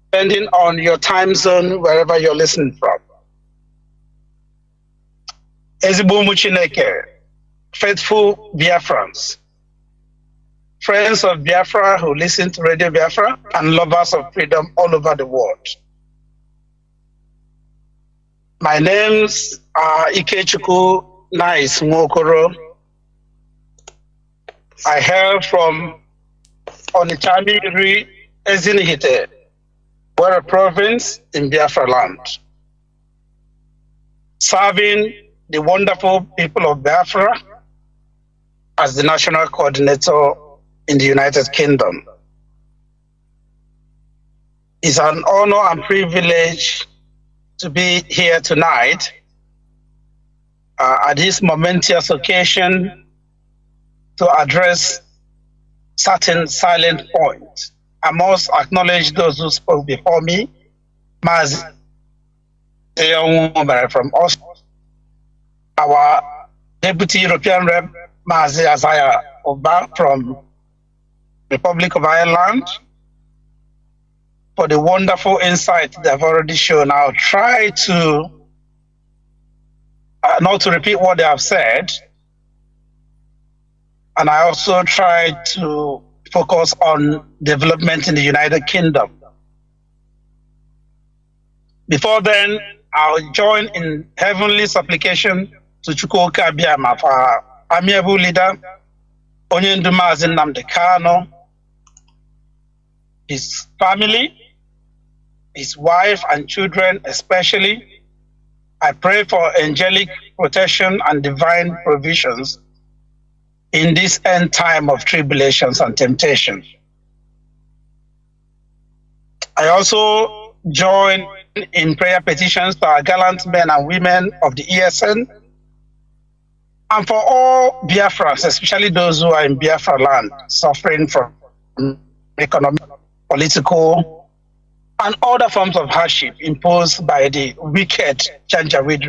depending on your time zone, wherever you're listening from. Ezigbo Chineke, faithful Biafrans, friends of Biafra who listen to Radio Biafra, and lovers of freedom all over the world. My names are Ikechukwu Nice Nwokoro. I hail from Onitsha-Iri Ezinihite, Wera province in Biafra land, serving the wonderful people of Biafra as the national coordinator in the United Kingdom. It's an honor and privilege to be here tonight at this momentous occasion to address certain silent points. I must acknowledge those who spoke before me. Mazi from us, our Deputy European Rep, Mazi Azaya Oba from Republic of Ireland, for the wonderful insight they've already shown. I'll try to not to repeat what they have said, and I also try to focus on development in the United Kingdom. Before then, I'll join in heavenly supplication to Chukwuka Biama for our amiable leader, Onyendu Mazi Nnamdi Kanu, his family, his wife and children especially. I pray for angelic protection and divine provisions in this end time of tribulations and temptation. I also join in prayer petitions to our gallant men and women of the ESN and for all Biafrans, especially those who are in Biafra land, suffering from economic, political, and other forms of hardship imposed by the wicked Janjaweed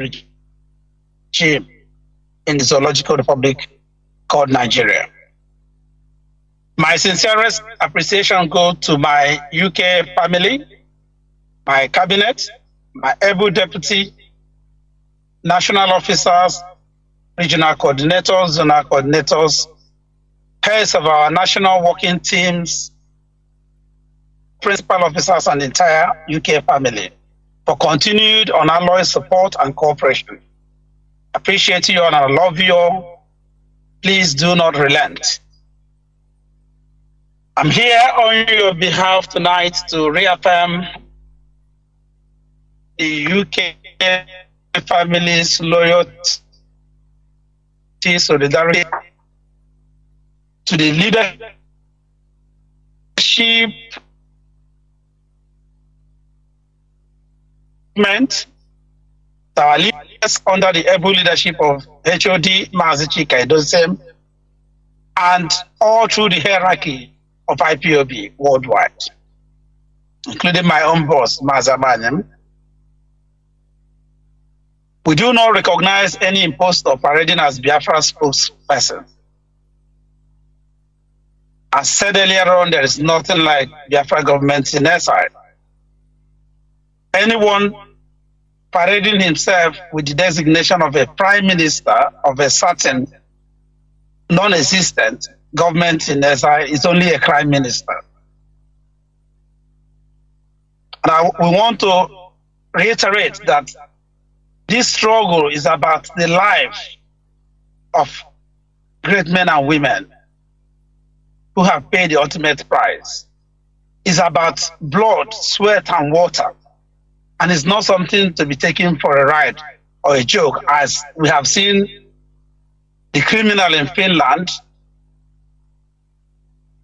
regime in the Zoological Republic called Nigeria. My sincerest appreciation goes to my UK family, my cabinet, my able deputy, national officers, regional coordinators, zonal coordinators, heads of our national working teams, principal officers, and the entire UK family for continued unalloyed support and cooperation. Appreciate you and I love you all. Please do not relent. I'm here on your behalf tonight to reaffirm the UK family's loyalty, solidarity to the leadership our leaders under the able leadership of HOD Mazi Chinedu and all through the hierarchy of IPOB worldwide, including my own boss, Mazi. We do not recognize any impostor parading as Biafra spokesperson. As said earlier on, there is nothing like Biafra government in exile. Anyone parading himself with the designation of a prime minister of a certain non-existent government in exile is only a crime minister. And we want to reiterate that this struggle is about the life of great men and women who have paid the ultimate price. It's about blood, sweat, and water. And it's not something to be taken for a ride or a joke, as we have seen the criminal in Finland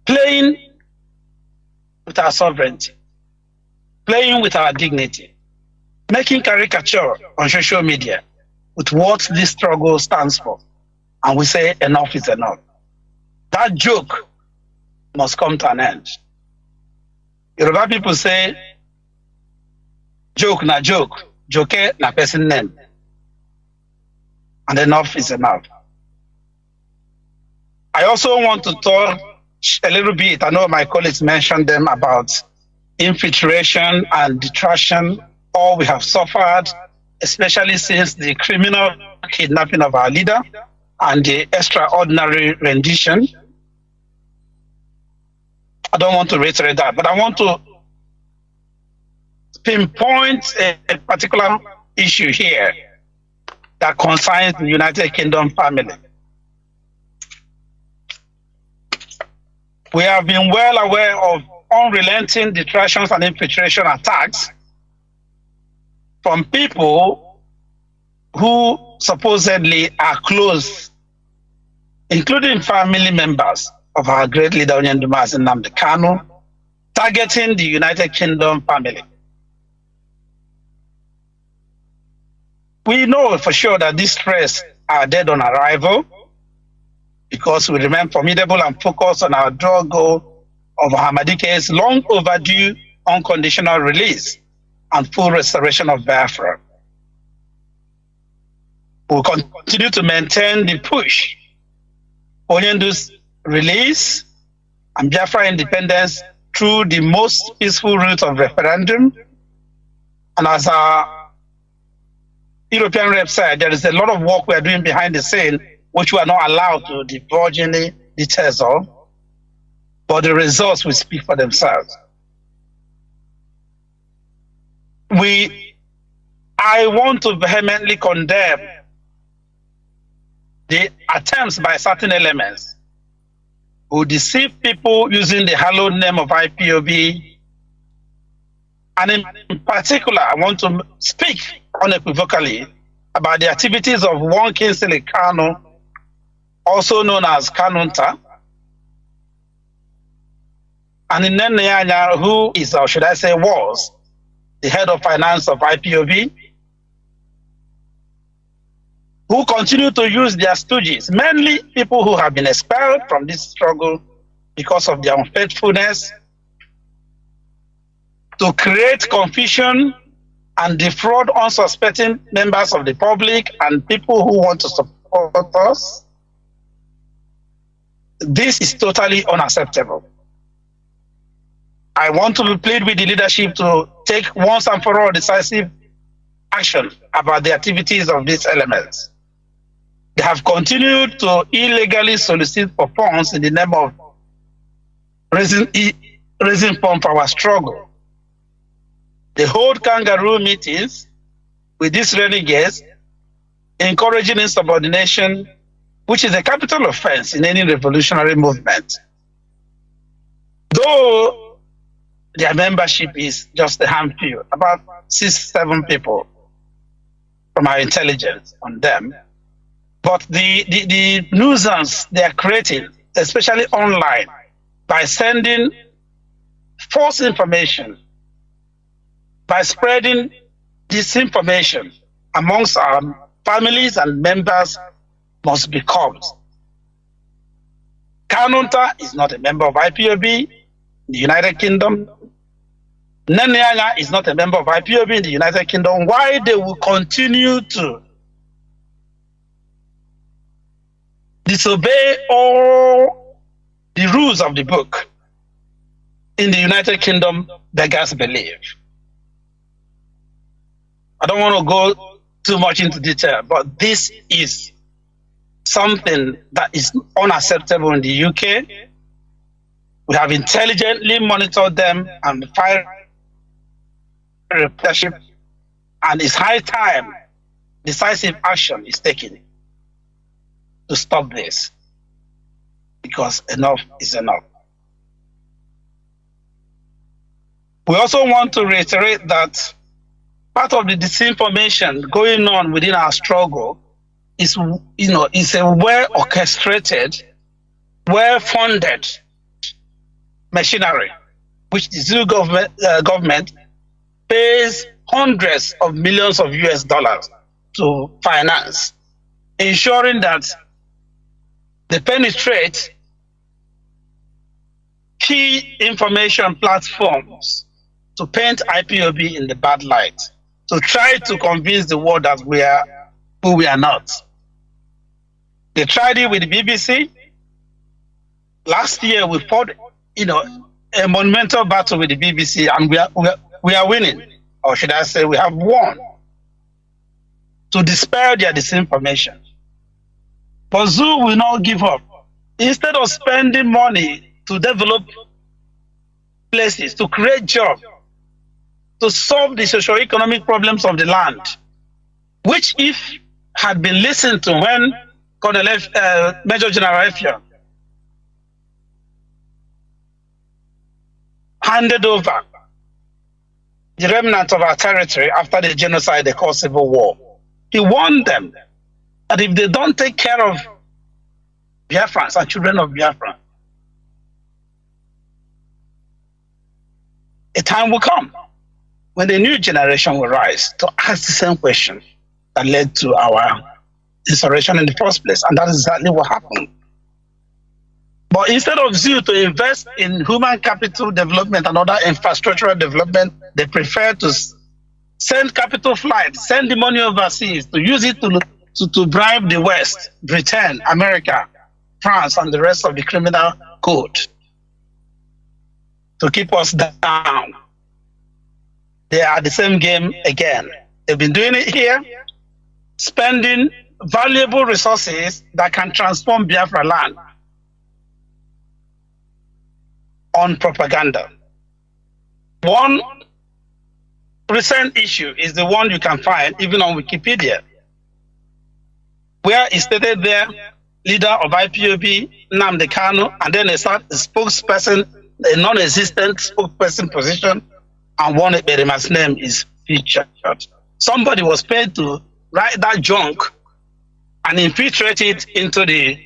playing with our sovereignty, playing with our dignity, making caricature on social media with what this struggle stands for. And we say enough is enough. That joke must come to an end. Yoruba people say, joke na joke, joke na person name. And enough is enough. I also want to talk a little bit, I know my colleagues mentioned them, about infiltration and detraction, all we have suffered, especially since the criminal kidnapping of our leader and the extraordinary rendition. I don't want to reiterate that, but I want to pinpoint a particular issue here that concerns the United Kingdom family. We have been well aware of unrelenting detractions and infiltration attacks from people who supposedly are close, including family members of our great leader, Nnamdi Kanu, targeting the United Kingdom family. We know for sure that these threats are dead on arrival because we remain formidable and focused on our drug goal of Ahmadike's long overdue unconditional release and full restoration of Biafra. We'll continue to maintain the push for Onyendu's release and Biafra independence through the most peaceful route of referendum. And as our European rep said, there is a lot of work we are doing behind the scene, which we are not allowed to divulge any details of, but the results will speak for themselves. I want to vehemently condemn the attempts by certain elements who deceive people using the hallowed name of IPOB. And in particular, I want to speak unequivocally about the activities of one Kingsley Kanu, also known as Kanunta, and Nnamdi, who is, or should I say was, the head of finance of IPOB, who continue to use their stooges, mainly people who have been expelled from this struggle because of their unfaithfulness, to create confusion and defraud unsuspecting members of the public and people who want to support us. This is totally unacceptable. I want to plead with the leadership to take once and for all decisive action about the activities of these elements. They have continued to illegally solicit for funds in the name of raising funds for our struggle. They hold kangaroo meetings with these renegades, encouraging insubordination, which is a capital offense in any revolutionary movement. Though their membership is just a handful, about 6-7 people from our intelligence on them, but the nuisance they are creating, especially online, by sending false information, by spreading disinformation amongst our families and members, must be curbed. Kanu is not a member of IPOB in the United Kingdom. Nnamdi is not a member of IPOB in the United Kingdom. Why they will continue to disobey all the rules of the book in the United Kingdom beggars belief. I don't want to go too much into detail, but this is something that is unacceptable in the UK. We have intelligently monitored them and fired leadership, and it's high time decisive action is taken to stop this, because enough is enough. We also want to reiterate that part of the disinformation going on within our struggle is, is a well-orchestrated, well-funded machinery, which the Zulu government pays hundreds of millions of US dollars to finance, ensuring that they penetrate key information platforms to paint IPOB in the bad light, to try to convince the world that we are who we are not. They tried it with the BBC. Last year we fought, a monumental battle with the BBC, and we are winning, or should I say we have won, to dispel their disinformation. But Zoo will not give up. Instead of spending money to develop places, to create jobs, to solve the socio-economic problems of the land, which if had been listened to when Major General Effiong handed over the remnant of our territory after the genocide they called civil war. He warned them that if they don't take care of Biafrans and children of Biafra, a time will come when the new generation will rise to ask the same question that led to our insurrection in the first place, and that is exactly what happened. But instead of ZEW to invest in human capital development and other infrastructural development, they prefer to send capital flights, send the money overseas, to use it to bribe the West, Britain, America, France, and the rest of the criminal code to keep us down. They are the same game again. They've been doing it here, spending valuable resources that can transform Biafra land on propaganda. One recent issue is the one you can find even on Wikipedia, where it stated there, leader of IPOB, Nnamdi Kanu, and then a spokesperson, a non-existent spokesperson position, and one Ekperima's name is featured. Somebody was paid to write that junk and infiltrate it into the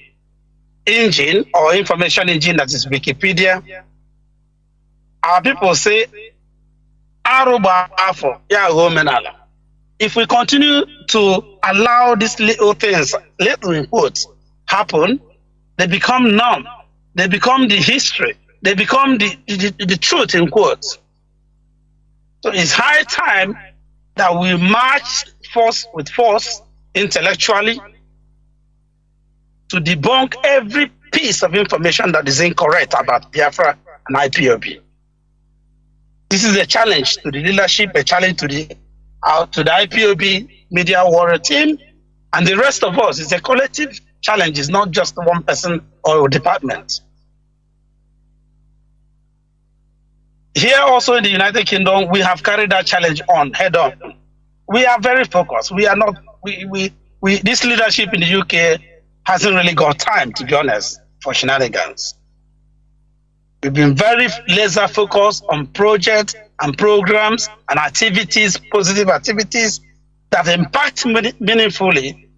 engine or information engine that is Wikipedia. Our people say, if we continue to allow these little things, little inputs, happen, they become numb. They become the history. They become the truth, in quotes. So it's high time that we march force with force intellectually to debunk every piece of information that is incorrect about Biafra and IPOB. This is a challenge to the leadership, a challenge to the IPOB media warrior team, and the rest of us. It's a collective challenge. It's not just one person or a department. Here also in the United Kingdom, we have carried that challenge on head on. We are very focused. We are not, this leadership in the UK hasn't really got time, to be honest, for shenanigans. We've been very laser focused on projects and programs and activities, positive activities that impact meaningfully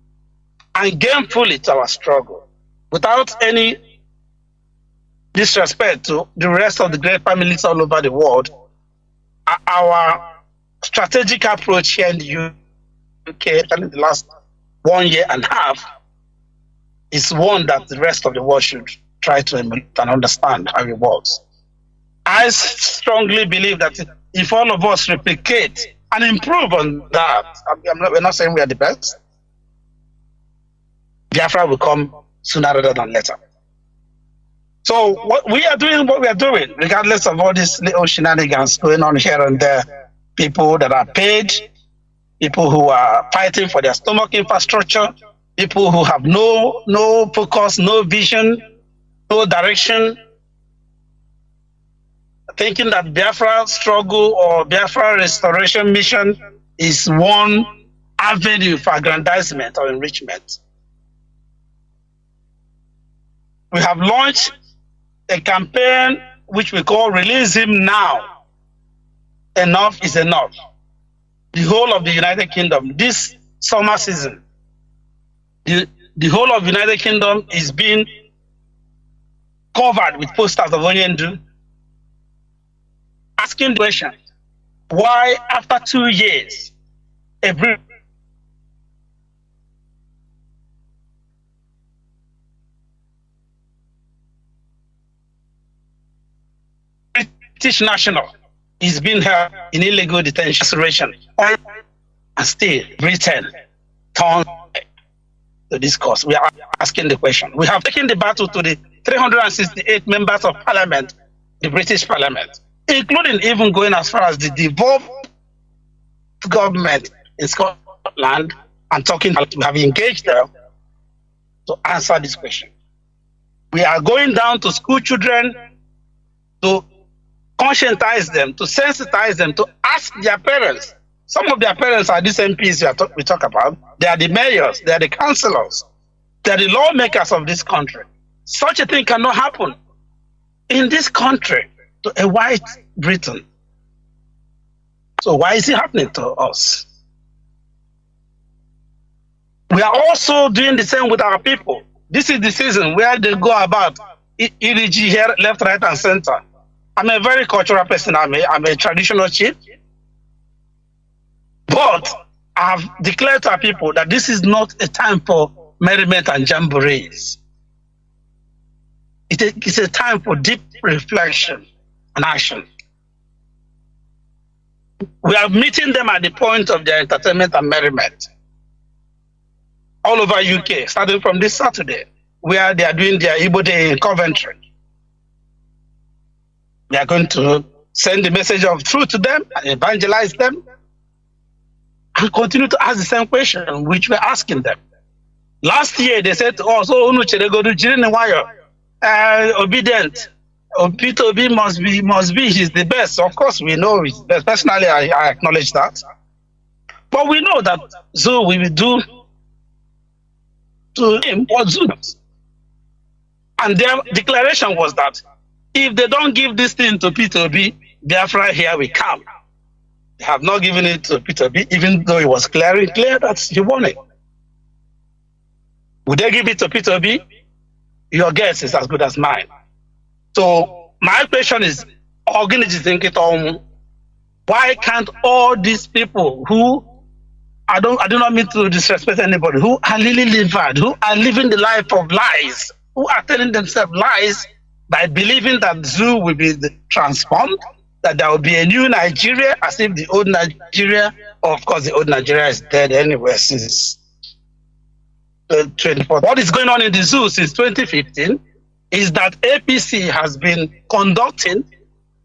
and gainfully to our struggle, without any disrespect to the rest of the great families all over the world. Our strategic approach here in the UK in the last 1.5 years is one that the rest of the world should try to emulate and understand how it works. I strongly believe that if all of us replicate and improve on that, we're not saying we are the best, Biafra will come sooner rather than later. So what we are doing, regardless of all these little shenanigans going on here and there, people that are paid, people who are fighting for their stomach infrastructure, people who have no focus, no vision, no direction, thinking that Biafra struggle or Biafra restoration mission is one avenue for aggrandizement or enrichment. We have launched a campaign which we call Release Him Now. Enough is enough. The whole of the United Kingdom, this summer season, the whole of the United Kingdom is being covered with posters of Onyendu, asking the question, why after 2 years, a British national is being held in illegal detention and still Britain turned to this cause? We are asking the question. We have taken the battle to the 368 members of parliament, the British parliament, including even going as far as the devolved government in Scotland and talking. We have engaged them to answer this question. We are going down to school children to conscientize them, to sensitize them, to ask their parents. Some of their parents are these MPs we talk about. They are the mayors, they are the councillors, they are the lawmakers of this country. Such a thing cannot happen in this country to a white Britain. So why is it happening to us? We are also doing the same with our people. This is the season where they go about EDG here, left, right, and center. I'm a very cultural person. I'm a traditional chief. But I've declared to our people that this is not a time for merriment and jamborees. It's a time for deep reflection and action. We are meeting them at the point of their entertainment and merriment. All over UK, starting from this Saturday, where they are doing their Igbo Day in Coventry. We are going to send the message of truth to them and evangelize them and continue to ask the same question which we're asking them. Last year, they said to us, obedient. Peter Obi must be, he's the best. Of course, we know he's the best. Personally, I acknowledge that. But we know that Zoo will do to him what Zoo does. And their declaration was that if they don't give this thing to Peter Obi, Biafra here we come. They have not given it to Peter Obi, even though it was clear that he won it. Would they give it to Peter Obi? Your guess is as good as mine. So my question is, why can't all these people who, I do not mean to disrespect anybody, who are really living, who are living the life of lies, who are telling themselves lies by believing that Zoo will be transformed, that there will be a new Nigeria, as if the old Nigeria, of course, the old Nigeria is dead anyway since 2014. What is going on in the zoo since 2015 is that APC has been conducting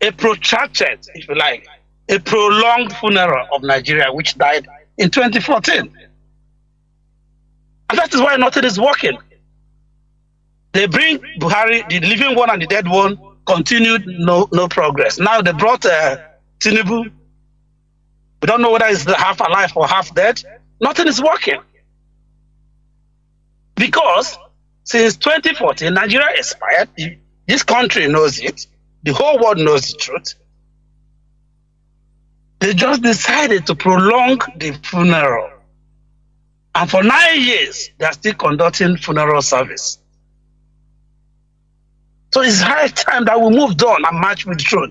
a protracted, if you like, a prolonged funeral of Nigeria, which died in 2014. And that is why nothing is working. They bring Buhari, the living one and the dead one, continued no progress. Now they brought Chinedu. We don't know whether it's half alive or half dead. Nothing is working. Because since 2014, Nigeria expired. This country knows it. The whole world knows the truth. They just decided to prolong the funeral. And for 9 years, they are still conducting funeral service. So it's high time that we moved on and march with the truth.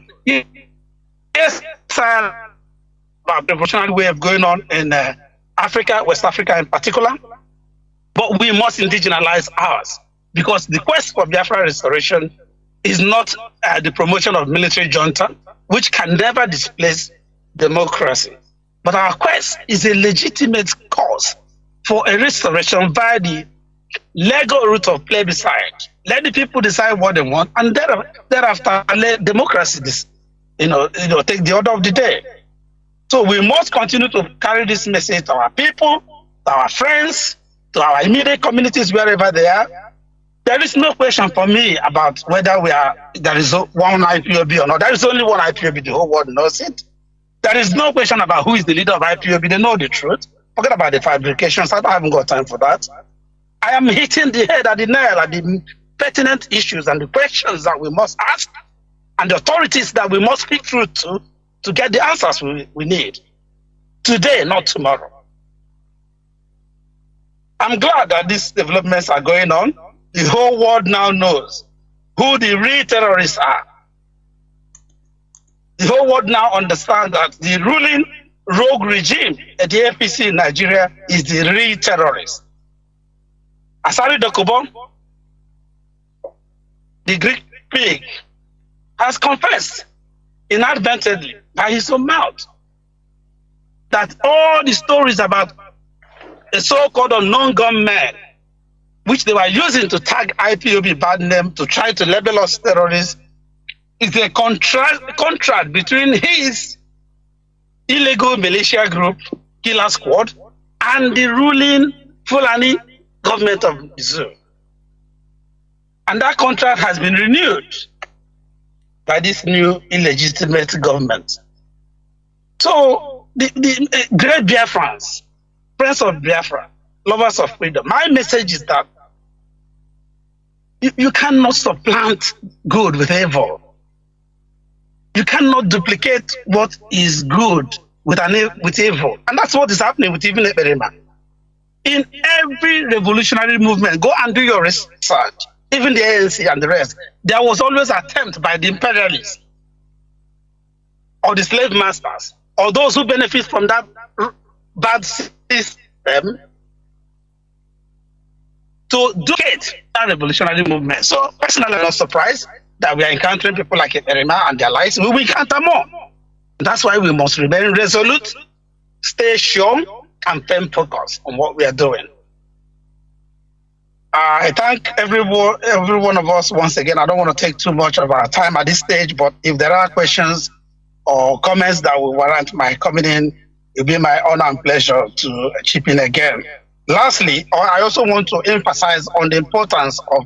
Yes, about the revolutionary way of going on in Africa, West Africa in particular, but we must indigenize ours, because the quest for Biafra restoration is not the promotion of military junta, which can never displace democracy. But our quest is a legitimate cause for a restoration via the legal route of plebiscite. Let the people decide what they want, and thereafter let democracy take the order of the day. So we must continue to carry this message to our people, to our friends, to our immediate communities, wherever they are. There is no question for me about whether there is one IPOB or not. There is only one IPOB, the whole world knows it. There is no question about who is the leader of IPOB. They know the truth. Forget about the fabrications. I haven't got time for that. I am hitting the head at the nail at the pertinent issues and the questions that we must ask, and the authorities that we must speak through to get the answers we need. Today, not tomorrow. I'm glad that these developments are going on. The whole world now knows who the real terrorists are. The whole world now understands that the ruling rogue regime at the APC in Nigeria is the real terrorist. Asari Dokubo, the Greek pig, has confessed inadvertently by his own mouth that all the stories about a so-called unknown gunmen, which they were using to tag IPOB bad name to try to label us terrorists, is a contract between his illegal militia group, Killer Squad, and the ruling Fulani government of the zoo. And that contract has been renewed by this new illegitimate government. So the great Biafrans, friends of Biafra, lovers of freedom, my message is that you cannot supplant good with evil. You cannot duplicate what is good with evil. And that's what is happening with even Eberema. In every revolutionary movement, go and do your research, even the ANC and the rest, there was always an attempt by the imperialists or the slave masters or those who benefit from that bad system to duplicate that revolutionary movement. So personally, I'm not surprised that we are encountering people like Eberema and their allies. We will encounter more. That's why we must remain resolute, stay sure, and firm focus on what we are doing. I thank every one of us once again. I don't want to take too much of our time at this stage, but if there are questions or comments that will warrant my coming in, it will be my honor and pleasure to chip in again. Lastly, I also want to emphasize on the importance of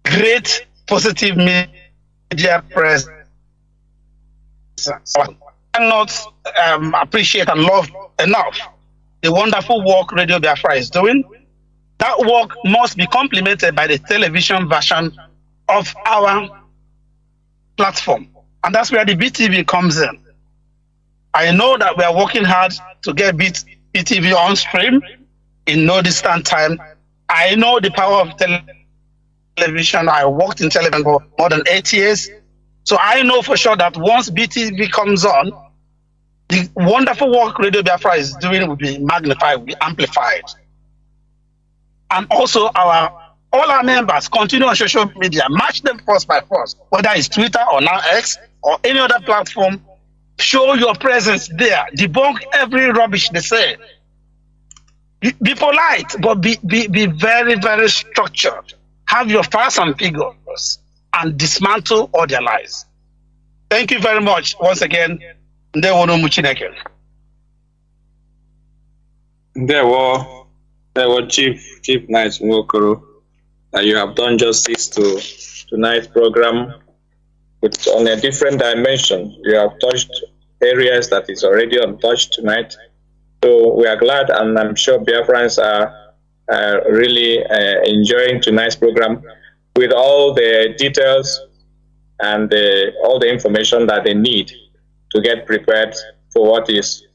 great positive media presence. I cannot appreciate and love enough the wonderful work Radio Biafra is doing. That work must be complemented by the television version of our platform. And that's where the BTV comes in. I know that we are working hard to get BTV on stream in no distant time. I know the power of television. I worked in television for more than 8 years. So I know for sure that once BTV comes on, the wonderful work Radio Biafra is doing will be magnified, will be amplified. And also our all our members continue on social media, match them force by force, whether it's Twitter or now X or any other platform. Show your presence there. Debunk every rubbish they say. Be polite, but be very, very structured. Have your facts and figures and dismantle all their lies. Thank you very much once again. Ndewo Chineke. Ndewo Chief Knight Nwokoro. You have done justice to tonight's program with on a different dimension. You have touched areas that is already untouched tonight. So we are glad, and I'm sure Biafrans are really enjoying tonight's program with all the details and all the information that they need to get prepared for what is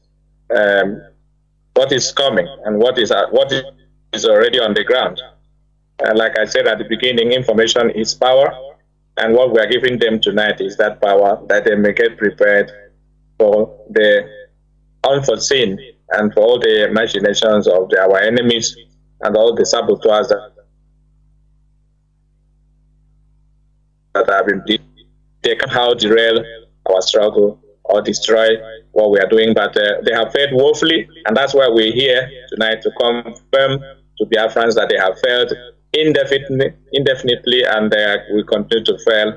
coming and what is already on the ground. Like I said at the beginning, information is power, and what we are giving them tonight is that power that they may get prepared for the unforeseen and for all the machinations of our enemies and all the saboteurs that have been taken how derail our struggle or destroy what we are doing, but they have failed woefully, and that's why we're here tonight to confirm to Biafrans that they have failed indefinitely, and we continue to fail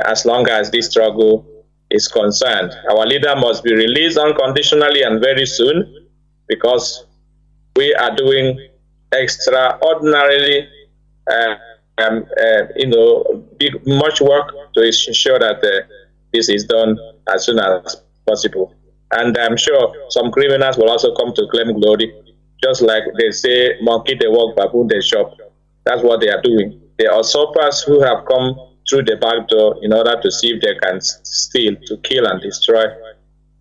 as long as this struggle is concerned. Our leader must be released unconditionally and very soon, because we are doing extraordinarily much work to ensure that this is done as soon as possible. And I'm sure some criminals will also come to claim glory, just like they say, monkey they walk, baboon they shop. That's what they are doing. They are usurpers who have come through the back door in order to see if they can steal, to kill and destroy.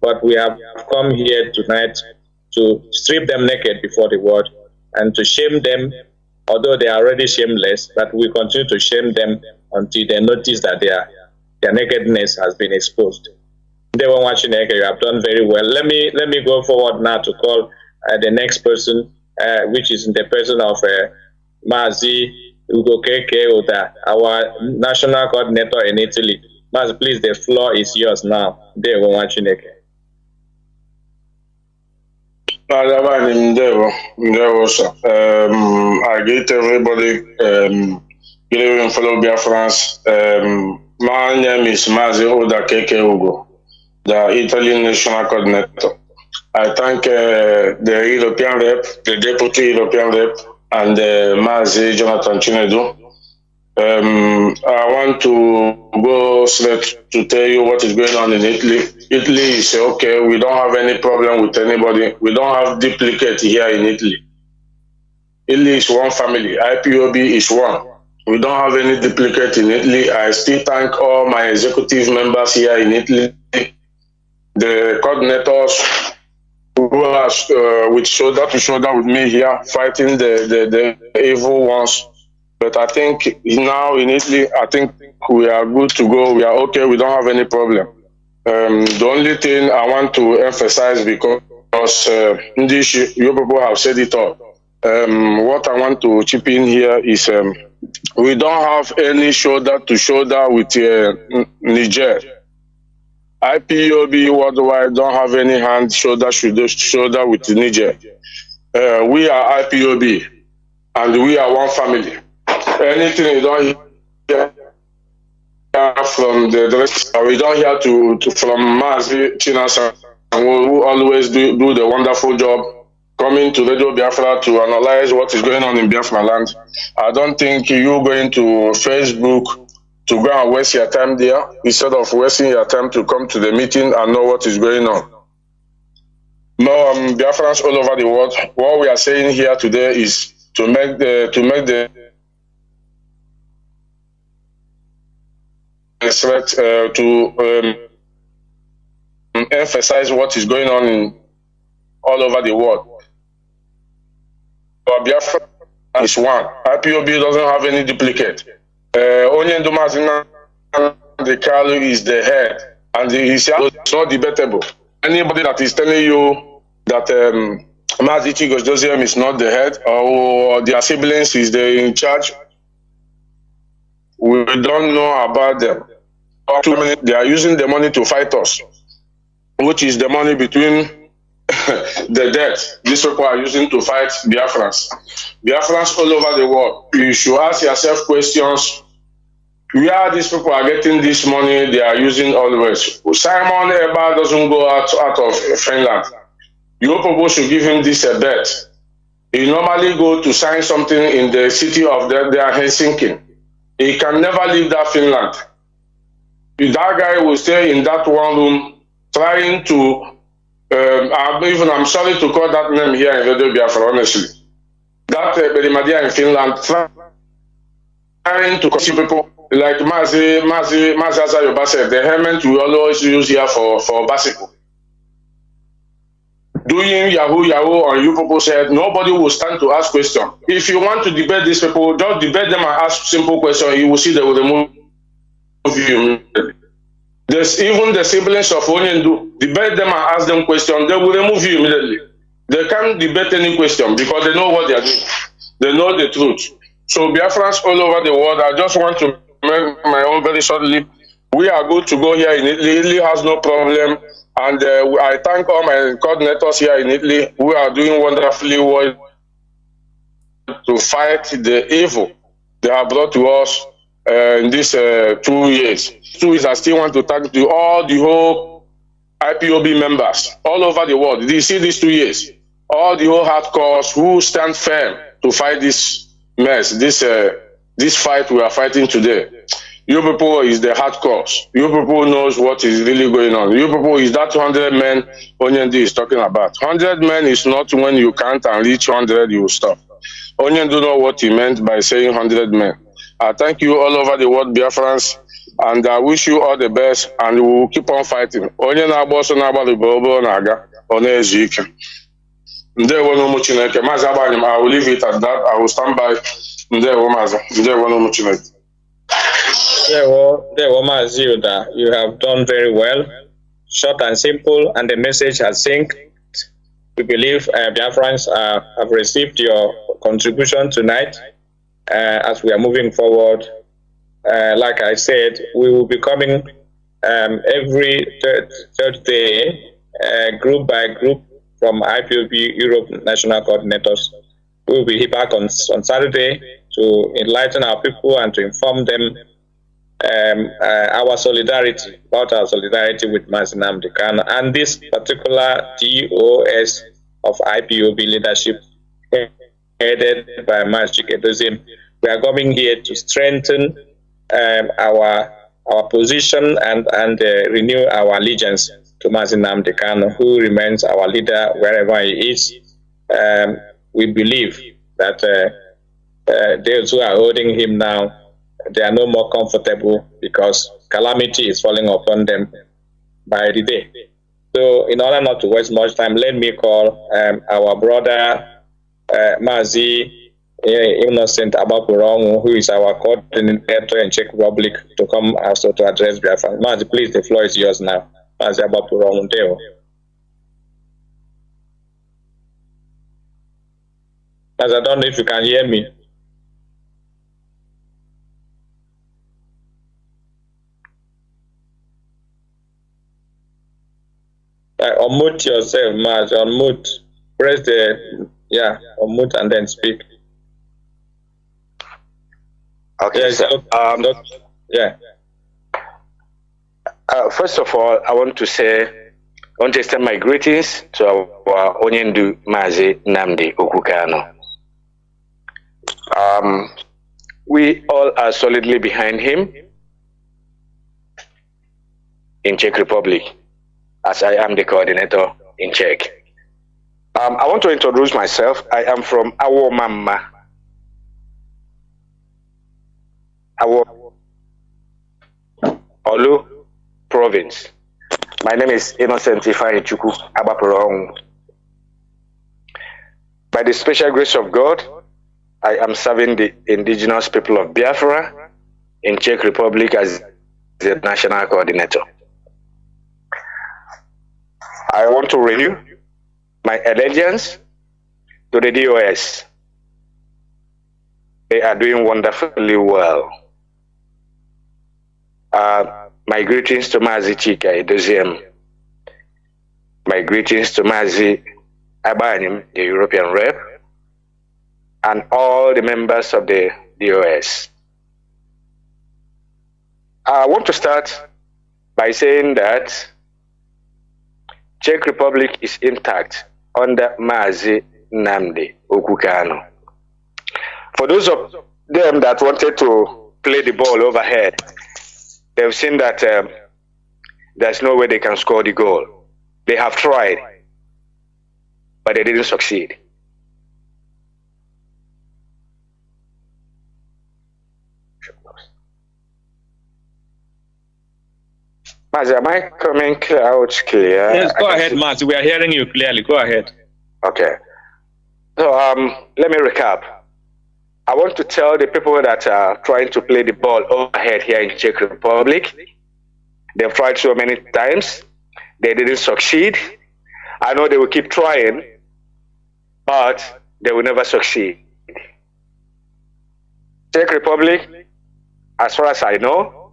But we have come here tonight to strip them naked before the world and to shame them, although they are already shameless, but we continue to shame them until they notice that their nakedness has been exposed. They were watching naked. You have done very well. Let me go forward now to call the next person, which is in the person of Mazi Oda, our national coordinator in Italy. Mazi, please, the floor is yours now. They were watching naked. I greet everybody, good evening, fellow Biafrans. My name is Mazi Oda Ugo, the Italian National Coordinator. I thank the European rep, the Deputy European rep, and Mazi Jonathan Chinedu. I want to go straight to tell you what is going on in Italy. Italy is okay. We don't have any problem with anybody. We don't have duplicate here in Italy. Italy is one family. IPOB is one. We don't have any duplicate in Italy. I still thank all my executive members here in Italy, the coordinators who are with shoulder to shoulder with me here, fighting the evil ones. But I think now in Italy, I think we are good to go. We are okay. We don't have any problem. The only thing I want to emphasize, because you people have said it all, what I want to chip in here is we don't have any shoulder to shoulder with Niger. IPOB worldwide don't have any hand shoulder with Niger. We are IPOB, and we are one family. Anything you don't hear from the rest, we don't hear from Mazi Chinasa, who always do the wonderful job coming to Radio Biafra to analyze what is going on in Biafra land. I don't think you're going to Facebook to go and waste your time there instead of wasting your time to come to the meeting and know what is going on. No, Biafrans all over the world, what we are saying here today is to make the threat to emphasize what is going on all over the world. But Biafra is one. IPOB doesn't have any duplicate. Onye Ndumazi Nnamdi Kanu is the head, and it's not debatable. Anybody that is telling you that Mazi Joseph is not the head, or their siblings is in charge. We don't know about them. They are using the money to fight us, which is the money between the debt these people are using to fight Biafrans. Biafrans all over the world. You should ask yourself questions. Where these people are getting this money they are using always. Simon Eber doesn't go out of Finland. You people should give him this a bet. He normally go to sign something in the city of their Helsinki. He can never leave that Finland. That guy will stay in that one room trying to, I'm sorry to call that name here in Radio Biafra, honestly. That Berimadia in Finland trying to see people like Mazi Azayoba said, the helmet we always use here for bicycle. Doing Yahoo on you people said nobody will stand to ask questions. If you want to debate these people, just debate them and ask simple questions. You will see they will remove you. There's even the siblings of Onyendu, debate them and ask them questions, they will remove you immediately. They can't debate any question because they know what they are doing. They know the truth. So Biafrans all over the world, I just want to make my own very shortly. We are good to go here in Italy. Italy has no problem. And I thank all my coordinators here in Italy who are doing wonderfully well to fight the evil they have brought to us in these 2 years. 2 years, I still want to thank to all the whole IPOB members all over the world. You see these 2 years, all the whole hardcores who stand firm to fight this mess, this fight we are fighting today. You people is the hardcores. You people knows what is really going on. You people is that 100 men Onyendi is talking about. 100 men is not when you count and reach 100, you will stop. Onyendi know what he meant by saying 100 men. I thank you all over the world, Biafrans, and I wish you all the best, and we will keep on fighting. Onye na-agba na-agba ribobo na-aga, ọ na-ezu ike. Ndewo n'ụmụ Chineke. Mazi Agbanyem, I will leave it at that. I will stand by. Ndewo Mazi. Ndewo n'ụmụ Chineke. Ndewo Mazi, you have done very well. Short and simple, and the message has synced. We believe Biafrans have received your contribution tonight. As we are moving forward, like I said, we will be coming every third day, group by group from IPOB Europe National Coordinators. We will be back on Saturday to enlighten our people and to inform them our solidarity with Mazi Nnamdi Kanu and this particular DOS of IPOB leadership headed by Mazi Chinedu. We are coming here to strengthen our position and renew our allegiance to Mazi Nnamdi Kanu, who remains our leader wherever he is. We believe that those who are holding him now, they are no more comfortable because calamity is falling upon them by the day. So in order not to waste much time, let me call our brother Mazi Innocent Abapurongu, who is our coordinator in Czech Republic, to come also to address Biafra. Mazi, please, the floor is yours now. Mazi Abapurongu, Deo. Mazi, I don't know if you can hear me. Unmute yourself, Mazi. Unmute. Press the unmute and then speak. Okay. First of all, I want to extend my greetings to our Onyendu Mazi Nnamdi Kanu. We all are solidly behind him in Czech Republic, as I am the coordinator in Czech. I want to introduce myself. I am from Awomama, Olu province. My name is Innocent Ifeanyichukwu Abapurongu. By the special grace of God, I am serving the indigenous people of Biafra in Czech Republic as the national coordinator. I want to renew my allegiance to the DOS. They are doing wonderfully well. My greetings to Mazi Chika Edoziem. My greetings to Mazi Abanim, the European rep, and all the members of the DOS. I want to start by saying that Czech Republic is intact under Mazi Nnamdi Kanu. For those of them that wanted to play the ball overhead, they've seen that there's no way they can score the goal. They have tried, but they didn't succeed. Mazi, am I coming out clear? Yes, go ahead, Mazi. We are hearing you clearly. Go ahead. Okay. So let me recap. I want to tell the people that are trying to play the ball overhead here in Czech Republic. They've tried so many times. They didn't succeed. I know they will keep trying, but they will never succeed. Czech Republic, as far as I know,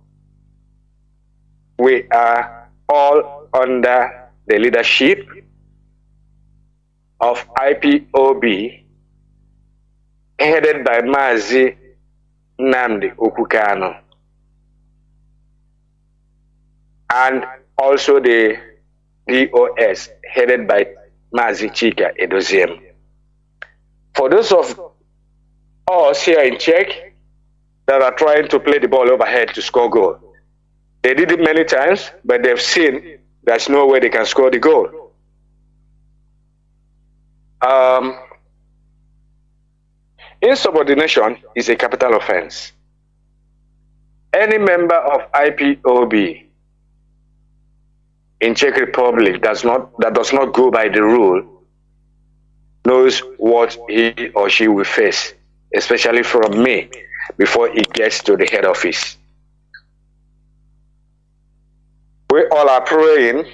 we are all under the leadership of IPOB, headed by Mazi Nnamdi Kanu, and also the DOS, headed by Mazi Chika Edoziem. For those of us here in Czech that are trying to play the ball overhead to score goal, they did it many times, but they've seen there's no way they can score the goal. Insubordination is a capital offense. Any member of IPOB in Czech Republic that does not go by the rule knows what he or she will face, especially from me, before it gets to the head office. We all are praying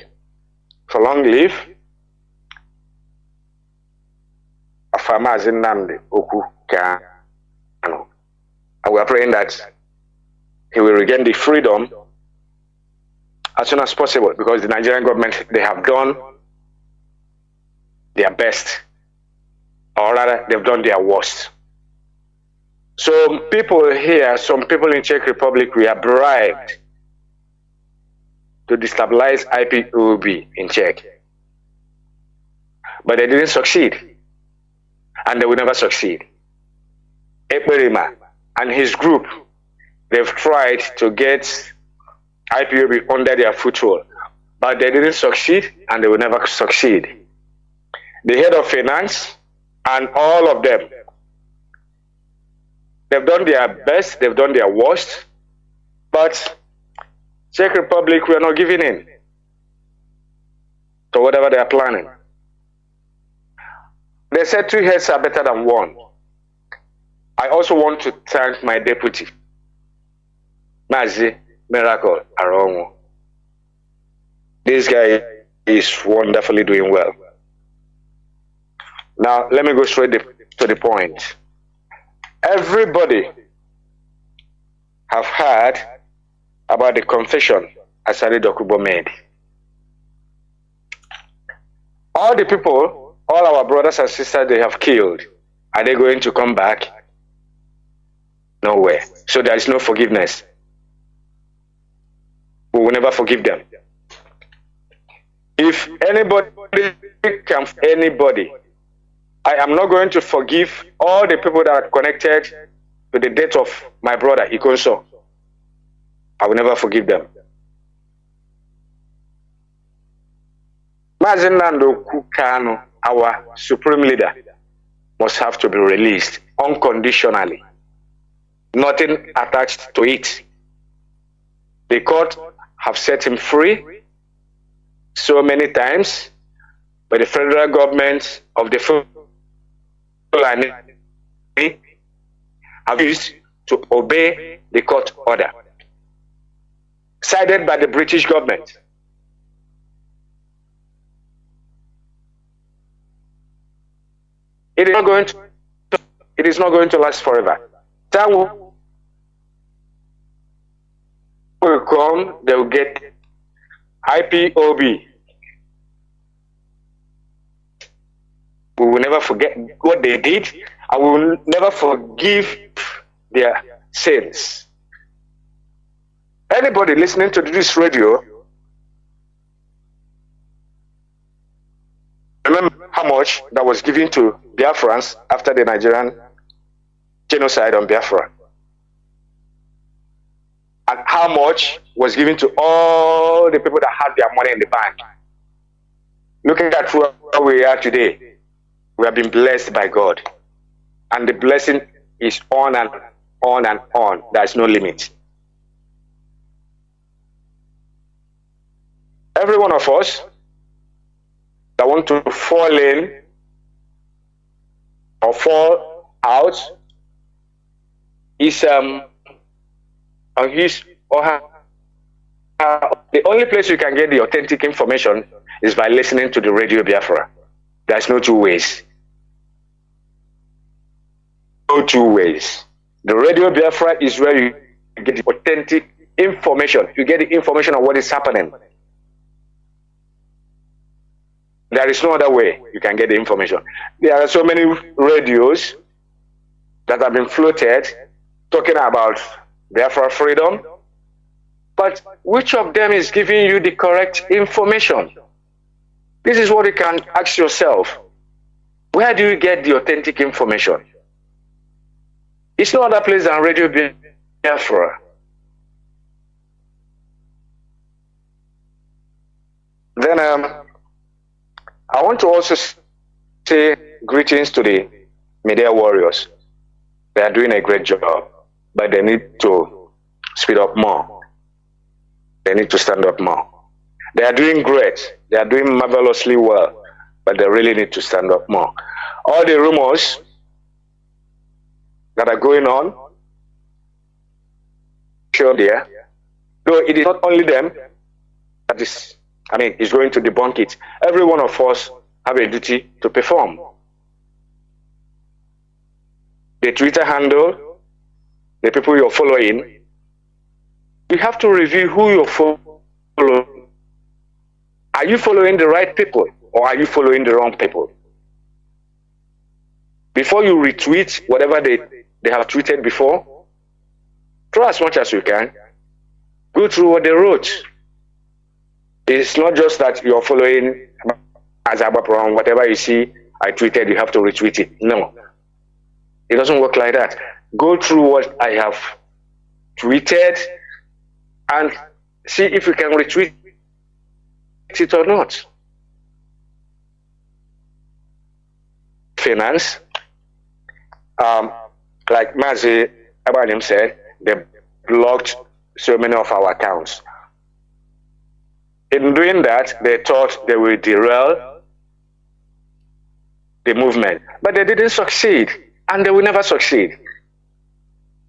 for long life of Mazi Nnamdi Kanu. And we are praying that he will regain the freedom as soon as possible, because the Nigerian government, they have done their best, or rather, they've done their worst. So people here, some people in Czech Republic, we are bribed to destabilize IPOB in Czech. But they didn't succeed, and they will never succeed. Eperima and his group, they've tried to get IPOB under their foothold, but they didn't succeed, and they will never succeed. The head of finance and all of them, they've done their best, they've done their worst, but Czech Republic, we are not giving in to whatever they are planning. They said 2 heads are better than 1. I also want to thank my deputy, Mazi Miracle Arongo. This guy is wonderfully doing well. Now, let me go straight to the point. Everybody have heard about the confession Asari Dokubo made. All the people, all our brothers and sisters they have killed, are they going to come back? Nowhere. So there is no forgiveness. We will never forgive them. If anybody comes, anybody, I am not going to forgive all the people that are connected to the death of my brother Ikonso. I will never forgive them. Mazi Nnamdi Kanu, our supreme leader, must have to be released unconditionally. Nothing attached to it. The court have set him free so many times, but the federal government of the Fulani have used to obey the court order, sided by the British government. It is not going to. It is not going to last forever. Time will come. They will get IPOB. We will never forget what they did. I will never forgive their sins. Anybody listening to this radio, remember how much that was given to Biafrans after the Nigerian genocide on Biafra, and how much was given to all the people that had their money in the bank. Looking at where we are today, we have been blessed by God, and the blessing is on and on and on. There's no limit. Every one of us that want to fall in or fall out is on his or her. The only place you can get the authentic information is by listening to the Radio Biafra. There's no two ways. No two ways. The Radio Biafra is where you get the authentic information. You get the information on what is happening. There is no other way you can get the information. There are so many radios that have been floated talking about Biafra freedom, but which of them is giving you the correct information? This is what you can ask yourself. Where do you get the authentic information? It's no other place than Radio Biafra. Then I want to also say greetings to the media warriors. They are doing a great job, but they need to speed up more. They need to stand up more. They are doing great. They are doing marvelously well, but they really need to stand up more. All the rumors that are going on, sure there, though it is not only them that is, is going to debunk it. Every one of us have a duty to perform. The Twitter handle, the people you're following, you have to review who you're following. Are you following the right people or are you following the wrong people? Before you retweet whatever they have tweeted before, try as much as you can. Go through what they wrote. It's not just that you're following as Abapuram, whatever you see, I tweeted, you have to retweet it. No. It doesn't work like that. Go through what I have tweeted and see if you can retweet it or not. Finance, like Mazi said, they blocked so many of our accounts. In doing that, they thought they would derail the movement, but they didn't succeed, and they will never succeed.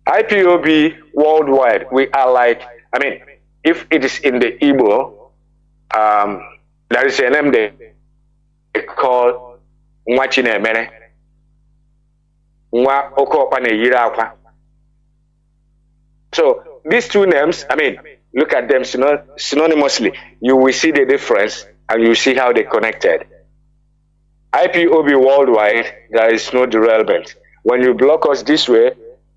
IPOB worldwide, we are like, if it is in the Igbo, there is a name they call Nwa Chinemere, Nwa Okopane Yirakwa. So these two names, look at them synonymously. You will see the difference and you will see how they connected. IPOB worldwide, there is no derailment. When you block us this way,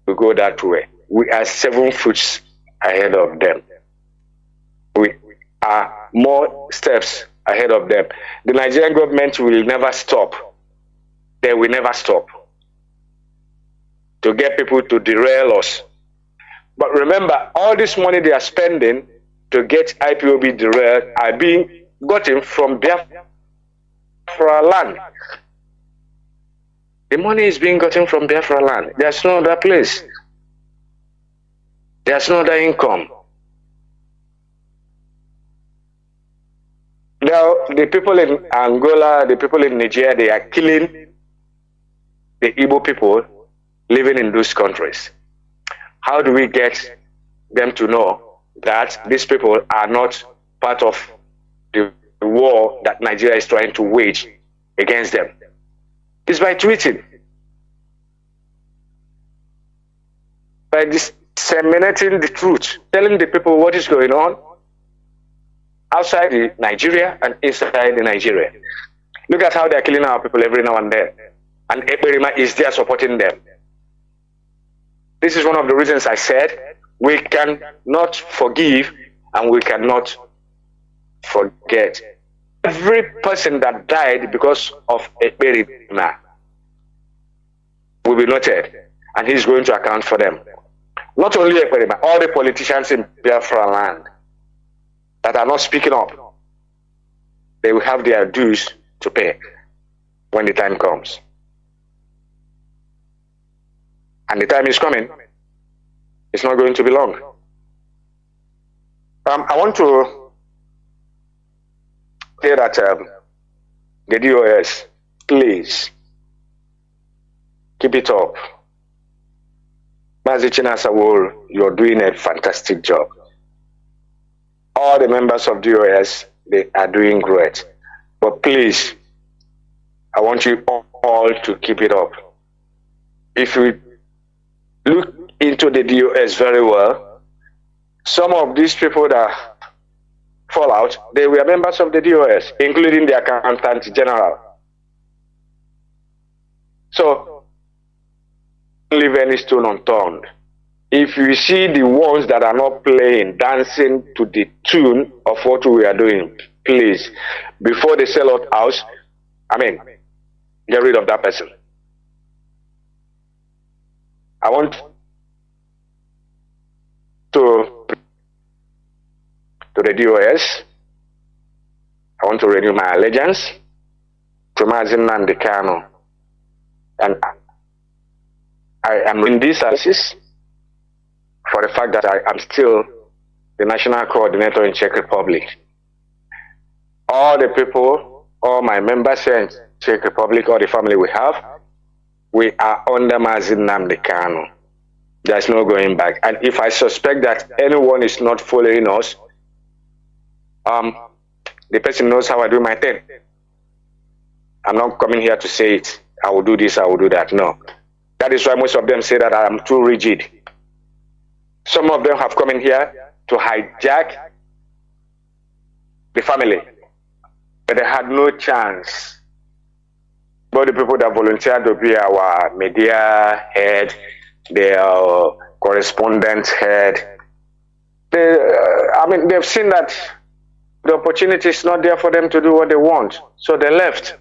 we go that way. We are 7 foot ahead of them. We are more steps ahead of them. The Nigerian government will never stop. They will never stop to get people to derail us. But remember, all this money they are spending to get IPOB derailed are being gotten from Biafra land. The money is being gotten from Biafra land. There's no other place. There's no other income. Now, the people in Angola, the people in Nigeria, they are killing the Igbo people living in those countries. How do we get them to know that these people are not part of the war that Nigeria is trying to wage against them? is by tweeting, by disseminating the truth, telling the people what is going on outside Nigeria and inside Nigeria. Look at how they're killing our people every now and then. And Ekperima is there supporting them. This is one of the reasons I said we cannot forgive and we cannot forget. Every person that died because of Ekperima will be noted, and he's going to account for them. Not only Ekperima, all the politicians in Biafra land that are not speaking up, they will have their dues to pay when the time comes. And the time is coming. It's not going to be long. I want to say that the DOS, please, keep it up. Mazi Chinasawol, you're doing a fantastic job. All the members of DOS, they are doing great. But please, I want you all to keep it up. If you look into the DOS very well, some of these people that fall out, they were members of the DOS, including the Accountant General. So, don't leave any stone unturned. If you see the ones that are not playing, dancing to the tune of what we are doing, please, before they sell out house, get rid of that person. I want to the DOS, I want to renew my allegiance to Mazi Nnamdi Kanu. And I am in this services for the fact that I am still the national coordinator in Czech Republic. All the people, all my members here in Czech Republic, all the family we have, we are under Mazi Nnamdi Kanu. There's no going back. And if I suspect that anyone is not following us, the person knows how I do my thing. I'm not coming here to say it. I will do this, I will do that. No. That is why most of them say that I am too rigid. Some of them have come in here to hijack the family, but they had no chance. But the people that volunteered to be our media head, their correspondent head, they've seen that the opportunity is not there for them to do what they want, so they left.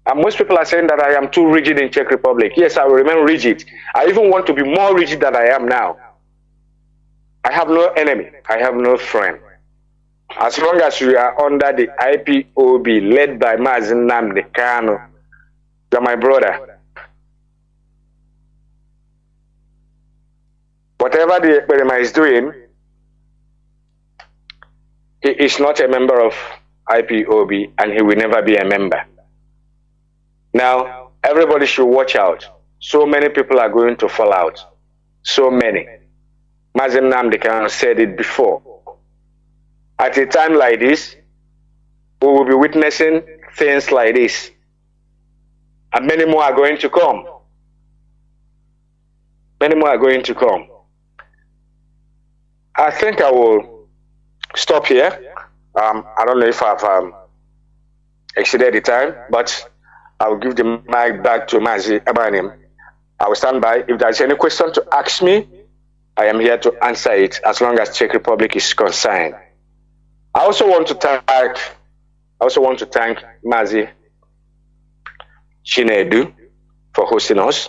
And most people are saying that I am too rigid in Czech Republic. Yes, I will remain rigid. I even want to be more rigid than I am now. I have no enemy. I have no friend. As long as you are under the IPOB led by Mazi Nnamdi Kanu, you're my brother. Whatever the Ekperima is doing, he is not a member of IPOB and he will never be a member. Now, everybody should watch out. So many people are going to fall out. So many. Mazi Nnamdi Kanu said it before. At a time like this, we will be witnessing things like this. And many more are going to come. Many more are going to come. I think I will stop here. I don't know if I've exceeded the time, but I will give the mic back to Mazi Abanim. I will stand by. If there's any question to ask me, I am here to answer it as long as Czech Republic is concerned. I also want to thank Mazi Chinedu for hosting us.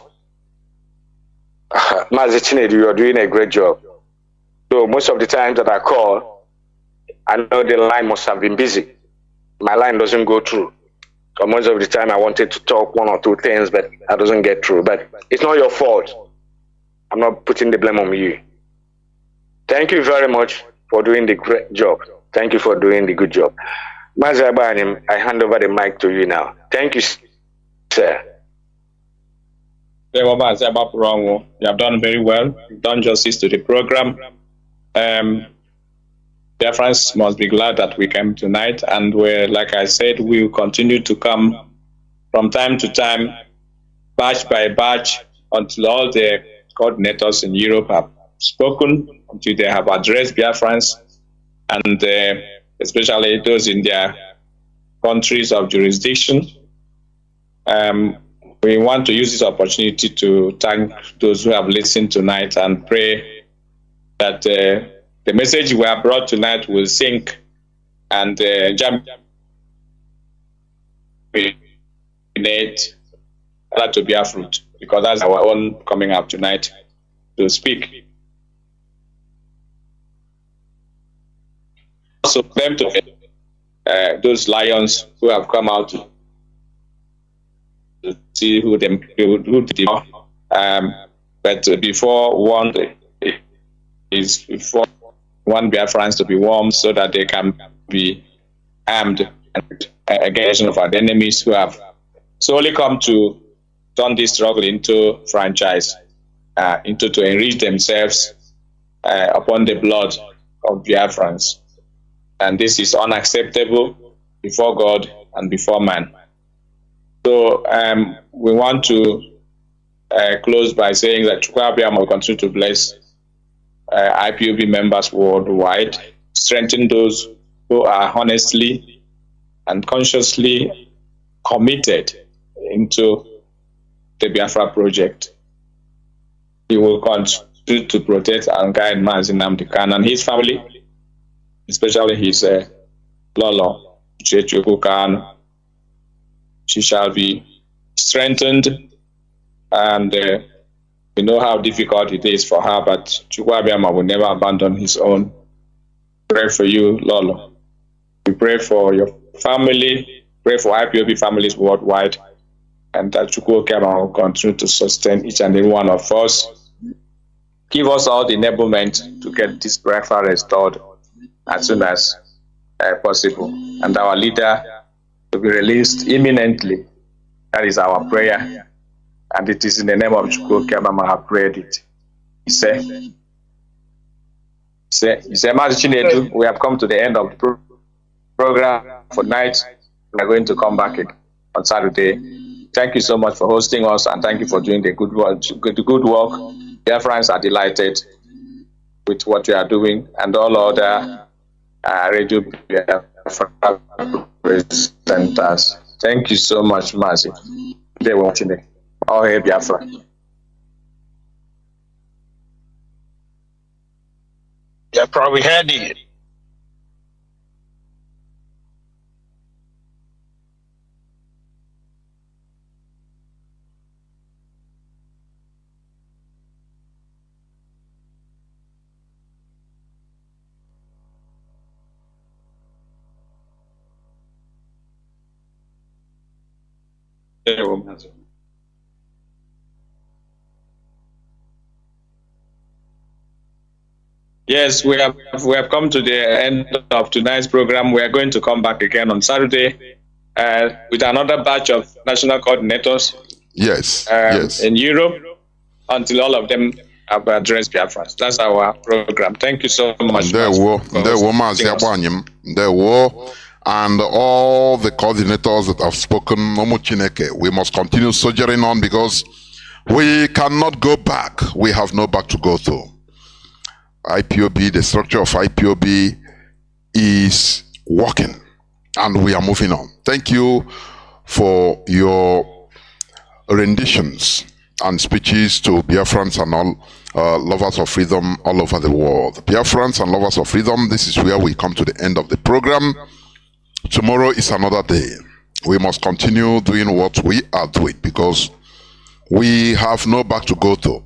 Mazi Chinedu, you are doing a great job. So most of the times that I call, I know the line must have been busy. My line doesn't go through. So most of the time I wanted to talk one or two things, but I doesn't get through. But it's not your fault. I'm not putting the blame on you. Thank you very much for doing the great job. Thank you for doing the good job. Mazi Abanim, I hand over the mic to you now. Thank you, sir. You have done very well. You've done justice to the program. Biafrans must be glad that we came tonight, and like I said, we will continue to come from time to time, batch by batch, until all the coordinators in Europe have spoken, until they have addressed Biafrans, and especially those in their countries of jurisdiction. We want to use this opportunity to thank those who have listened tonight and pray that the message we have brought tonight will sink and germinate that to bear fruit, because that's our own coming up tonight to speak. Also, them to those lions who have come out to see who they are. But before one Biafrans to be warned, so that they can be armed against of our enemies who have solely come to turn this struggle into franchise, into to enrich themselves upon the blood of Biafrans. And this is unacceptable before God and before man. So we want to close by saying that Chukwuabiama will continue to bless IPOB members worldwide, strengthen those who are honestly and consciously committed into the Biafra project. He will continue to protect and guide Mazi Nnamdi Kanu and his family, especially his Lolo, Kanu. She shall be strengthened, and we know how difficult it is for her, but Chukwuabiama will never abandon his own. Pray for you, Lolo. We pray for your family, pray for IPOB families worldwide, and that Chukwuabiama will continue to sustain each and every one of us. Give us all the enablement to get this Biafra restored as soon as possible, and our leader to be released imminently. That is our prayer, and it is in the name of Chukwuabiama I have prayed it. He said, Mazi Chinedu, we have come to the end of the program for tonight. We are going to come back on Saturday. Thank you so much for hosting us, and thank you for doing the good work. Dear friends are delighted with what you are doing, and all other radio presenters. Thank you so much, Mazi. They were watching it. All hail Biafra. Biafra, we heard it. Yes, we have come to the end of tonight's program. We are going to come back again on Saturday with another batch of national coordinators. Yes, in Europe, until all of them have addressed Biafra. That's our program. Thank you so much. There were and all the coordinators that have spoken, we must continue soldiering on, because we cannot go back. We have no back to go to. IPOB, the structure of IPOB is working, and we are moving on. Thank you for your renditions and speeches to Biafrans and all lovers of freedom all over the world. Biafrans and lovers of freedom, this is where we come to the end of the program. Tomorrow is another day. We must continue doing what we are doing, because we have no back to go to.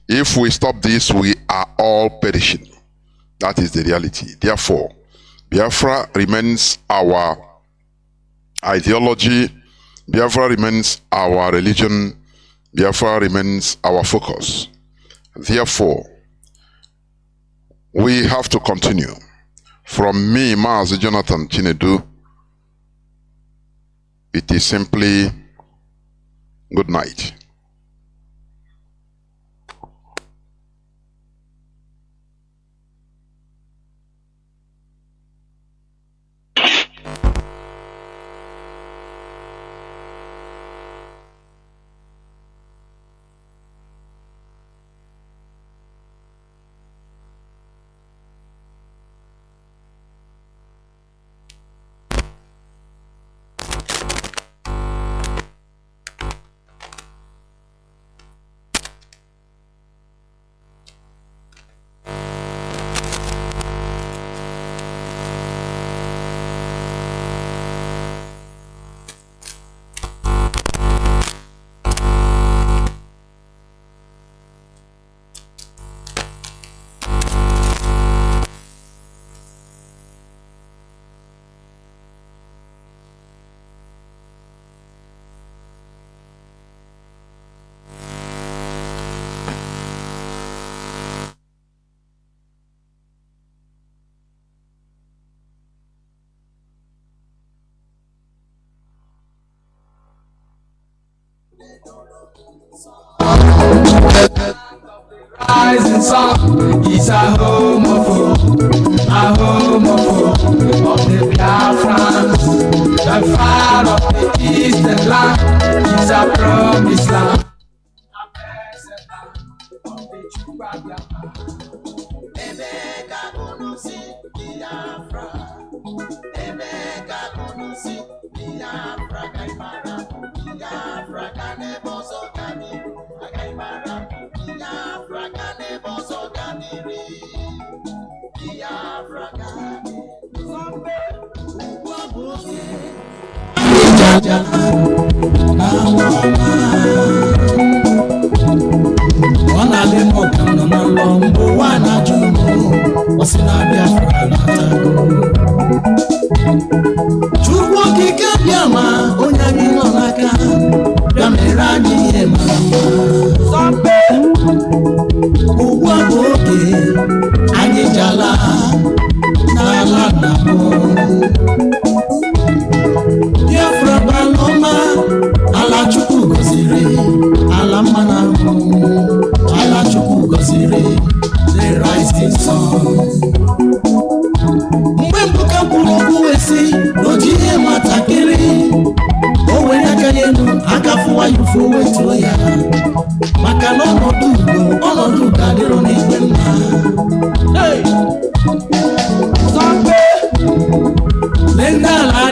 If we stop this, we are all perishing. That is the reality. Therefore, Biafra remains our ideology. Biafra remains our religion. Biafra remains our focus. Therefore, we have to continue. From me, Mazi Jonathan Chinedu, it is simply good night. Rising sun is a homophobe of the Biafrans. The fire of the eastern land is a promised land. The rising sun. Hey!